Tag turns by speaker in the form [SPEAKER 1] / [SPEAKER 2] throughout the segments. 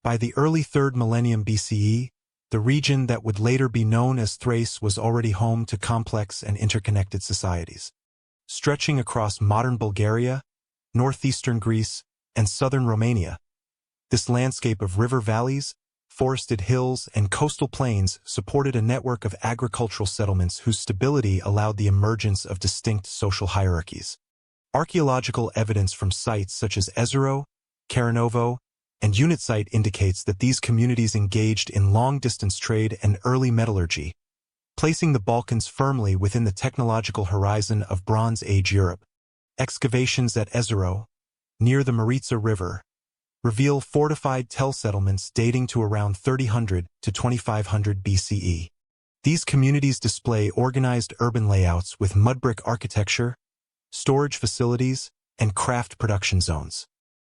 [SPEAKER 1] By the early 3rd millennium BCE, the region that would later be known as Thrace was already home to complex and interconnected societies. Stretching across modern Bulgaria, northeastern Greece, and southern Romania, this landscape of river valleys, forested hills, and coastal plains supported a network of agricultural settlements whose stability allowed the emergence of distinct social hierarchies. Archaeological evidence from sites such as Ezero, Karanovo, and Unitsite indicates that these communities engaged in long-distance trade and early metallurgy, placing the Balkans firmly within the technological horizon of Bronze Age Europe. Excavations at Ezero, near the Maritsa River, reveal fortified tell settlements dating to around 3000 to 2500 BCE. These communities display organized urban layouts with mudbrick architecture, storage facilities, and craft production zones.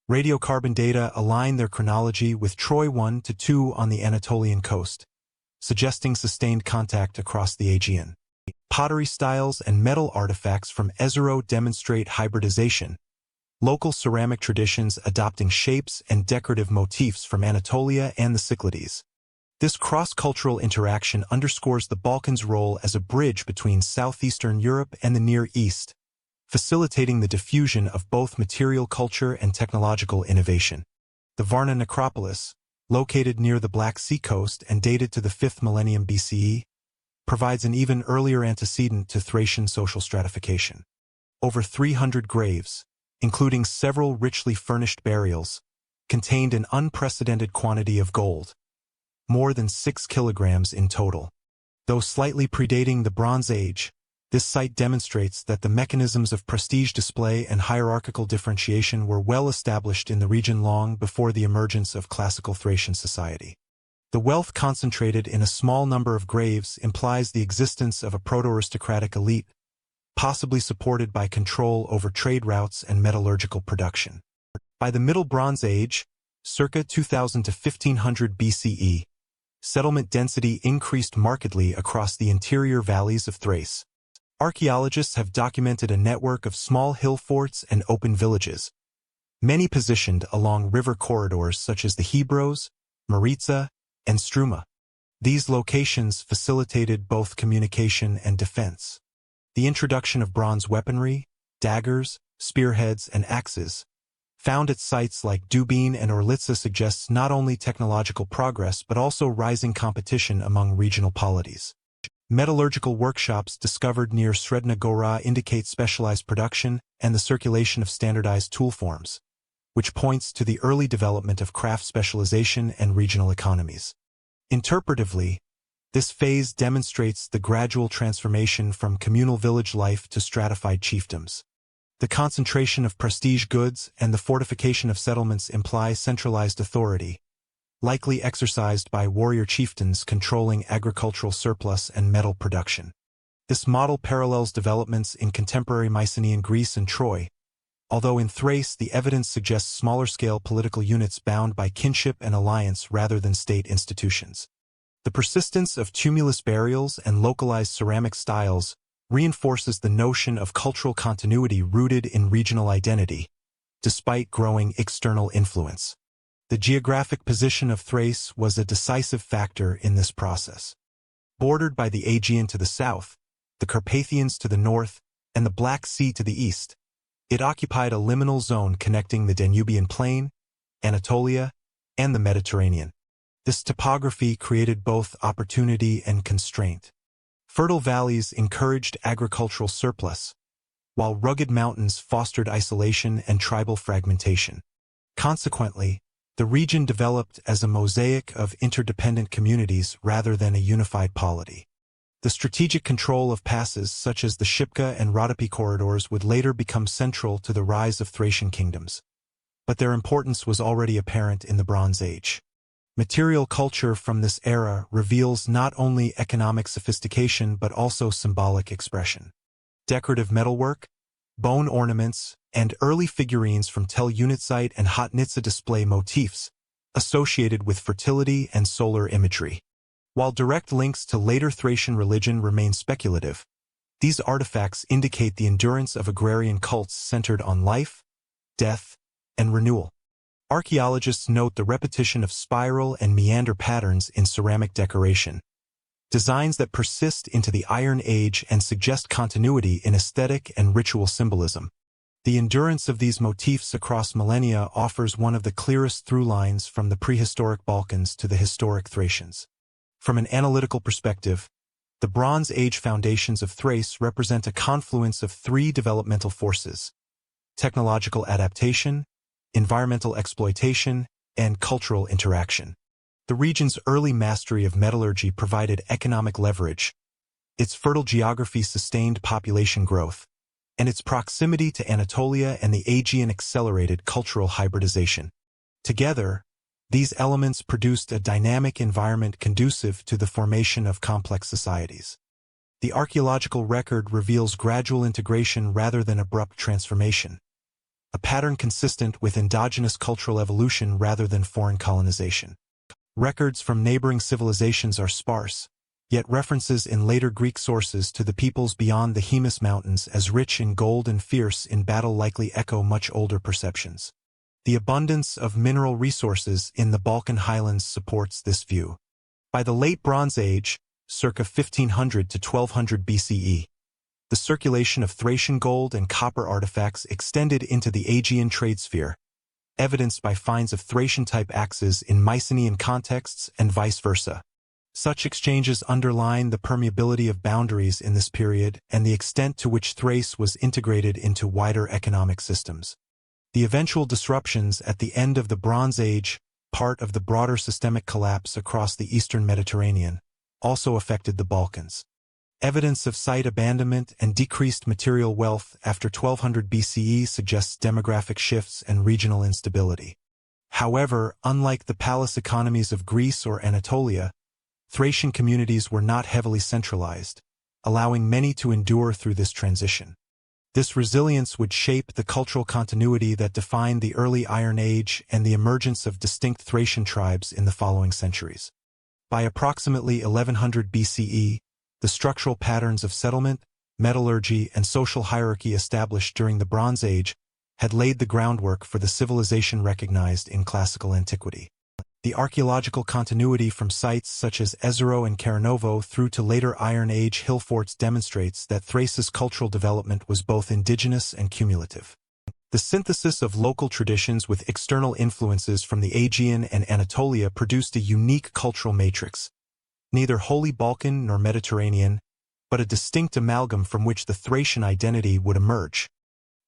[SPEAKER 1] Radiocarbon data align their chronology with Troy 1 to 2 on the Anatolian coast, suggesting sustained contact across the Aegean. Pottery styles and metal artifacts from Ezero demonstrate hybridization, local ceramic traditions adopting shapes and decorative motifs from Anatolia and the Cyclades. This cross-cultural interaction underscores the Balkans' role as a bridge between Southeastern Europe and the Near East, facilitating the diffusion of both material culture and technological innovation. The Varna necropolis, located near the Black Sea coast and dated to the 5th millennium BCE, provides an even earlier antecedent to Thracian social stratification. Over 300 graves, including several richly furnished burials, contained an unprecedented quantity of gold, more than 6 kilograms in total. Though slightly predating the Bronze Age, this site demonstrates that the mechanisms of prestige display and hierarchical differentiation were well established in the region long before the emergence of classical Thracian society. The wealth concentrated in a small number of graves implies the existence of a proto-aristocratic elite, possibly supported by control over trade routes and metallurgical production. By the Middle Bronze Age, circa 2000 to 1500 BCE, settlement density increased markedly across the interior valleys of Thrace. Archaeologists have documented a network of small hill forts and open villages, many positioned along river corridors such as the Hebros, Maritsa, and Struma. These locations facilitated both communication and defense. The introduction of bronze weaponry, daggers, spearheads, and axes, found at sites like Dubin and Orlitsa suggests not only technological progress but also rising competition among regional polities. Metallurgical workshops discovered near Sredna Gora indicate specialized production and the circulation of standardized tool forms, which points to the early development of craft specialization and regional economies. Interpretively, this phase demonstrates the gradual transformation from communal village life to stratified chiefdoms. The concentration of prestige goods and the fortification of settlements imply centralized authority, likely exercised by warrior chieftains controlling agricultural surplus and metal production. This model parallels developments in contemporary Mycenaean Greece and Troy, although in Thrace the evidence suggests smaller-scale political units bound by kinship and alliance rather than state institutions. The persistence of tumulus burials and localized ceramic styles reinforces the notion of cultural continuity rooted in regional identity, despite growing external influence. The geographic position of Thrace was a decisive factor in this process. Bordered by the Aegean to the south, the Carpathians to the north, and the Black Sea to the east, it occupied a liminal zone connecting the Danubian Plain, Anatolia, and the Mediterranean. This topography created both opportunity and constraint. Fertile valleys encouraged agricultural surplus, while rugged mountains fostered isolation and tribal fragmentation. Consequently, the region developed as a mosaic of interdependent communities rather than a unified polity. The strategic control of passes such as the Shipka and Rhodope corridors would later become central to the rise of Thracian kingdoms, but their importance was already apparent in the Bronze Age. Material culture from this era reveals not only economic sophistication but also symbolic expression. Decorative metalwork, bone ornaments, and early figurines from Tel Unitsite and Hotnitsa display motifs associated with fertility and solar imagery. While direct links to later Thracian religion remain speculative, these artifacts indicate the endurance of agrarian cults centered on life, death, and renewal. Archaeologists note the repetition of spiral and meander patterns in ceramic decoration, designs that persist into the Iron Age and suggest continuity in aesthetic and ritual symbolism. The endurance of these motifs across millennia offers one of the clearest through lines from the prehistoric Balkans to the historic Thracians. From an analytical perspective, the Bronze Age foundations of Thrace represent a confluence of three developmental forces: technological adaptation, environmental exploitation, and cultural interaction. The region's early mastery of metallurgy provided economic leverage, its fertile geography sustained population growth, and its proximity to Anatolia and the Aegean accelerated cultural hybridization. Together, these elements produced a dynamic environment conducive to the formation of complex societies. The archaeological record reveals gradual integration rather than abrupt transformation, a pattern consistent with endogenous cultural evolution rather than foreign colonization. Records from neighboring civilizations are sparse, yet references in later Greek sources to the peoples beyond the Haemus Mountains as rich in gold and fierce in battle likely echo much older perceptions. The abundance of mineral resources in the Balkan highlands supports this view. By the Late Bronze Age, circa 1500 to 1200 BCE, the circulation of Thracian gold and copper artifacts extended into the Aegean trade sphere, evidenced by finds of Thracian-type axes in Mycenaean contexts and vice versa. Such exchanges underline the permeability of boundaries in this period and the extent to which Thrace was integrated into wider economic systems. The eventual disruptions at the end of the Bronze Age, part of the broader systemic collapse across the eastern Mediterranean, also affected the Balkans. Evidence of site abandonment and decreased material wealth after 1200 BCE suggests demographic shifts and regional instability. However, unlike the palace economies of Greece or Anatolia, Thracian communities were not heavily centralized, allowing many to endure through this transition. This resilience would shape the cultural continuity that defined the early Iron Age and the emergence of distinct Thracian tribes in the following centuries. By approximately 1100 BCE, the structural patterns of settlement, metallurgy, and social hierarchy established during the Bronze Age had laid the groundwork for the civilization recognized in classical antiquity. The archaeological continuity from sites such as Ezero and Karanovo through to later Iron Age hill forts demonstrates that Thrace's cultural development was both indigenous and cumulative. The synthesis of local traditions with external influences from the Aegean and Anatolia produced a unique cultural matrix, neither wholly Balkan nor Mediterranean, but a distinct amalgam from which the Thracian identity would emerge.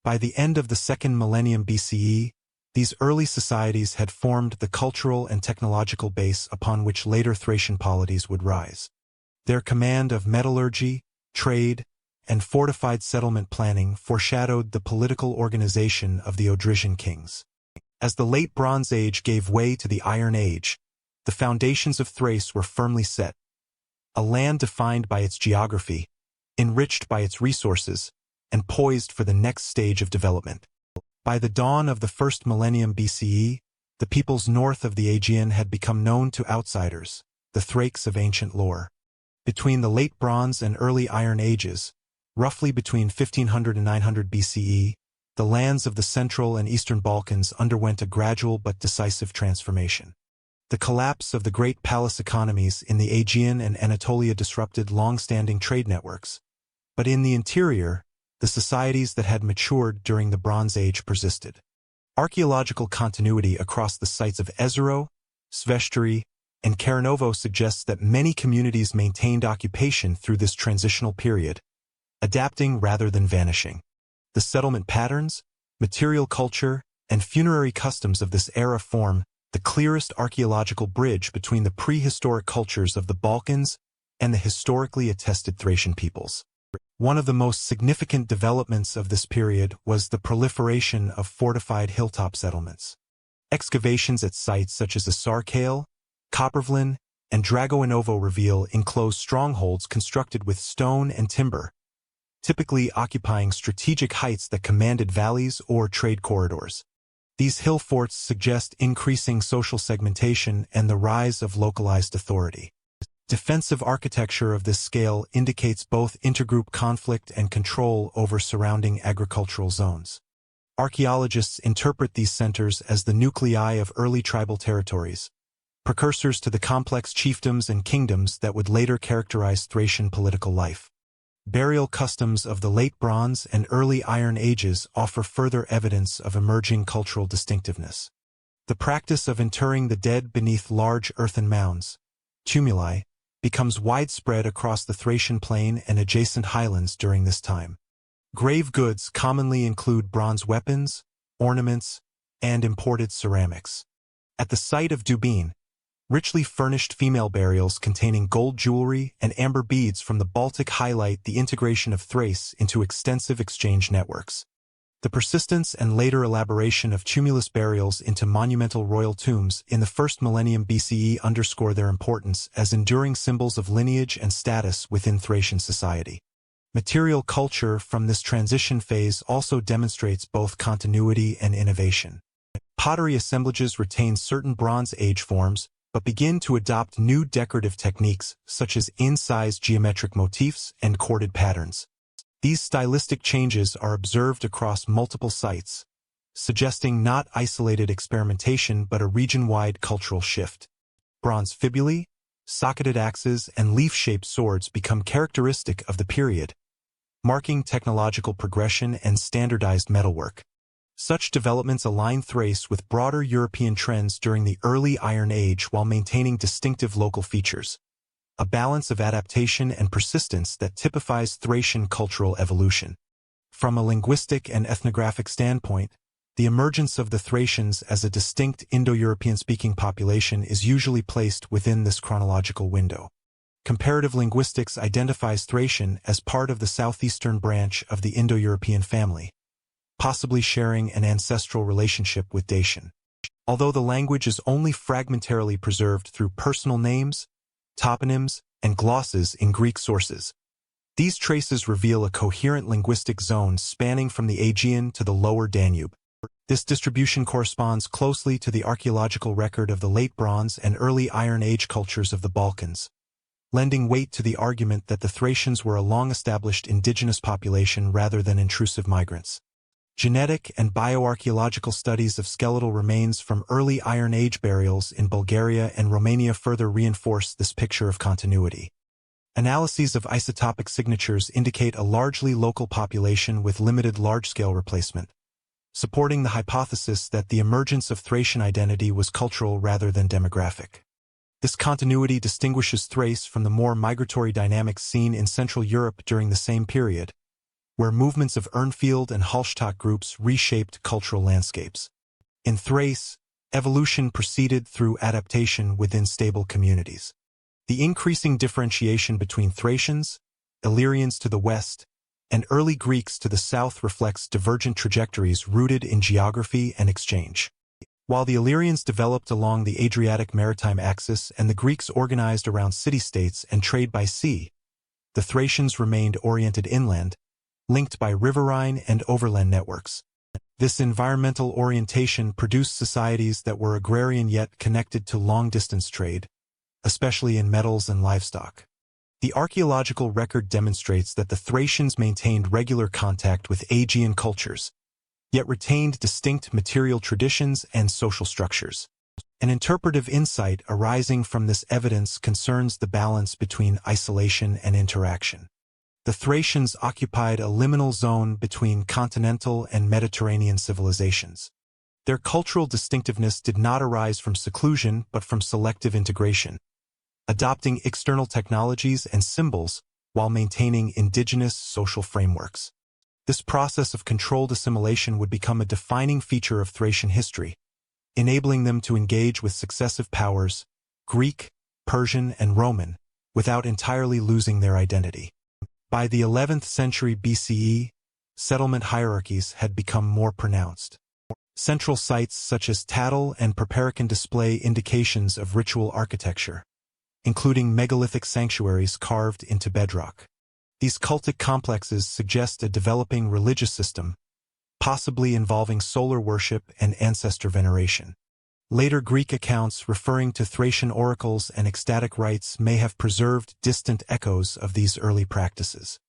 [SPEAKER 1] By the end of the second millennium BCE, these early societies had formed the cultural and technological base upon which later Thracian polities would rise. Their command of metallurgy, trade, and fortified settlement planning foreshadowed the political organization of the Odrysian kings. As the Late Bronze Age gave way to the Iron Age, the foundations of Thrace were firmly set, a land defined by its geography, enriched by its resources, and poised for the next stage of development. By the dawn of the first millennium BCE, the peoples north of the Aegean had become known to outsiders, the Thraces of ancient lore. Between the Late Bronze and early Iron Ages, roughly between 1500 and 900 BCE, the lands of the Central and Eastern Balkans underwent a gradual but decisive transformation. The collapse of the great palace economies in the Aegean and Anatolia disrupted long-standing trade networks, but in the interior, the societies that had matured during the Bronze Age persisted. Archaeological continuity across the sites of Ezero, Sveshtori, and Karanovo suggests that many communities maintained occupation through this transitional period, adapting rather than vanishing. The settlement patterns, material culture, and funerary customs of this era form the clearest archaeological bridge between the prehistoric cultures of the Balkans and the historically attested Thracian peoples. One of the most significant developments of this period was the proliferation of fortified hilltop settlements. Excavations at sites such as Asarkale, Kopervlin, and Dragoinovo reveal enclosed strongholds constructed with stone and timber, typically occupying strategic heights that commanded valleys or trade corridors. These hill forts suggest increasing social segmentation and the rise of localized authority. Defensive architecture of this scale indicates both intergroup conflict and control over surrounding agricultural zones. Archaeologists interpret these centers as the nuclei of early tribal territories, precursors to the complex chiefdoms and kingdoms that would later characterize Thracian political life. Burial customs of the Late Bronze and Early Iron Ages offer further evidence of emerging cultural distinctiveness. The practice of interring the dead beneath large earthen mounds, tumuli, becomes widespread across the Thracian plain and adjacent highlands during this time. Grave goods commonly include bronze weapons, ornaments, and imported ceramics. At the site of Dubin, richly furnished female burials containing gold jewelry and amber beads from the Baltic highlight the integration of Thrace into extensive exchange networks. The persistence and later elaboration of tumulus burials into monumental royal tombs in the first millennium BCE underscore their importance as enduring symbols of lineage and status within Thracian society. Material culture from this transition phase also demonstrates both continuity and innovation. Pottery assemblages retain certain Bronze Age forms, but begin to adopt new decorative techniques such as incised geometric motifs and corded patterns. These stylistic changes are observed across multiple sites, suggesting not isolated experimentation but a region-wide cultural shift. Bronze fibulae, socketed axes, and leaf-shaped swords become characteristic of the period, marking technological progression and standardized metalwork. Such developments align Thrace with broader European trends during the early Iron Age while maintaining distinctive local features, a balance of adaptation and persistence that typifies Thracian cultural evolution. From a linguistic and ethnographic standpoint, the emergence of the Thracians as a distinct Indo-European-speaking population is usually placed within this chronological window. Comparative linguistics identifies Thracian as part of the southeastern branch of the Indo-European family, possibly sharing an ancestral relationship with Dacian. Although the language is only fragmentarily preserved through personal names, toponyms, and glosses in Greek sources, these traces reveal a coherent linguistic zone spanning from the Aegean to the lower Danube. This distribution corresponds closely to the archaeological record of the Late Bronze and Early Iron Age cultures of the Balkans, lending weight to the argument that the Thracians were a long-established indigenous population rather than intrusive migrants. Genetic and bioarchaeological studies of skeletal remains from early Iron Age burials in Bulgaria and Romania further reinforce this picture of continuity. Analyses of isotopic signatures indicate a largely local population with limited large-scale replacement, supporting the hypothesis that the emergence of Thracian identity was cultural rather than demographic. This continuity distinguishes Thrace from the more migratory dynamics seen in Central Europe during the same period, where movements of Urnfield and Hallstatt groups reshaped cultural landscapes. In Thrace, evolution proceeded through adaptation within stable communities. The increasing differentiation between Thracians, Illyrians to the west, and early Greeks to the south reflects divergent trajectories rooted in geography and exchange. While the Illyrians developed along the Adriatic maritime axis and the Greeks organized around city-states and trade by sea, the Thracians remained oriented inland, linked by riverine and overland networks. This environmental orientation produced societies that were agrarian yet connected to long-distance trade, especially in metals and livestock. The archaeological record demonstrates that the Thracians maintained regular contact with Aegean cultures, yet retained distinct material traditions and social structures. An interpretive insight arising from this evidence concerns the balance between isolation and interaction. The Thracians occupied a liminal zone between continental and Mediterranean civilizations. Their cultural distinctiveness did not arise from seclusion but from selective integration, adopting external technologies and symbols while maintaining indigenous social frameworks. This process of controlled assimilation would become a defining feature of Thracian history, enabling them to engage with successive powers, Greek, Persian, and Roman, without entirely losing their identity. By the 11th century BCE, settlement hierarchies had become more pronounced. Central sites such as Tattle and Perperican display indications of ritual architecture, including megalithic sanctuaries carved into bedrock. These cultic complexes suggest a developing religious system, possibly involving solar worship and ancestor veneration. Later Greek accounts referring to Thracian oracles and ecstatic rites may have preserved distant echoes of these early practices.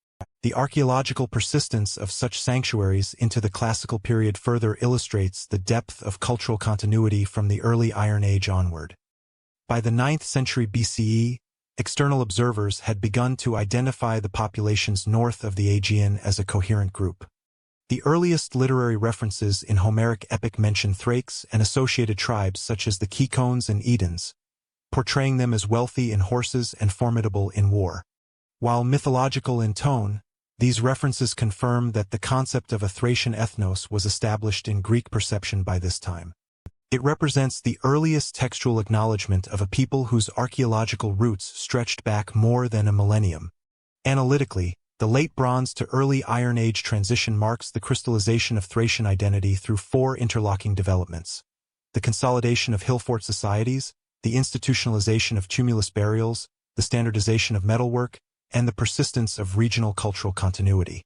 [SPEAKER 1] The archaeological persistence of such sanctuaries into the classical period further illustrates the depth of cultural continuity from the early Iron Age onward. By the 9th century BCE, external observers had begun to identify the populations north of the Aegean as a coherent group. The earliest literary references in Homeric epic mention Thraces and associated tribes such as the Caecones and Edens, portraying them as wealthy in horses and formidable in war. While mythological in tone, these references confirm that the concept of a Thracian ethnos was established in Greek perception by this time. It represents the earliest textual acknowledgement of a people whose archaeological roots stretched back more than a millennium. Analytically, the Late Bronze to Early Iron Age transition marks the crystallization of Thracian identity through four interlocking developments: the consolidation of hill-fort societies, the institutionalization of tumulus burials, the standardization of metalwork, and the persistence of regional cultural continuity.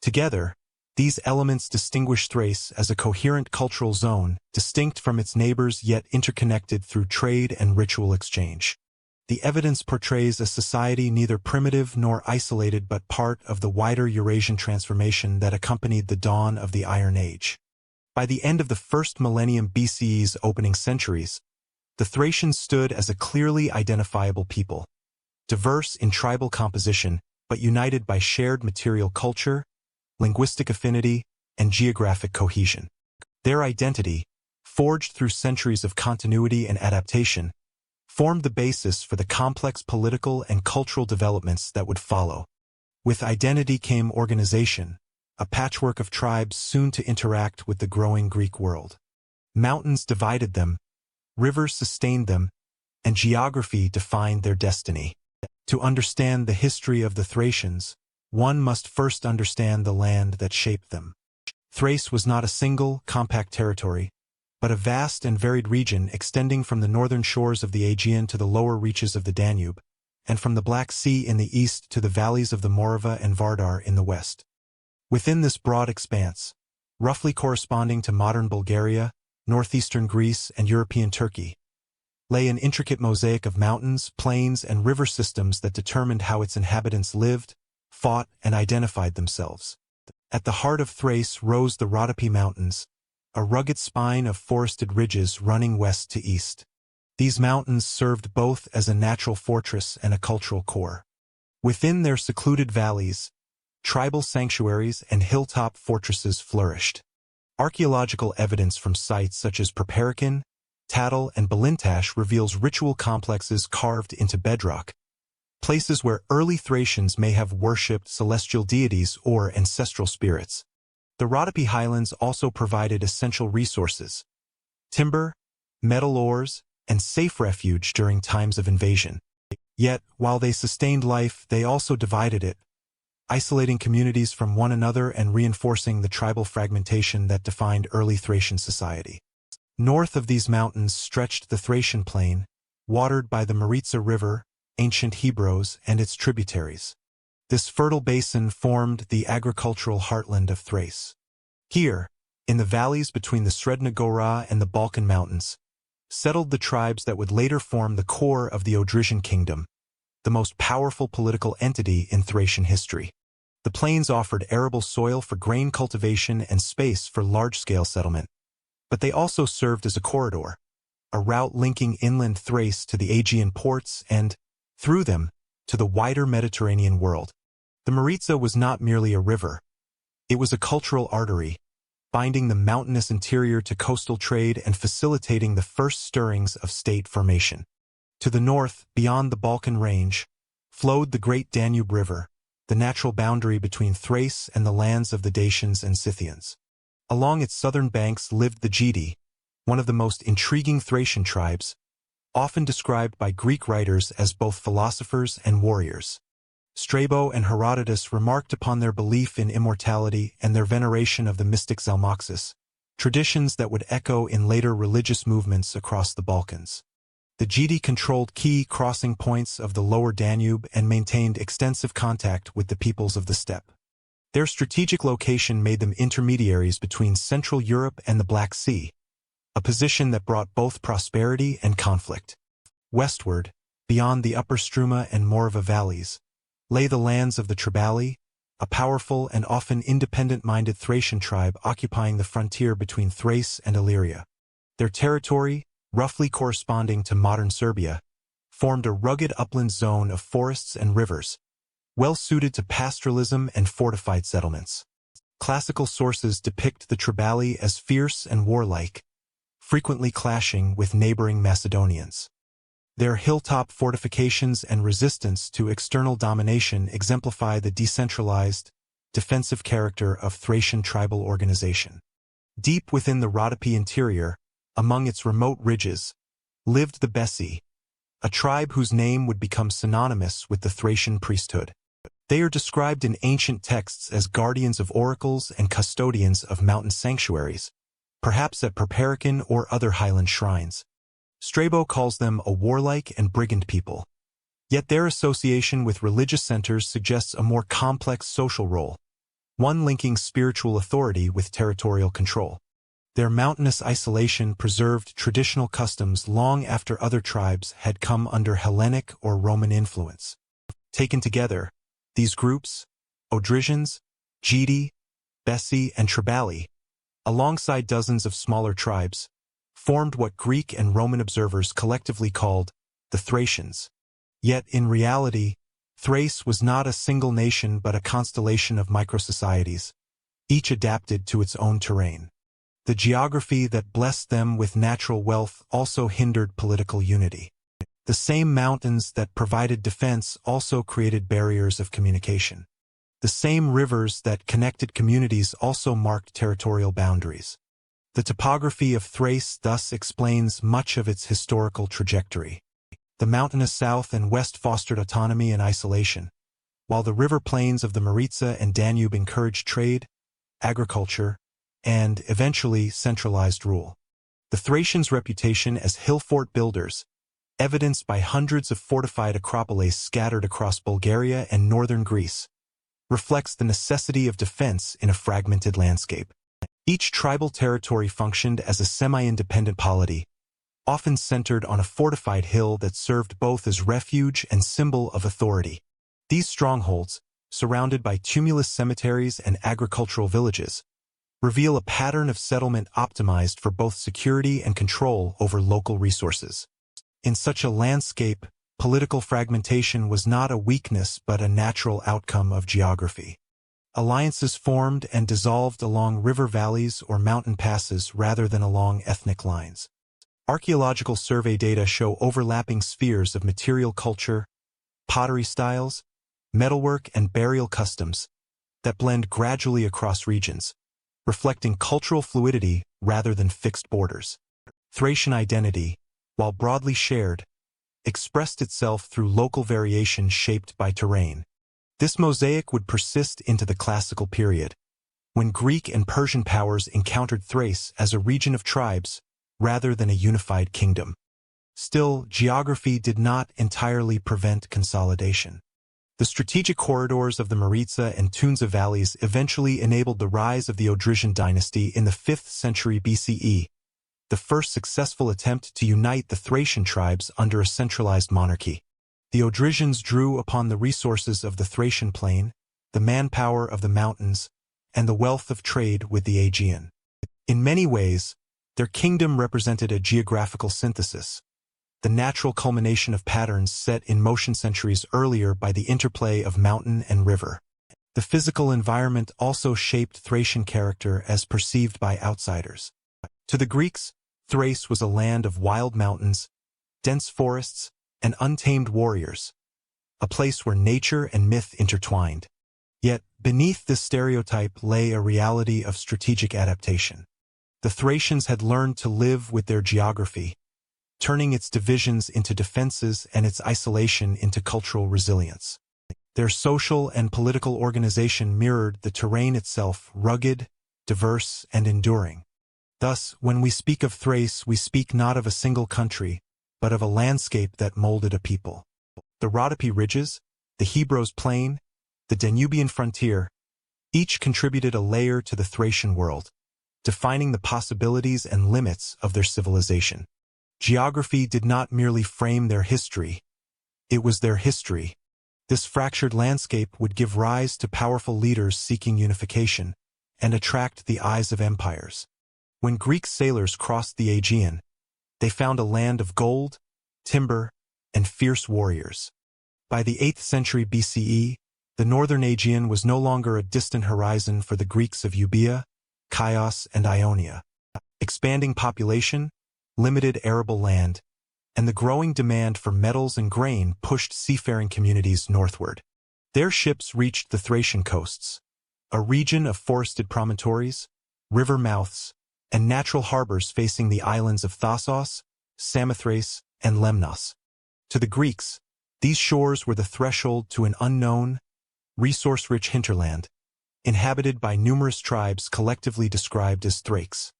[SPEAKER 1] Together, these elements distinguish Thrace as a coherent cultural zone, distinct from its neighbors yet interconnected through trade and ritual exchange. The evidence portrays a society neither primitive nor isolated but part of the wider Eurasian transformation that accompanied the dawn of the Iron Age. By the end of the first millennium BCE's opening centuries, the Thracians stood as a clearly identifiable people, diverse in tribal composition but united by shared material culture, linguistic affinity, and geographic cohesion. Their identity, forged through centuries of continuity and adaptation, formed the basis for the complex political and cultural developments that would follow. With identity came organization, a patchwork of tribes soon to interact with the growing Greek world. Mountains divided them, rivers sustained them, and geography defined their destiny. To understand the history of the Thracians, one must first understand the land that shaped them. Thrace was not a single, compact territory, but a vast and varied region extending from the northern shores of the Aegean to the lower reaches of the Danube, and from the Black Sea in the east to the valleys of the Morava and Vardar in the west. Within this broad expanse, roughly corresponding to modern Bulgaria, northeastern Greece, and European Turkey, lay an intricate mosaic of mountains, plains, and river systems that determined how its inhabitants lived, fought, and identified themselves. At the heart of Thrace rose the Rhodope Mountains, a rugged spine of forested ridges running west to east. These mountains served both as a natural fortress and a cultural core. Within their secluded valleys, tribal sanctuaries and hilltop fortresses flourished. Archaeological evidence from sites such as Perperikon, Tattle, and Balintash reveals ritual complexes carved into bedrock, places where early Thracians may have worshipped celestial deities or ancestral spirits. The Rhodope highlands also provided essential resources: timber, metal ores, and safe refuge during times of invasion. Yet, while they sustained life, they also divided it, isolating communities from one another and reinforcing the tribal fragmentation that defined early Thracian society. North of these mountains stretched the Thracian plain, watered by the Maritsa River, ancient Hebros, and its tributaries. This fertile basin formed the agricultural heartland of Thrace. Here, in the valleys between the Sredna Gora and the Balkan Mountains, settled the tribes that would later form the core of the Odrysian kingdom, the most powerful political entity in Thracian history. The plains offered arable soil for grain cultivation and space for large-scale settlement, but they also served as a corridor, a route linking inland Thrace to the Aegean ports and, through them, to the wider Mediterranean world. The Maritsa was not merely a river. It was a cultural artery, binding the mountainous interior to coastal trade and facilitating the first stirrings of state formation. To the north, beyond the Balkan Range, flowed the great Danube River, the natural boundary between Thrace and the lands of the Dacians and Scythians. Along its southern banks lived the Geti, one of the most intriguing Thracian tribes, often described by Greek writers as both philosophers and warriors. Strabo and Herodotus remarked upon their belief in immortality and their veneration of the mystic Zalmoxis, traditions that would echo in later religious movements across the Balkans. The Geti controlled key crossing points of the lower Danube and maintained extensive contact with the peoples of the steppe. Their strategic location made them intermediaries between Central Europe and the Black Sea, a position that brought both prosperity and conflict. Westward, beyond the upper Struma and Morava valleys, lay the lands of the Triballi, a powerful and often independent-minded Thracian tribe occupying the frontier between Thrace and Illyria. Their territory, roughly corresponding to modern Serbia, formed a rugged upland zone of forests and rivers, well-suited to pastoralism and fortified settlements. Classical sources depict the Tribali as fierce and warlike, frequently clashing with neighboring Macedonians. Their hilltop fortifications and resistance to external domination exemplify the decentralized, defensive character of Thracian tribal organization. Deep within the Rhodope interior, among its remote ridges, lived the Bessi, a tribe whose name would become synonymous with the Thracian priesthood. They are described in ancient texts as guardians of oracles and custodians of mountain sanctuaries, perhaps at Perpericon or other highland shrines. Strabo calls them a warlike and brigand people. Yet their association with religious centers suggests a more complex social role, one linking spiritual authority with territorial control. Their mountainous isolation preserved traditional customs long after other tribes had come under Hellenic or Roman influence. Taken together, these groups, Odrysians, Geti, Bessi, and Tribali, alongside dozens of smaller tribes, formed what Greek and Roman observers collectively called the Thracians. Yet, in reality, Thrace was not a single nation but a constellation of microsocieties, each adapted to its own terrain. The geography that blessed them with natural wealth also hindered political unity. The same mountains that provided defense also created barriers of communication. The same rivers that connected communities also marked territorial boundaries. The topography of Thrace thus explains much of its historical trajectory. The mountainous south and west fostered autonomy and isolation, while the river plains of the Maritsa and Danube encouraged trade, agriculture, and, eventually, centralized rule. The Thracians' reputation as hill fort builders, evidenced by hundreds of fortified acropolis scattered across Bulgaria and northern Greece, reflects the necessity of defense in a fragmented landscape. Each tribal territory functioned as a semi-independent polity, often centered on a fortified hill that served both as refuge and symbol of authority. These strongholds, surrounded by tumulus cemeteries and agricultural villages, reveal a pattern of settlement optimized for both security and control over local resources. In such a landscape, political fragmentation was not a weakness but a natural outcome of geography. Alliances formed and dissolved along river valleys or mountain passes rather than along ethnic lines. Archaeological survey data show overlapping spheres of material culture, pottery styles, metalwork, and burial customs that blend gradually across regions, reflecting cultural fluidity rather than fixed borders. Thracian identity, while broadly shared, expressed itself through local variation shaped by terrain. This mosaic would persist into the classical period, when Greek and Persian powers encountered Thrace as a region of tribes rather than a unified kingdom. Still, geography did not entirely prevent consolidation. The strategic corridors of the Maritsa and Tunza valleys eventually enabled the rise of the Odrysian dynasty in the 5th century BCE, the first successful attempt to unite the Thracian tribes under a centralized monarchy. The Odrysians drew upon the resources of the Thracian plain, the manpower of the mountains, and the wealth of trade with the Aegean. In many ways, their kingdom represented a geographical synthesis, the natural culmination of patterns set in motion centuries earlier by the interplay of mountain and river. The physical environment also shaped Thracian character as perceived by outsiders. To the Greeks, Thrace was a land of wild mountains, dense forests, and untamed warriors, a place where nature and myth intertwined. Yet, beneath this stereotype lay a reality of strategic adaptation. The Thracians had learned to live with their geography, turning its divisions into defenses and its isolation into cultural resilience. Their social and political organization mirrored the terrain itself, rugged, diverse, and enduring. Thus, when we speak of Thrace, we speak not of a single country, but of a landscape that molded a people. The Rhodope ridges, the Hebros plain, the Danubian frontier, each contributed a layer to the Thracian world, defining the possibilities and limits of their civilization. Geography did not merely frame their history, it was their history. This fractured landscape would give rise to powerful leaders seeking unification and attract the eyes of empires. When Greek sailors crossed the Aegean, they found a land of gold, timber, and fierce warriors. By the 8th century BCE, the northern Aegean was no longer a distant horizon for the Greeks of Euboea, Chios, and Ionia. Expanding population, limited arable land, and the growing demand for metals and grain pushed seafaring communities northward. Their ships reached the Thracian coasts, a region of forested promontories, river mouths, and natural harbors facing the islands of Thasos, Samothrace, and Lemnos. To the Greeks, these shores were the threshold to an unknown, resource-rich hinterland, inhabited by numerous tribes collectively described as Thraces.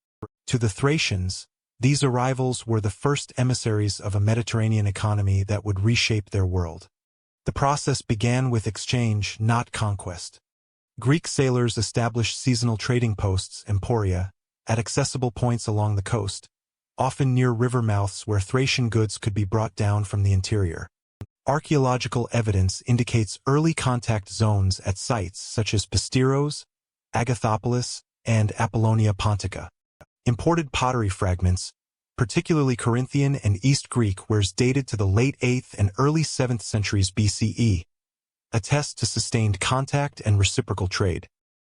[SPEAKER 1] To the Thracians, these arrivals were the first emissaries of a Mediterranean economy that would reshape their world. The process began with exchange, not conquest. Greek sailors established seasonal trading posts, emporia, at accessible points along the coast, often near river mouths where Thracian goods could be brought down from the interior. Archaeological evidence indicates early contact zones at sites such as Pastiros, Agathopolis, and Apollonia Pontica. Imported pottery fragments, particularly Corinthian and East Greek wares dated to the late 8th and early 7th centuries BCE, attest to sustained contact and reciprocal trade.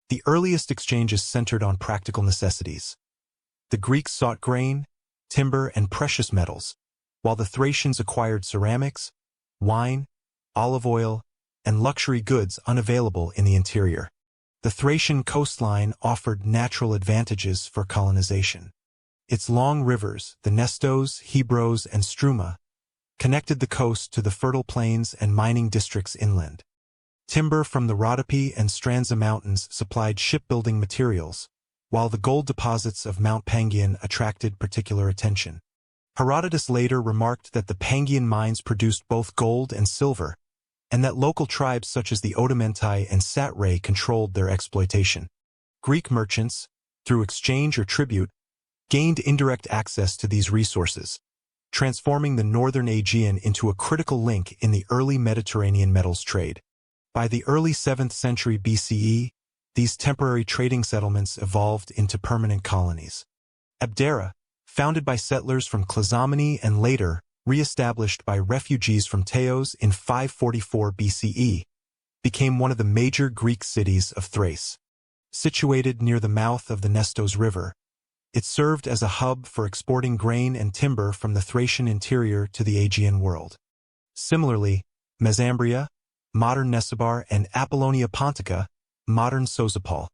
[SPEAKER 1] The earliest exchanges centered on practical necessities. The Greeks sought grain, timber, and precious metals, while the Thracians acquired ceramics, wine, olive oil, and luxury goods unavailable in the interior. The Thracian coastline offered natural advantages for colonization. Its long rivers, the Nestos, Hebros, and Struma, connected the coast to the fertile plains and mining districts inland. Timber from the Rhodope and Stranza mountains supplied shipbuilding materials, while the gold deposits of Mount Pangaean attracted particular attention. Herodotus later remarked that the Pangaean mines produced both gold and silver, and that local tribes such as the Odomentai and Satrae controlled their exploitation. Greek merchants, through exchange or tribute, gained indirect access to these resources, transforming the northern Aegean into a critical link in the early Mediterranean metals trade. By the early 7th century BCE, these temporary trading settlements evolved into permanent colonies. Abdera, founded by settlers from Clazomenae and later re-established by refugees from Teos in 544 BCE, became one of the major Greek cities of Thrace. Situated near the mouth of the Nestos River, it served as a hub for exporting grain and timber from the Thracian interior to the Aegean world. Similarly, Mesembria, modern Nesibar, and Apollonia Pontica, modern Sozopol,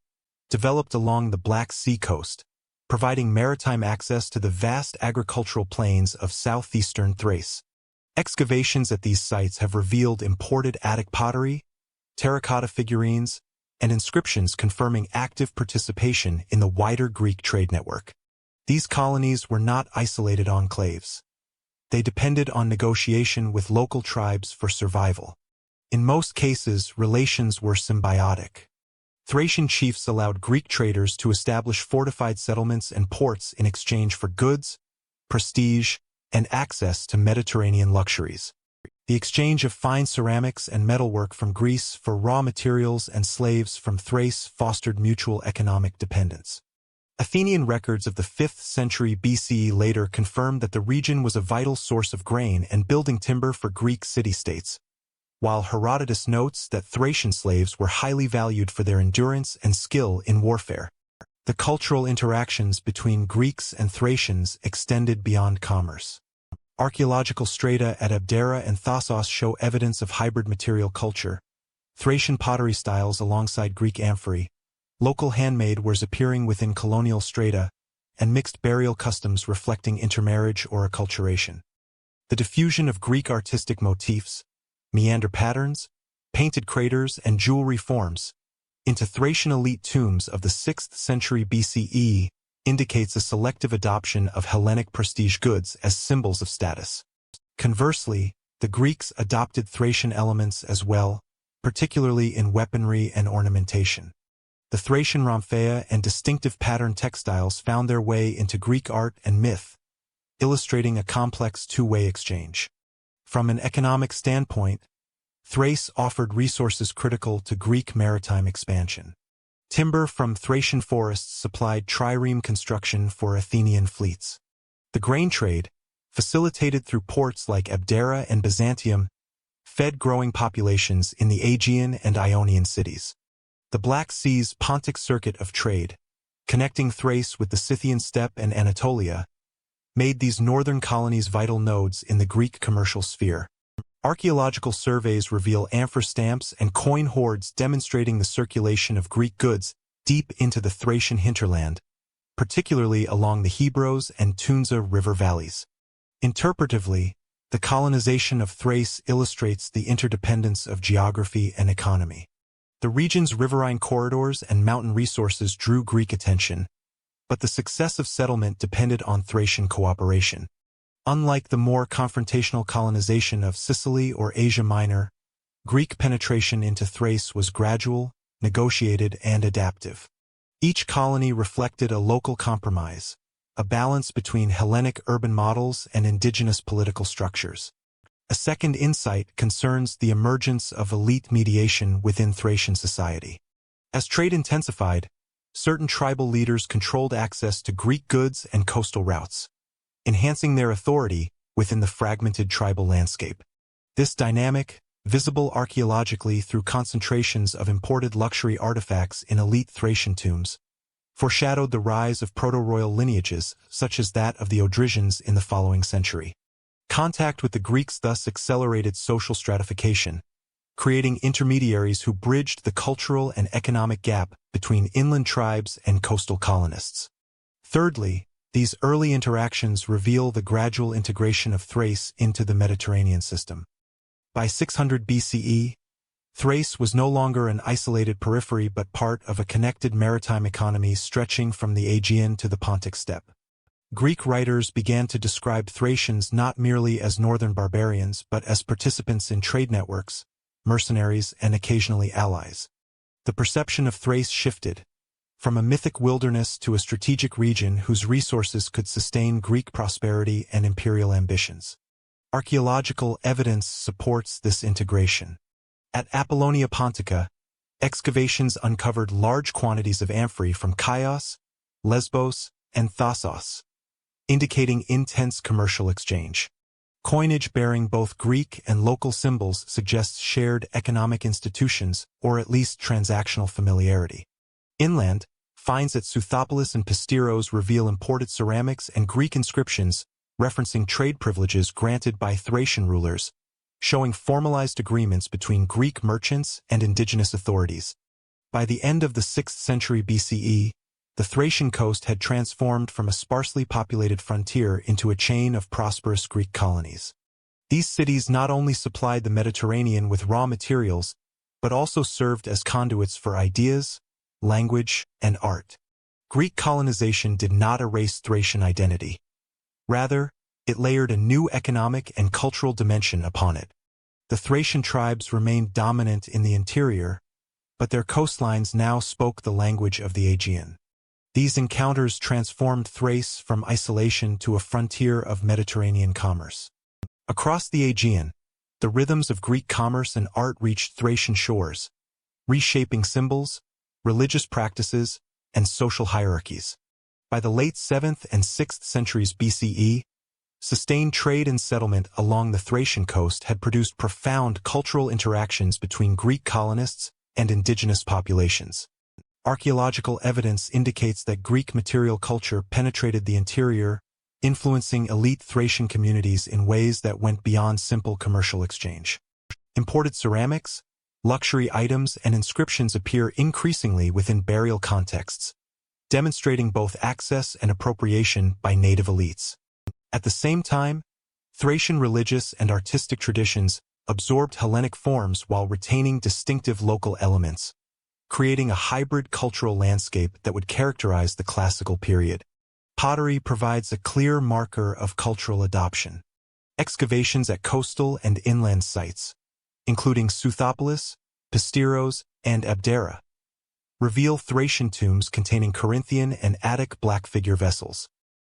[SPEAKER 1] developed along the Black Sea coast, providing maritime access to the vast agricultural plains of southeastern Thrace. Excavations at these sites have revealed imported Attic pottery, terracotta figurines, and inscriptions confirming active participation in the wider Greek trade network. These colonies were not isolated enclaves. They depended on negotiation with local tribes for survival. In most cases, relations were symbiotic. Thracian chiefs allowed Greek traders to establish fortified settlements and ports in exchange for goods, prestige, and access to Mediterranean luxuries. The exchange of fine ceramics and metalwork from Greece for raw materials and slaves from Thrace fostered mutual economic dependence. Athenian records of the 5th century BCE later confirmed that the region was a vital source of grain and building timber for Greek city-states, while Herodotus notes that Thracian slaves were highly valued for their endurance and skill in warfare. The cultural interactions between Greeks and Thracians extended beyond commerce. Archaeological strata at Abdera and Thasos show evidence of hybrid material culture, Thracian pottery styles alongside Greek amphory, local handmade wares appearing within colonial strata, and mixed burial customs reflecting intermarriage or acculturation. The diffusion of Greek artistic motifs, meander patterns, painted craters, and jewelry forms into Thracian elite tombs of the 6th century BCE indicates a selective adoption of Hellenic prestige goods as symbols of status. Conversely, the Greeks adopted Thracian elements as well, particularly in weaponry and ornamentation. The Thracian rhomphaea and distinctive pattern textiles found their way into Greek art and myth, illustrating a complex two-way exchange. From an economic standpoint, Thrace offered resources critical to Greek maritime expansion. Timber from Thracian forests supplied trireme construction for Athenian fleets. The grain trade, facilitated through ports like Abdera and Byzantium, fed growing populations in the Aegean and Ionian cities. The Black Sea's Pontic circuit of trade, connecting Thrace with the Scythian steppe and Anatolia, made these northern colonies vital nodes in the Greek commercial sphere. Archaeological surveys reveal amphor stamps and coin hoards demonstrating the circulation of Greek goods deep into the Thracian hinterland, particularly along the Hebros and Tunza river valleys. Interpretively, the colonization of Thrace illustrates the interdependence of geography and economy. The region's riverine corridors and mountain resources drew Greek attention, but the success of settlement depended on Thracian cooperation. Unlike the more confrontational colonization of Sicily or Asia Minor, Greek penetration into Thrace was gradual, negotiated, and adaptive. Each colony reflected a local compromise, a balance between Hellenic urban models and indigenous political structures. A second insight concerns the emergence of elite mediation within Thracian society. As trade intensified, certain tribal leaders controlled access to Greek goods and coastal routes, enhancing their authority within the fragmented tribal landscape. This dynamic, visible archaeologically through concentrations of imported luxury artifacts in elite Thracian tombs, foreshadowed the rise of proto-royal lineages such as that of the Odrysians in the following century. Contact with the Greeks thus accelerated social stratification, creating intermediaries who bridged the cultural and economic gap between inland tribes and coastal colonists. Thirdly, these early interactions reveal the gradual integration of Thrace into the Mediterranean system. By 600 BCE, Thrace was no longer an isolated periphery but part of a connected maritime economy stretching from the Aegean to the Pontic steppe. Greek writers began to describe Thracians not merely as northern barbarians but as participants in trade networks, mercenaries, and occasionally allies. The perception of Thrace shifted, from a mythic wilderness to a strategic region whose resources could sustain Greek prosperity and imperial ambitions. Archaeological evidence supports this integration. At Apollonia Pontica, excavations uncovered large quantities of amphorae from Chios, Lesbos, and Thasos, indicating intense commercial exchange. Coinage bearing both Greek and local symbols suggests shared economic institutions or at least transactional familiarity. Inland, finds at Southopolis and Pistyros reveal imported ceramics and Greek inscriptions referencing trade privileges granted by Thracian rulers, showing formalized agreements between Greek merchants and indigenous authorities. By the end of the 6th century BCE, the Thracian coast had transformed from a sparsely populated frontier into a chain of prosperous Greek colonies. These cities not only supplied the Mediterranean with raw materials, but also served as conduits for ideas, language, and art. Greek colonization did not erase Thracian identity. Rather, it layered a new economic and cultural dimension upon it. The Thracian tribes remained dominant in the interior, but their coastlines now spoke the language of the Aegean. These encounters transformed Thrace from isolation to a frontier of Mediterranean commerce. Across the Aegean, the rhythms of Greek commerce and art reached Thracian shores, reshaping symbols, religious practices, and social hierarchies. By the late 7th and 6th centuries BCE, sustained trade and settlement along the Thracian coast had produced profound cultural interactions between Greek colonists and indigenous populations. Archaeological evidence indicates that Greek material culture penetrated the interior, influencing elite Thracian communities in ways that went beyond simple commercial exchange. Imported ceramics, luxury items, and inscriptions appear increasingly within burial contexts, demonstrating both access and appropriation by native elites. At the same time, Thracian religious and artistic traditions absorbed Hellenic forms while retaining distinctive local elements, creating a hybrid cultural landscape that would characterize the classical period. Pottery provides a clear marker of cultural adoption. Excavations at coastal and inland sites, including Southopolis, Pistyros, and Abdera, reveal Thracian tombs containing Corinthian and Attic black figure vessels.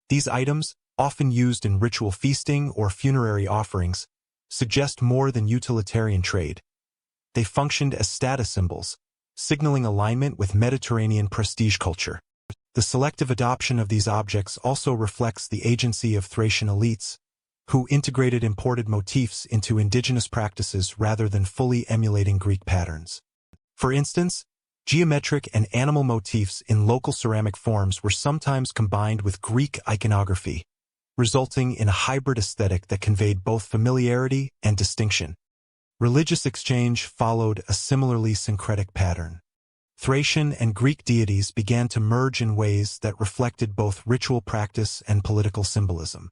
[SPEAKER 1] These items, often used in ritual feasting or funerary offerings, suggest more than utilitarian trade. They functioned as status symbols, signaling alignment with Mediterranean prestige culture. The selective adoption of these objects also reflects the agency of Thracian elites, who integrated imported motifs into indigenous practices rather than fully emulating Greek patterns. For instance, geometric and animal motifs in local ceramic forms were sometimes combined with Greek iconography, resulting in a hybrid aesthetic that conveyed both familiarity and distinction. Religious exchange followed a similarly syncretic pattern. Thracian and Greek deities began to merge in ways that reflected both ritual practice and political symbolism.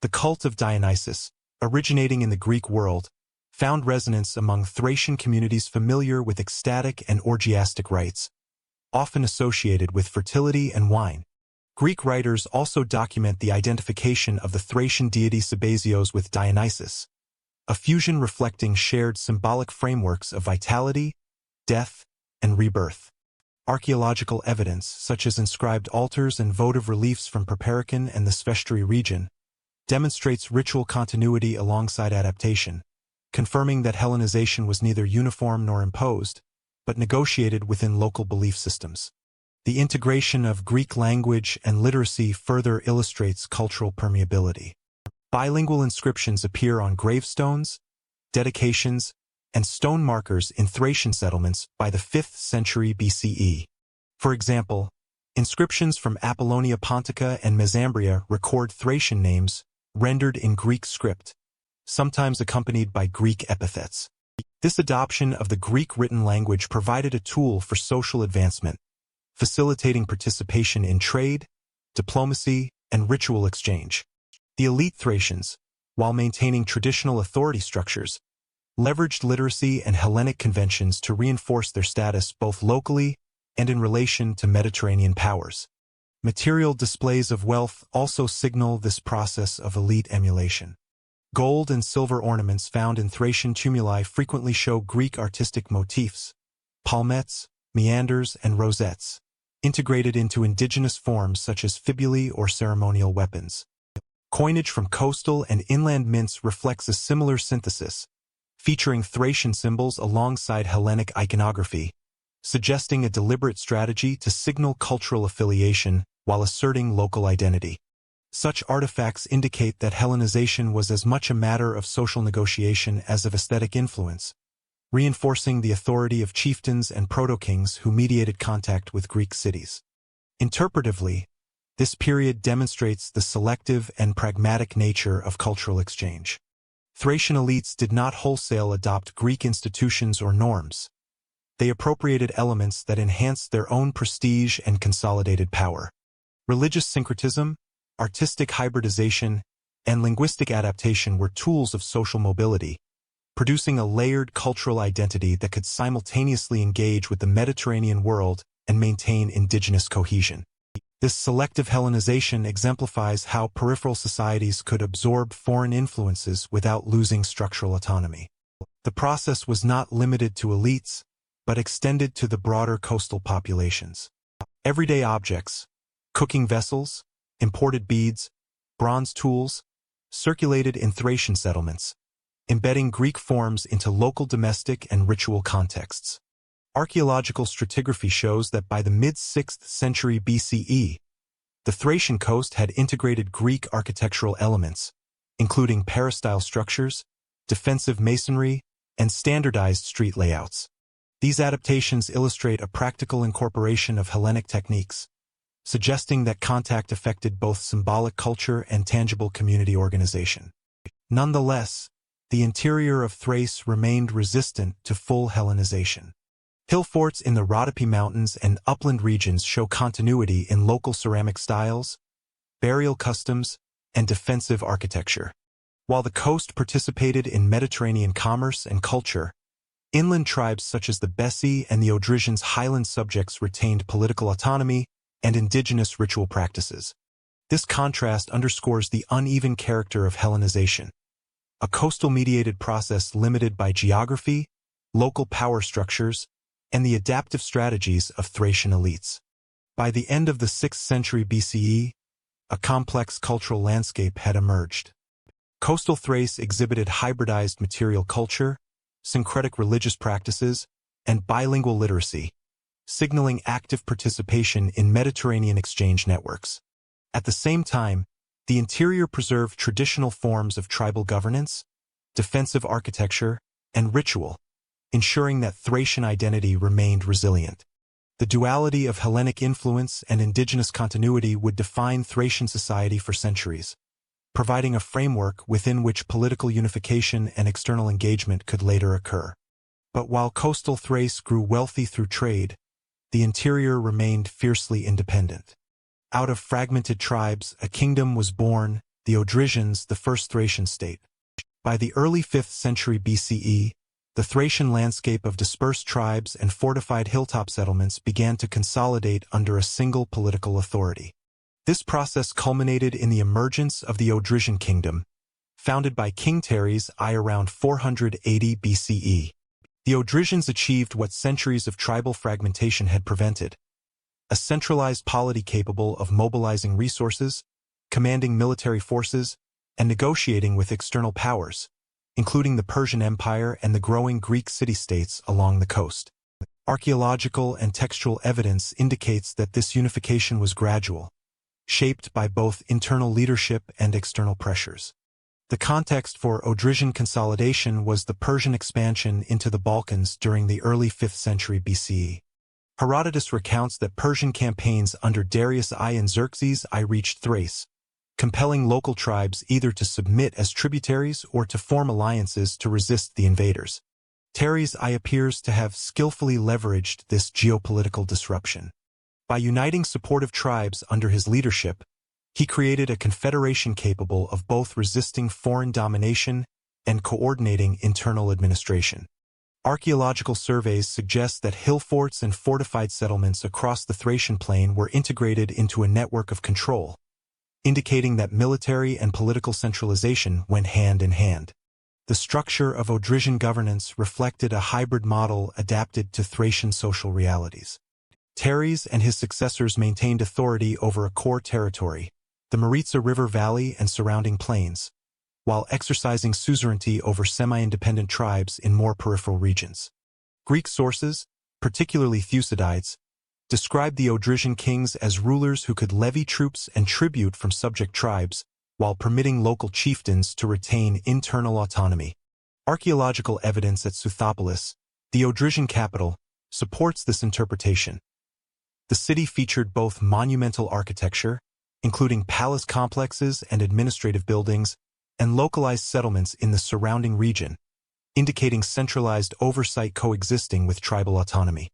[SPEAKER 1] The cult of Dionysus, originating in the Greek world, found resonance among Thracian communities familiar with ecstatic and orgiastic rites, often associated with fertility and wine. Greek writers also document the identification of the Thracian deity Sabazios with Dionysus, a fusion reflecting shared symbolic frameworks of vitality, death, and rebirth. Archaeological evidence, such as inscribed altars and votive reliefs from Perperikon and the Svestri region, demonstrates ritual continuity alongside adaptation, confirming that Hellenization was neither uniform nor imposed, but negotiated within local belief systems. The integration of Greek language and literacy further illustrates cultural permeability. Bilingual inscriptions appear on gravestones, dedications, and stone markers in Thracian settlements by the 5th century BCE. For example, inscriptions from Apollonia Pontica and Mesembria record Thracian names rendered in Greek script, sometimes accompanied by Greek epithets. This adoption of the Greek written language provided a tool for social advancement, facilitating participation in trade, diplomacy, and ritual exchange. The elite Thracians, while maintaining traditional authority structures, leveraged literacy and Hellenic conventions to reinforce their status both locally and in relation to Mediterranean powers. Material displays of wealth also signal this process of elite emulation. Gold and silver ornaments found in Thracian tumuli frequently show Greek artistic motifs, palmettes, meanders, and rosettes, integrated into indigenous forms such as fibulae or ceremonial weapons. Coinage from coastal and inland mints reflects a similar synthesis, featuring Thracian symbols alongside Hellenic iconography, suggesting a deliberate strategy to signal cultural affiliation while asserting local identity. Such artifacts indicate that Hellenization was as much a matter of social negotiation as of aesthetic influence, reinforcing the authority of chieftains and proto-kings who mediated contact with Greek cities. Interpretively, this period demonstrates the selective and pragmatic nature of cultural exchange. Thracian elites did not wholesale adopt Greek institutions or norms. They appropriated elements that enhanced their own prestige and consolidated power. Religious syncretism, artistic hybridization, and linguistic adaptation were tools of social mobility, producing a layered cultural identity that could simultaneously engage with the Mediterranean world and maintain indigenous cohesion. This selective Hellenization exemplifies how peripheral societies could absorb foreign influences without losing structural autonomy. The process was not limited to elites, but extended to the broader coastal populations. Everyday objects, cooking vessels, imported beads, bronze tools, circulated in Thracian settlements, embedding Greek forms into local domestic and ritual contexts. Archaeological stratigraphy shows that by the mid-6th century BCE, the Thracian coast had integrated Greek architectural elements, including peristyle structures, defensive masonry, and standardized street layouts. These adaptations illustrate a practical incorporation of Hellenic techniques, suggesting that contact affected both symbolic culture and tangible community organization. Nonetheless, the interior of Thrace remained resistant to full Hellenization. Hill forts in the Rhodope Mountains and upland regions show continuity in local ceramic styles, burial customs, and defensive architecture. While the coast participated in Mediterranean commerce and culture, inland tribes such as the Bessi and the Odrysians highland subjects retained political autonomy and indigenous ritual practices. This contrast underscores the uneven character of Hellenization, a coastal-mediated process limited by geography, local power structures, and the adaptive strategies of Thracian elites. By the end of the 6th century BCE, a complex cultural landscape had emerged. Coastal Thrace exhibited hybridized material culture, syncretic religious practices, and bilingual literacy, signaling active participation in Mediterranean exchange networks. At the same time, the interior preserved traditional forms of tribal governance, defensive architecture, and ritual, ensuring that Thracian identity remained resilient. The duality of Hellenic influence and indigenous continuity would define Thracian society for centuries, providing a framework within which political unification and external engagement could later occur. But while coastal Thrace grew wealthy through trade, the interior remained fiercely independent. Out of fragmented tribes, a kingdom was born, the Odrysians, the first Thracian state. By the early 5th century BCE, the Thracian landscape of dispersed tribes and fortified hilltop settlements began to consolidate under a single political authority. This process culminated in the emergence of the Odrysian kingdom, founded by King Thrace I around 480 BCE. The Odrysians achieved what centuries of tribal fragmentation had prevented: a centralized polity capable of mobilizing resources, commanding military forces, and negotiating with external powers, including the Persian Empire and the growing Greek city-states along the coast. Archaeological and textual evidence indicates that this unification was gradual, shaped by both internal leadership and external pressures. The context for Odrysian consolidation was the Persian expansion into the Balkans during the early 5th century BCE. Herodotus recounts that Persian campaigns under Darius I and Xerxes I reached Thrace, compelling local tribes either to submit as tributaries or to form alliances to resist the invaders. Thrace I appears to have skillfully leveraged this geopolitical disruption. By uniting supportive tribes under his leadership, he created a confederation capable of both resisting foreign domination and coordinating internal administration. Archaeological surveys suggest that hill forts and fortified settlements across the Thracian plain were integrated into a network of control, indicating that military and political centralization went hand in hand. The structure of Odrysian governance reflected a hybrid model adapted to Thracian social realities. Thrace and his successors maintained authority over a core territory, the Maritsa River Valley and surrounding plains, while exercising suzerainty over semi-independent tribes in more peripheral regions. Greek sources, particularly Thucydides, describe the Odrysian kings as rulers who could levy troops and tribute from subject tribes, while permitting local chieftains to retain internal autonomy. Archaeological evidence at Southopolis, the Odrysian capital, supports this interpretation. The city featured both monumental architecture, including palace complexes and administrative buildings, and localized settlements in the surrounding region, indicating centralized oversight coexisting with tribal autonomy.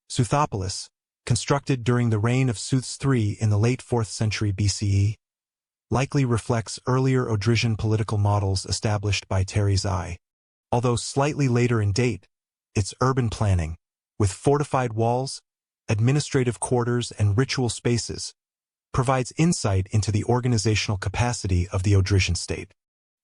[SPEAKER 1] Southopolis, constructed during the reign of Southeastern III in the late 4th century BCE, likely reflects earlier Odrysian political models established by Thrace I. Although slightly later in date, its urban planning, with fortified walls, administrative quarters, and ritual spaces, provides insight into the organizational capacity of the Odrysian state.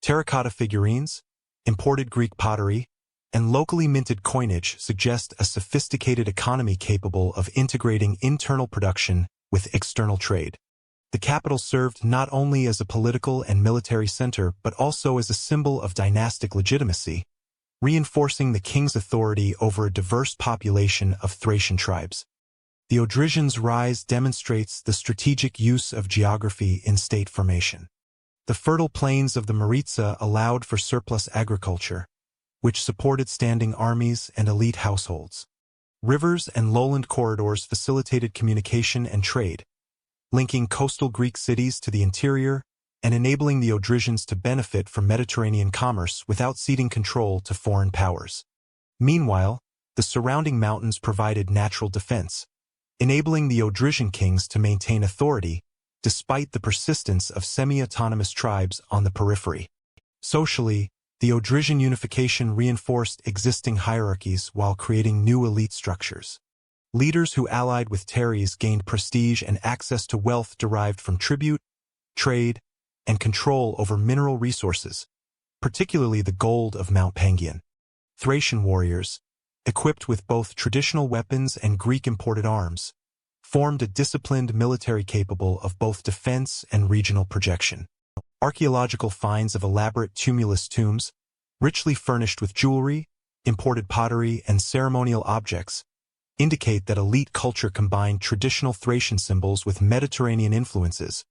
[SPEAKER 1] Terracotta figurines, imported Greek pottery, and locally minted coinage suggest a sophisticated economy capable of integrating internal production with external trade. The capital served not only as a political and military center but also as a symbol of dynastic legitimacy, reinforcing the king's authority over a diverse population of Thracian tribes. The Odrysians' rise demonstrates the strategic use of geography in state formation. The fertile plains of the Maritsa allowed for surplus agriculture, which supported standing armies and elite households. Rivers and lowland corridors facilitated communication and trade, linking coastal Greek cities to the interior and enabling the Odrysians to benefit from Mediterranean commerce without ceding control to foreign powers. Meanwhile, the surrounding mountains provided natural defense, enabling the Odrysian kings to maintain authority despite the persistence of semi-autonomous tribes on the periphery. Socially, the Odrysian unification reinforced existing hierarchies while creating new elite structures. Leaders who allied with Thrace gained prestige and access to wealth derived from tribute, trade, and control over mineral resources, particularly the gold of Mount Pangaean. Thracian warriors, equipped with both traditional weapons and Greek-imported arms, formed a disciplined military capable of both defense and regional projection. Archaeological finds of elaborate tumulus tombs, richly furnished with jewelry, imported pottery, and ceremonial objects indicate that elite culture combined traditional Thracian symbols with Mediterranean influences,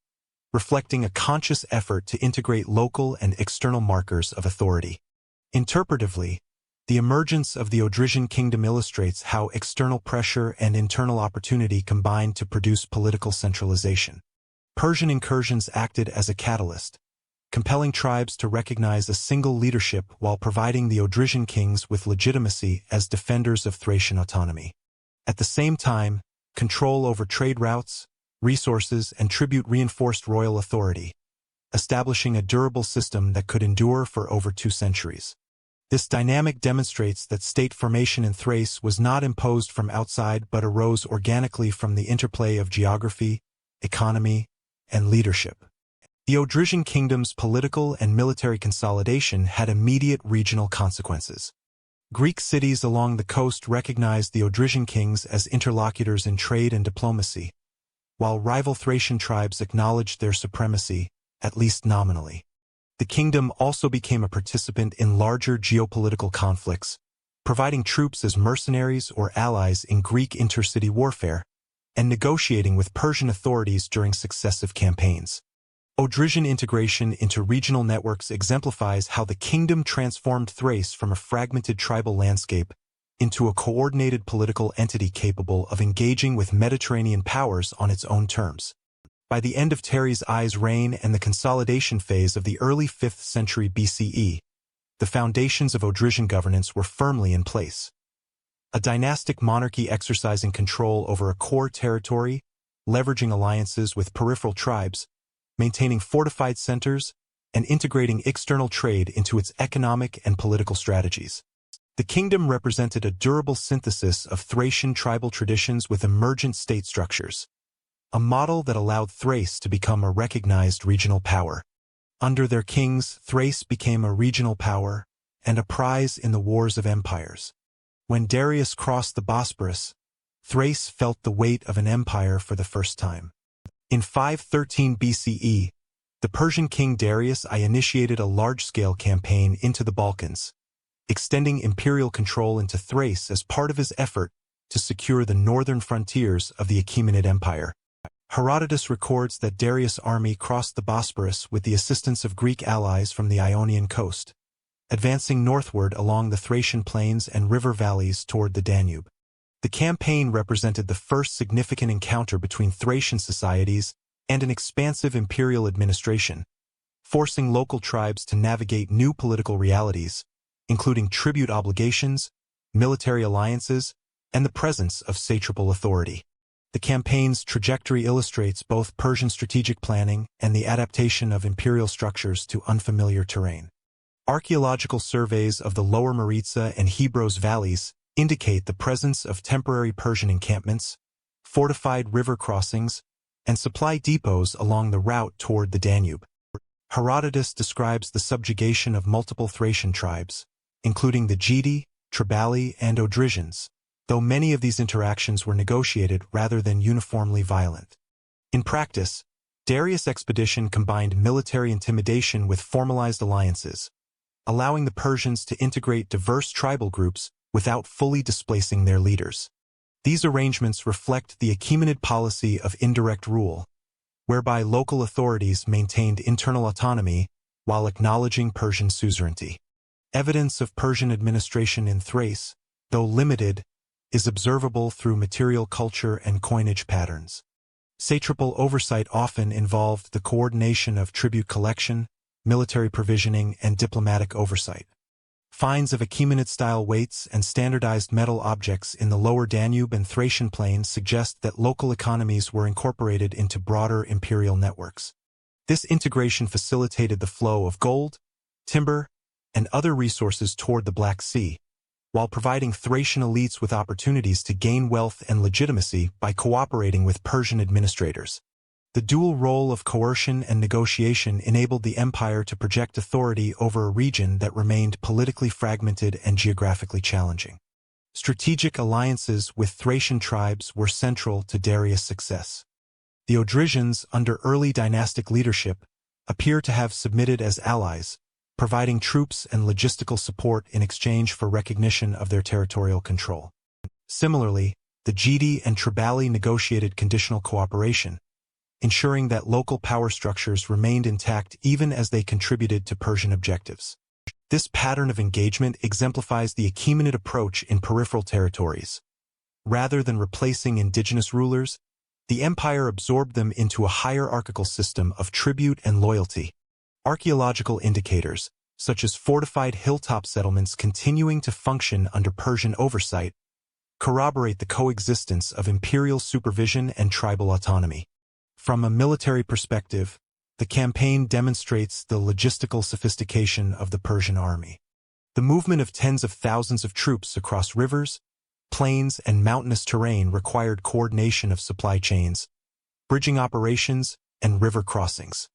[SPEAKER 1] reflecting a conscious effort to integrate local and external markers of authority. Interpretively, the emergence of the Odrysian kingdom illustrates how external pressure and internal opportunity combined to produce political centralization. Persian incursions acted as a catalyst, compelling tribes to recognize a single leadership while providing the Odrysian kings with legitimacy as defenders of Thracian autonomy. At the same time, control over trade routes, resources, and tribute reinforced royal authority, establishing a durable system that could endure for over 2 centuries. This dynamic demonstrates that state formation in Thrace was not imposed from outside but arose organically from the interplay of geography, economy, and leadership. The Odrysian kingdom's political and military consolidation had immediate regional consequences. Greek cities along the coast recognized the Odrysian kings as interlocutors in trade and diplomacy, while rival Thracian tribes acknowledged their supremacy, at least nominally. The kingdom also became a participant in larger geopolitical conflicts, providing troops as mercenaries or allies in Greek intercity warfare, and negotiating with Persian authorities during successive campaigns. Odrysian integration into regional networks exemplifies how the kingdom transformed Thrace from a fragmented tribal landscape into a coordinated political entity capable of engaging with Mediterranean powers on its own terms. By the end of Thrace's I's reign and the consolidation phase of the early 5th century BCE, the foundations of Odrysian governance were firmly in place. A dynastic monarchy exercising control over a core territory, leveraging alliances with peripheral tribes, maintaining fortified centers, and integrating external trade into its economic and political strategies. The kingdom represented a durable synthesis of Thracian tribal traditions with emergent state structures, a model that allowed Thrace to become a recognized regional power. Under their kings, Thrace became a regional power and a prize in the wars of empires. When Darius crossed the Bosporus, Thrace felt the weight of an empire for the first time. In 513 BCE, the Persian king Darius I initiated a large-scale campaign into the Balkans, extending imperial control into Thrace as part of his effort to secure the northern frontiers of the Achaemenid Empire. Herodotus records that Darius' army crossed the Bosporus with the assistance of Greek allies from the Ionian coast, advancing northward along the Thracian plains and river valleys toward the Danube. The campaign represented the first significant encounter between Thracian societies and an expansive imperial administration, forcing local tribes to navigate new political realities, including tribute obligations, military alliances, and the presence of satrapal authority. The campaign's trajectory illustrates both Persian strategic planning and the adaptation of imperial structures to unfamiliar terrain. Archaeological surveys of the lower Maritsa and Hebros valleys indicate the presence of temporary Persian encampments, fortified river crossings, and supply depots along the route toward the Danube. Herodotus describes the subjugation of multiple Thracian tribes, including the Geti, Triballi, and Odrysians, though many of these interactions were negotiated rather than uniformly violent. In practice, Darius' expedition combined military intimidation with formalized alliances, allowing the Persians to integrate diverse tribal groups without fully displacing their leaders. These arrangements reflect the Achaemenid policy of indirect rule, whereby local authorities maintained internal autonomy while acknowledging Persian suzerainty. Evidence of Persian administration in Thrace, though limited, is observable through material culture and coinage patterns. Satrapal oversight often involved the coordination of tribute collection, military provisioning, and diplomatic oversight. Finds of Achaemenid-style weights and standardized metal objects in the lower Danube and Thracian plains suggest that local economies were incorporated into broader imperial networks. This integration facilitated the flow of gold, timber, and other resources toward the Black Sea, while providing Thracian elites with opportunities to gain wealth and legitimacy by cooperating with Persian administrators. The dual role of coercion and negotiation enabled the empire to project authority over a region that remained politically fragmented and geographically challenging. Strategic alliances with Thracian tribes were central to Darius' success. The Odrysians, under early dynastic leadership, appear to have submitted as allies, providing troops and logistical support in exchange for recognition of their territorial control. Similarly, the Gedi and Tribali negotiated conditional cooperation, ensuring that local power structures remained intact even as they contributed to Persian objectives. This pattern of engagement exemplifies the Achaemenid approach in peripheral territories. Rather than replacing indigenous rulers, the empire absorbed them into a hierarchical system of tribute and loyalty. Archaeological indicators, such as fortified hilltop settlements continuing to function under Persian oversight, corroborate the coexistence of imperial supervision and tribal autonomy. From a military perspective, the campaign demonstrates the logistical sophistication of the Persian army. The movement of tens of thousands of troops across rivers, plains, and mountainous terrain required coordination of supply chains, bridging operations, and river crossings.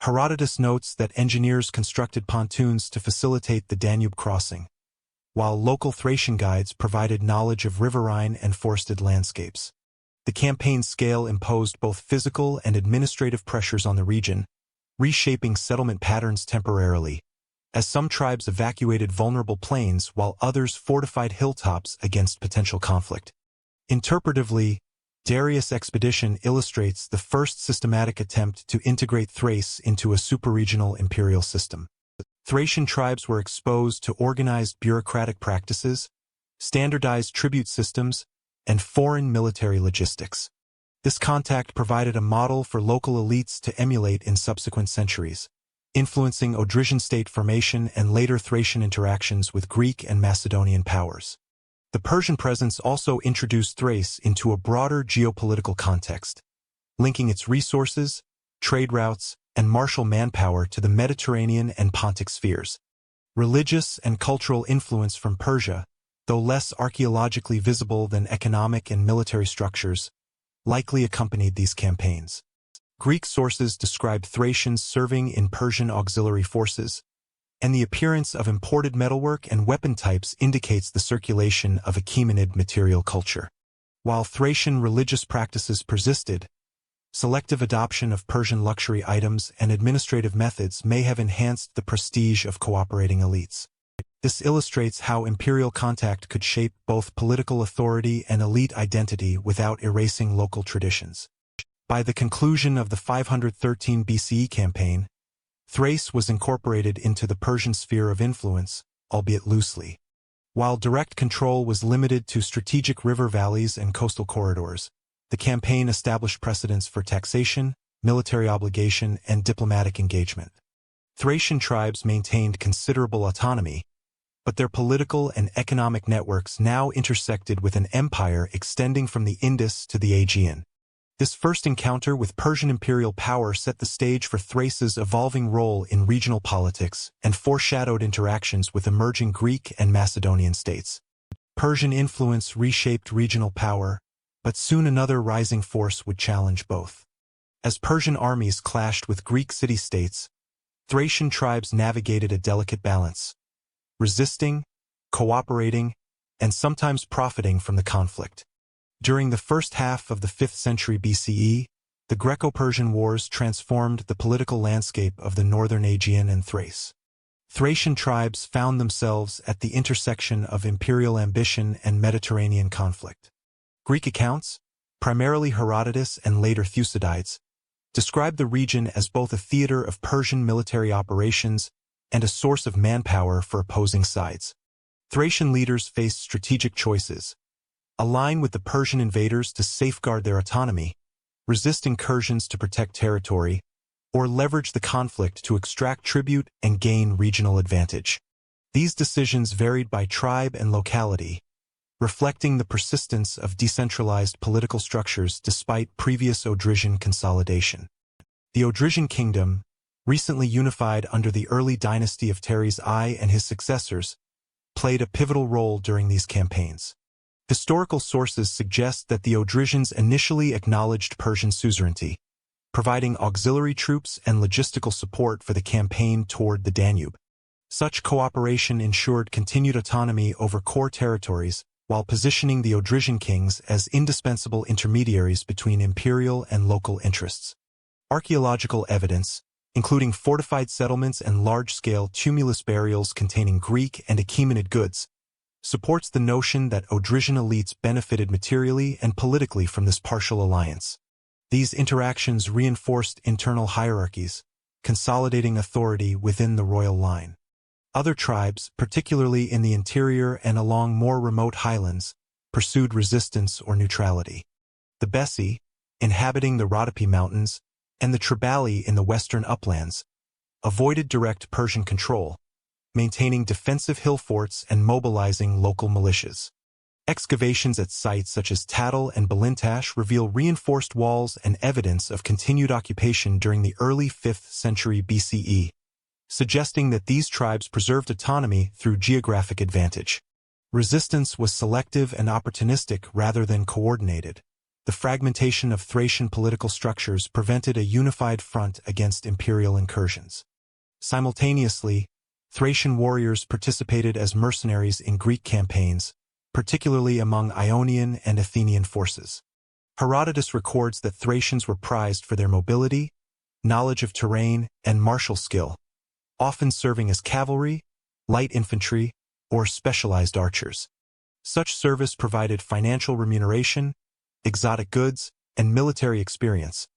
[SPEAKER 1] Herodotus notes that engineers constructed pontoons to facilitate the Danube crossing, while local Thracian guides provided knowledge of riverine and forested landscapes. The campaign's scale imposed both physical and administrative pressures on the region, reshaping settlement patterns temporarily, as some tribes evacuated vulnerable plains while others fortified hilltops against potential conflict. Interpretively, Darius' expedition illustrates the first systematic attempt to integrate Thrace into a superregional imperial system. Thracian tribes were exposed to organized bureaucratic practices, standardized tribute systems, and foreign military logistics. This contact provided a model for local elites to emulate in subsequent centuries, influencing Odrysian state formation and later Thracian interactions with Greek and Macedonian powers. The Persian presence also introduced Thrace into a broader geopolitical context, linking its resources, trade routes, and martial manpower to the Mediterranean and Pontic spheres. Religious and cultural influence from Persia, though less archaeologically visible than economic and military structures, likely accompanied these campaigns. Greek sources describe Thracians serving in Persian auxiliary forces, and the appearance of imported metalwork and weapon types indicates the circulation of Achaemenid material culture. While Thracian religious practices persisted, selective adoption of Persian luxury items and administrative methods may have enhanced the prestige of cooperating elites. This illustrates how imperial contact could shape both political authority and elite identity without erasing local traditions. By the conclusion of the 513 BCE campaign, Thrace was incorporated into the Persian sphere of influence, albeit loosely. While direct control was limited to strategic river valleys and coastal corridors, the campaign established precedents for taxation, military obligation, and diplomatic engagement. Thracian tribes maintained considerable autonomy, but their political and economic networks now intersected with an empire extending from the Indus to the Aegean. This first encounter with Persian imperial power set the stage for Thrace's evolving role in regional politics and foreshadowed interactions with emerging Greek and Macedonian states. Persian influence reshaped regional power, but soon another rising force would challenge both. As Persian armies clashed with Greek city-states, Thracian tribes navigated a delicate balance, resisting, cooperating, and sometimes profiting from the conflict. During the first half of the 5th century BCE, the Greco-Persian Wars transformed the political landscape of the northern Aegean and Thrace. Thracian tribes found themselves at the intersection of imperial ambition and Mediterranean conflict. Greek accounts, primarily Herodotus and later Thucydides, describe the region as both a theater of Persian military operations and a source of manpower for opposing sides. Thracian leaders faced strategic choices: align with the Persian invaders to safeguard their autonomy, resist incursions to protect territory, or leverage the conflict to extract tribute and gain regional advantage. These decisions varied by tribe and locality, reflecting the persistence of decentralized political structures despite previous Odrysian consolidation. The Odrysian kingdom, recently unified under the early dynasty of Thrace I and his successors, played a pivotal role during these campaigns. Historical sources suggest that the Odrysians initially acknowledged Persian suzerainty, providing auxiliary troops and logistical support for the campaign toward the Danube. Such cooperation ensured continued autonomy over core territories, while positioning the Odrysian kings as indispensable intermediaries between imperial and local interests. Archaeological evidence, including fortified settlements and large-scale tumulus burials containing Greek and Achaemenid goods, supports the notion that Odrysian elites benefited materially and politically from this partial alliance. These interactions reinforced internal hierarchies, consolidating authority within the royal line. Other tribes, particularly in the interior and along more remote highlands, pursued resistance or neutrality. The Bessi, inhabiting the Rhodope Mountains, and the Triballi in the western uplands, avoided direct Persian control, maintaining defensive hill forts and mobilizing local militias. Excavations at sites such as Tattle and Balintash reveal reinforced walls and evidence of continued occupation during the early 5th century BCE, suggesting that these tribes preserved autonomy through geographic advantage. Resistance was selective and opportunistic rather than coordinated. The fragmentation of Thracian political structures prevented a unified front against imperial incursions. Simultaneously, Thracian warriors participated as mercenaries in Greek campaigns, particularly among Ionian and Athenian forces. Herodotus records that Thracians were prized for their mobility, knowledge of terrain, and martial skill, often serving as cavalry, light infantry, or specialized archers. Such service provided financial remuneration, exotic goods, and military experience,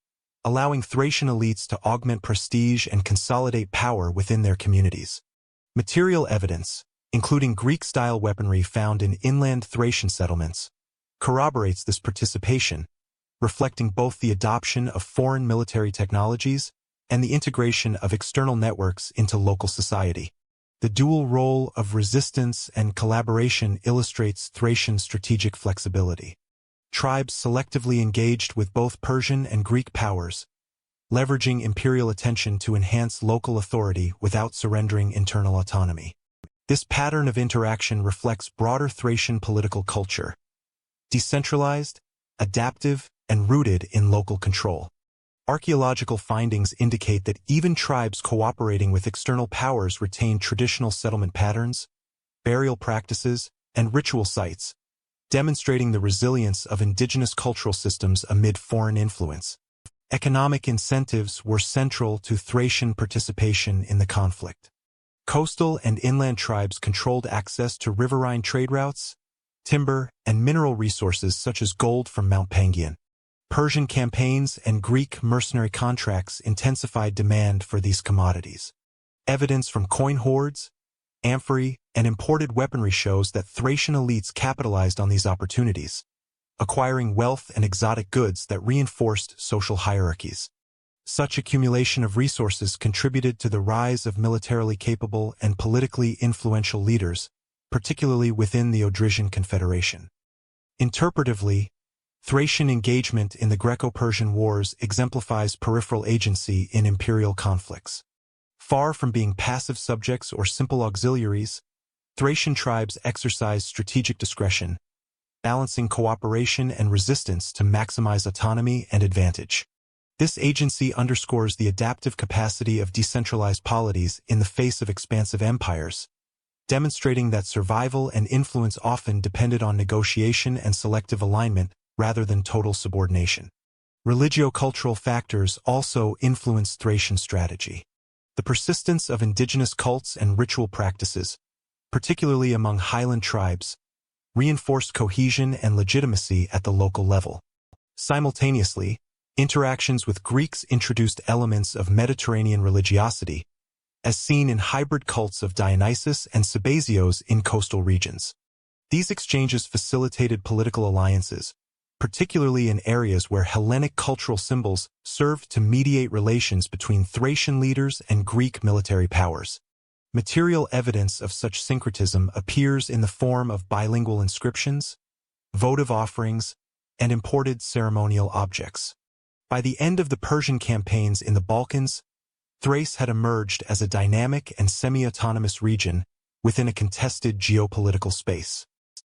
[SPEAKER 1] allowing Thracian elites to augment prestige and consolidate power within their communities. Material evidence, including Greek-style weaponry found in inland Thracian settlements, corroborates this participation, reflecting both the adoption of foreign military technologies and the integration of external networks into local society. The dual role of resistance and collaboration illustrates Thracian strategic flexibility. Tribes selectively engaged with both Persian and Greek powers, leveraging imperial attention to enhance local authority without surrendering internal autonomy. This pattern of interaction reflects broader Thracian political culture, decentralized, adaptive, and rooted in local control. Archaeological findings indicate that even tribes cooperating with external powers retained traditional settlement patterns, burial practices, and ritual sites, demonstrating the resilience of indigenous cultural systems amid foreign influence. Economic incentives were central to Thracian participation in the conflict. Coastal and inland tribes controlled access to riverine trade routes, timber, and mineral resources such as gold from Mount Pangaean. Persian campaigns and Greek mercenary contracts intensified demand for these commodities. Evidence from coin hoards, amphorae, and imported weaponry shows that Thracian elites capitalized on these opportunities, acquiring wealth and exotic goods that reinforced social hierarchies. Such accumulation of resources contributed to the rise of militarily capable and politically influential leaders, particularly within the Odrysian Confederation. Interpretively, Thracian engagement in the Greco-Persian Wars exemplifies peripheral agency in imperial conflicts. Far from being passive subjects or simple auxiliaries, Thracian tribes exercised strategic discretion, balancing cooperation and resistance to maximize autonomy and advantage. This agency underscores the adaptive capacity of decentralized polities in the face of expansive empires, demonstrating that survival and influence often depended on negotiation and selective alignment rather than total subordination. Religio-cultural factors also influenced Thracian strategy. The persistence of indigenous cults and ritual practices, particularly among highland tribes, reinforced cohesion and legitimacy at the local level. Simultaneously, interactions with Greeks introduced elements of Mediterranean religiosity, as seen in hybrid cults of Dionysus and Sabazios in coastal regions. These exchanges facilitated political alliances, particularly in areas where Hellenic cultural symbols served to mediate relations between Thracian leaders and Greek military powers. Material evidence of such syncretism appears in the form of bilingual inscriptions, votive offerings, and imported ceremonial objects. By the end of the Persian campaigns in the Balkans, Thrace had emerged as a dynamic and semi-autonomous region within a contested geopolitical space.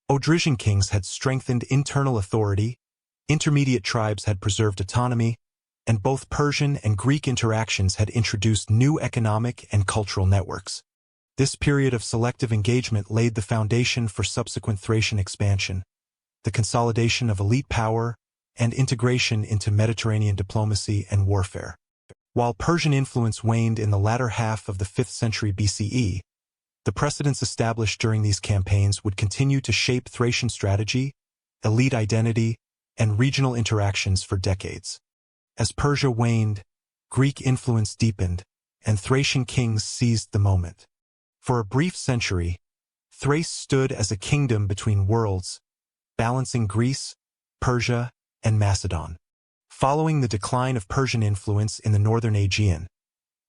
[SPEAKER 1] Odrysian kings had strengthened internal authority, intermediate tribes had preserved autonomy, and both Persian and Greek interactions had introduced new economic and cultural networks. This period of selective engagement laid the foundation for subsequent Thracian expansion, the consolidation of elite power, and integration into Mediterranean diplomacy and warfare. While Persian influence waned in the latter half of the 5th century BCE, the precedents established during these campaigns would continue to shape Thracian strategy, elite identity, and regional interactions for decades. As Persia waned, Greek influence deepened, and Thracian kings seized the moment. For a brief century, Thrace stood as a kingdom between worlds, balancing Greece, Persia, and Macedon. Following the decline of Persian influence in the northern Aegean,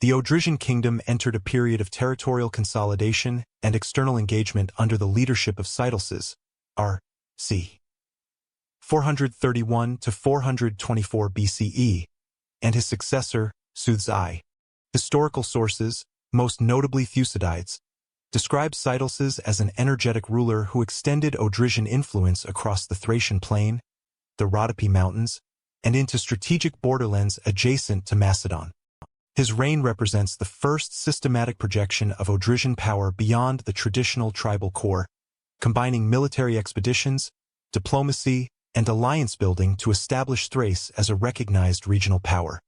[SPEAKER 1] the Odrysian kingdom entered a period of territorial consolidation and external engagement under the leadership of Cytalses, r.c. 431 to 424 BCE, and his successor, Southeastern I. Historical sources, most notably Thucydides, describe Cytalses as an energetic ruler who extended Odrysian influence across the Thracian plain, the Rhodope Mountains, and into strategic borderlands adjacent to Macedon. His reign represents the first systematic projection of Odrysian power beyond the traditional tribal core, combining military expeditions, diplomacy, and alliance-building to establish Thrace as a recognized regional power.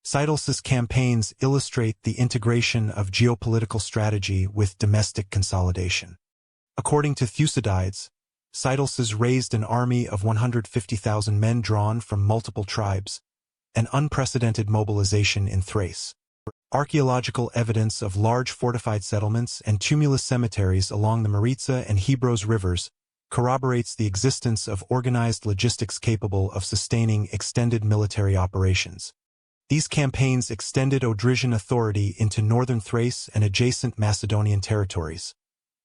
[SPEAKER 1] Cytalses' campaigns illustrate the integration of geopolitical strategy with domestic consolidation. According to Thucydides, Cytalses raised an army of 150,000 men drawn from multiple tribes, an unprecedented mobilization in Thrace. Archaeological evidence of large fortified settlements and tumulus cemeteries along the Maritsa and Hebros rivers corroborates the existence of organized logistics capable of sustaining extended military operations. These campaigns extended Odrysian authority into northern Thrace and adjacent Macedonian territories,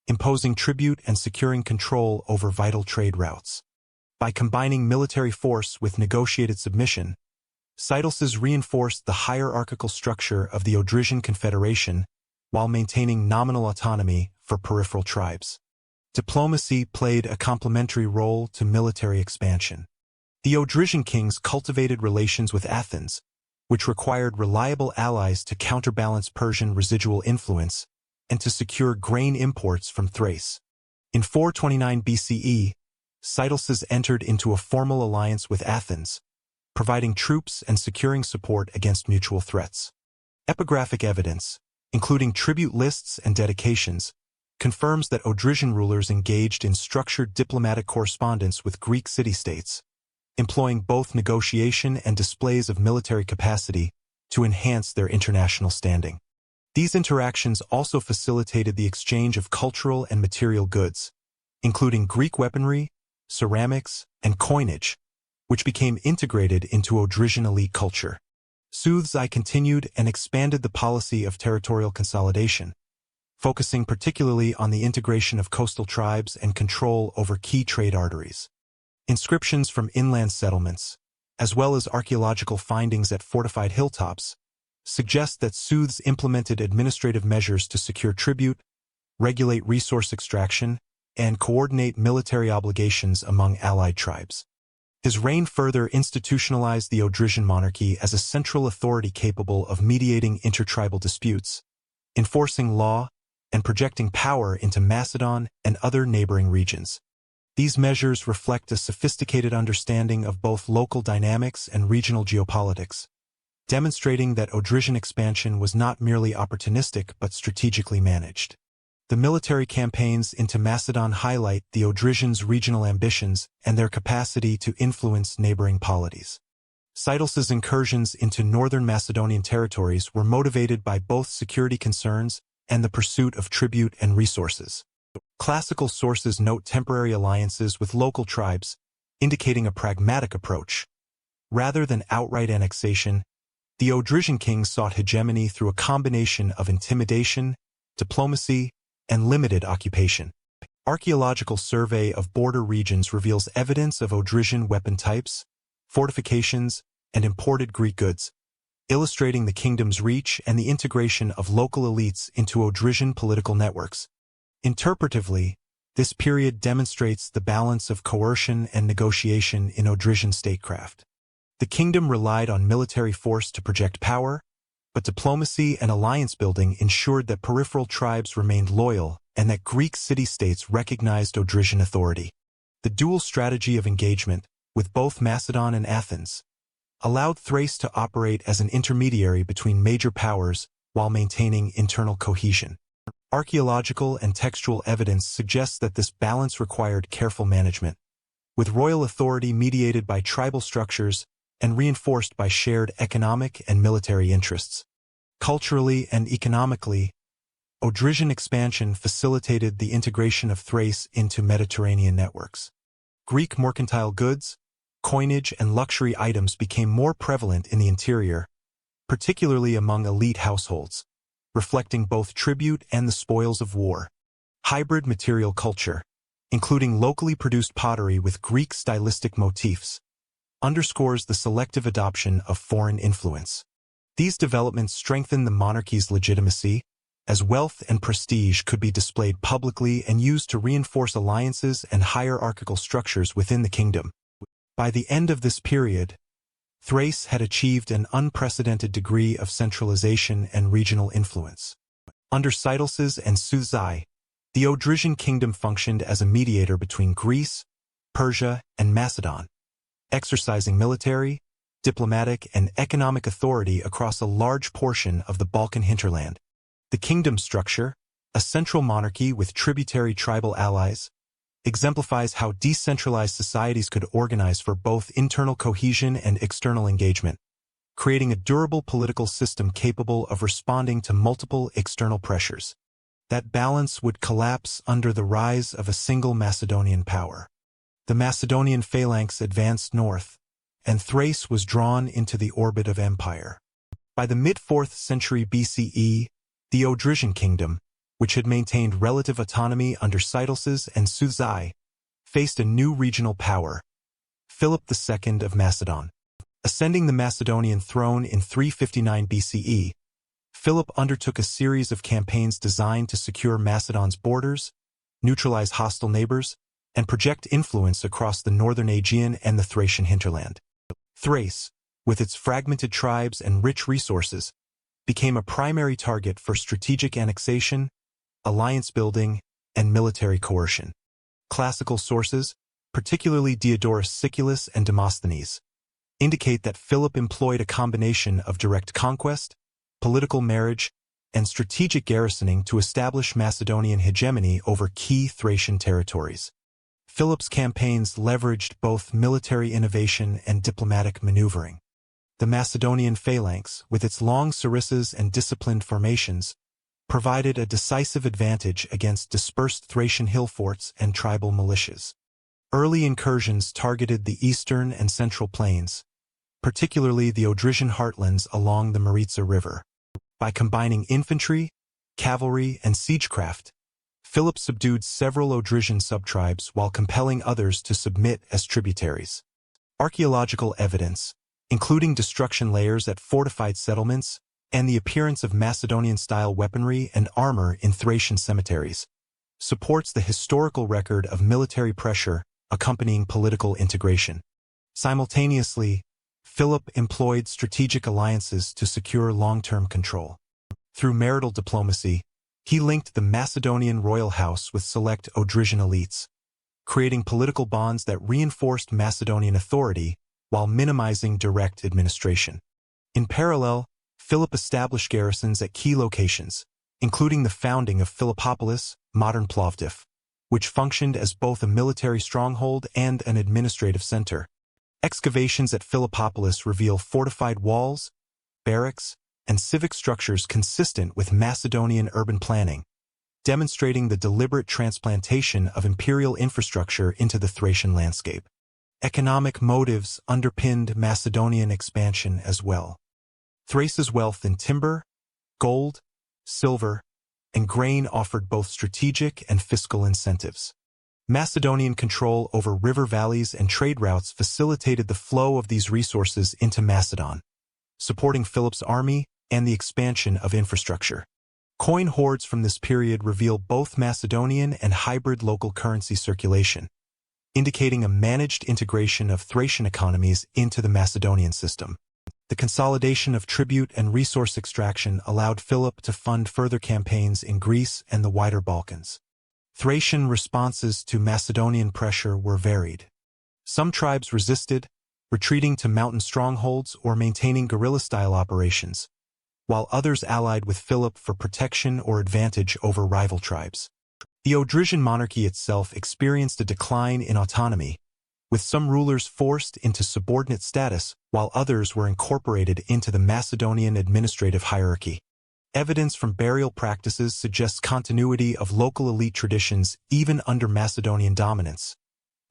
[SPEAKER 1] imposing tribute and securing control over vital trade routes. By combining military force with negotiated submission, Cytalses reinforced the hierarchical structure of the Odrysian Confederation while maintaining nominal autonomy for peripheral tribes. Diplomacy played a complementary role to military expansion. The Odrysian kings cultivated relations with Athens, which required reliable allies to counterbalance Persian residual influence and to secure grain imports from Thrace. In 429 BCE, Cytalses entered into a formal alliance with Athens, providing troops and securing support against mutual threats. Epigraphic evidence, including tribute lists and dedications, confirms that Odrysian rulers engaged in structured diplomatic correspondence with Greek city-states, employing both negotiation and displays of military capacity to enhance their international standing. These interactions also facilitated the exchange of cultural and material goods, including Greek weaponry, ceramics, and coinage, which became integrated into Odrysian elite culture. Southeastern I continued and expanded the policy of territorial consolidation, focusing particularly on the integration of coastal tribes and control over key trade arteries. Inscriptions from inland settlements, as well as archaeological findings at fortified hilltops, suggest that Southeastern implemented administrative measures to secure tribute, regulate resource extraction, and coordinate military obligations among allied tribes. His reign further institutionalized the Odrysian monarchy as a central authority capable of mediating intertribal disputes, enforcing law, and projecting power into Macedon and other neighboring regions. These measures reflect a sophisticated understanding of both local dynamics and regional geopolitics, demonstrating that Odrysian expansion was not merely opportunistic but strategically managed. The military campaigns into Macedon highlight the Odrysians' regional ambitions and their capacity to influence neighboring polities. Cytalses' incursions into northern Macedonian territories were motivated by both security concerns and the pursuit of tribute and resources. Classical sources note temporary alliances with local tribes, indicating a pragmatic approach. Rather than outright annexation, the Odrysian kings sought hegemony through a combination of intimidation, diplomacy, and limited occupation. Archaeological survey of border regions reveals evidence of Odrysian weapon types, fortifications, and imported Greek goods, illustrating the kingdom's reach and the integration of local elites into Odrysian political networks. Interpretively, this period demonstrates the balance of coercion and negotiation in Odrysian statecraft. The kingdom relied on military force to project power, but diplomacy and alliance building ensured that peripheral tribes remained loyal and that Greek city-states recognized Odrysian authority. The dual strategy of engagement, with both Macedon and Athens, allowed Thrace to operate as an intermediary between major powers while maintaining internal cohesion. Archaeological and textual evidence suggests that this balance required careful management, with royal authority mediated by tribal structures and reinforced by shared economic and military interests. Culturally and economically, Odrysian expansion facilitated the integration of Thrace into Mediterranean networks. Greek mercantile goods, coinage, and luxury items became more prevalent in the interior, particularly among elite households, reflecting both tribute and the spoils of war. Hybrid material culture, including locally produced pottery with Greek stylistic motifs, underscores the selective adoption of foreign influence. These developments strengthen the monarchy's legitimacy, as wealth and prestige could be displayed publicly and used to reinforce alliances and hierarchical structures within the kingdom. By the end of this period, Thrace had achieved an unprecedented degree of centralization and regional influence. Under Cytulces and Suthai, the Odrysian kingdom functioned as a mediator between Greece, Persia, and Macedon, exercising military, diplomatic, and economic authority across a large portion of the Balkan hinterland. The kingdom structure, a central monarchy with tributary tribal allies, exemplifies how decentralized societies could organize for both internal cohesion and external engagement, creating a durable political system capable of responding to multiple external pressures. That balance would collapse under the rise of a single Macedonian power. The Macedonian phalanx advanced north, and Thrace was drawn into the orbit of empire. By the mid-4th century BCE, the Odrysian kingdom, which had maintained relative autonomy under Cytulces and Suthai, faced a new regional power, Philip II of Macedon. Ascending the Macedonian throne in 359 BCE, Philip undertook a series of campaigns designed to secure Macedon's borders, neutralize hostile neighbors, and project influence across the northern Aegean and the Thracian hinterland. Thrace, with its fragmented tribes and rich resources, became a primary target for strategic annexation, alliance building, and military coercion. Classical sources, particularly Diodorus Siculus and Demosthenes, indicate that Philip employed a combination of direct conquest, political marriage, and strategic garrisoning to establish Macedonian hegemony over key Thracian territories. Philip's campaigns leveraged both military innovation and diplomatic maneuvering. The Macedonian phalanx, with its long sarissas and disciplined formations, provided a decisive advantage against dispersed Thracian hill forts and tribal militias. Early incursions targeted the eastern and central plains, particularly the Odrysian heartlands along the Maritsa River. By combining infantry, cavalry, and siegecraft, Philip subdued several Odrysian subtribes while compelling others to submit as tributaries. Archaeological evidence, including destruction layers at fortified settlements and the appearance of Macedonian-style weaponry and armor in Thracian cemeteries, supports the historical record of military pressure accompanying political integration. Simultaneously, Philip employed strategic alliances to secure long-term control. Through marital diplomacy, he linked the Macedonian royal house with select Odrysian elites, creating political bonds that reinforced Macedonian authority while minimizing direct administration. In parallel, Philip established garrisons at key locations, including the founding of Philippopolis, modern Plovdiv, which functioned as both a military stronghold and an administrative center. Excavations at Philippopolis reveal fortified walls, barracks, and civic structures consistent with Macedonian urban planning, demonstrating the deliberate transplantation of imperial infrastructure into the Thracian landscape. Economic motives underpinned Macedonian expansion as well. Thrace's wealth in timber, gold, silver, and grain offered both strategic and fiscal incentives. Macedonian control over river valleys and trade routes facilitated the flow of these resources into Macedon, supporting Philip's army and the expansion of infrastructure. Coin hoards from this period reveal both Macedonian and hybrid local currency circulation, indicating a managed integration of Thracian economies into the Macedonian system. The consolidation of tribute and resource extraction allowed Philip to fund further campaigns in Greece and the wider Balkans. Thracian responses to Macedonian pressure were varied. Some tribes resisted, retreating to mountain strongholds or maintaining guerrilla-style operations, while others allied with Philip for protection or advantage over rival tribes. The Odrysian monarchy itself experienced a decline in autonomy, with some rulers forced into subordinate status while others were incorporated into the Macedonian administrative hierarchy. Evidence from burial practices suggests continuity of local elite traditions even under Macedonian dominance,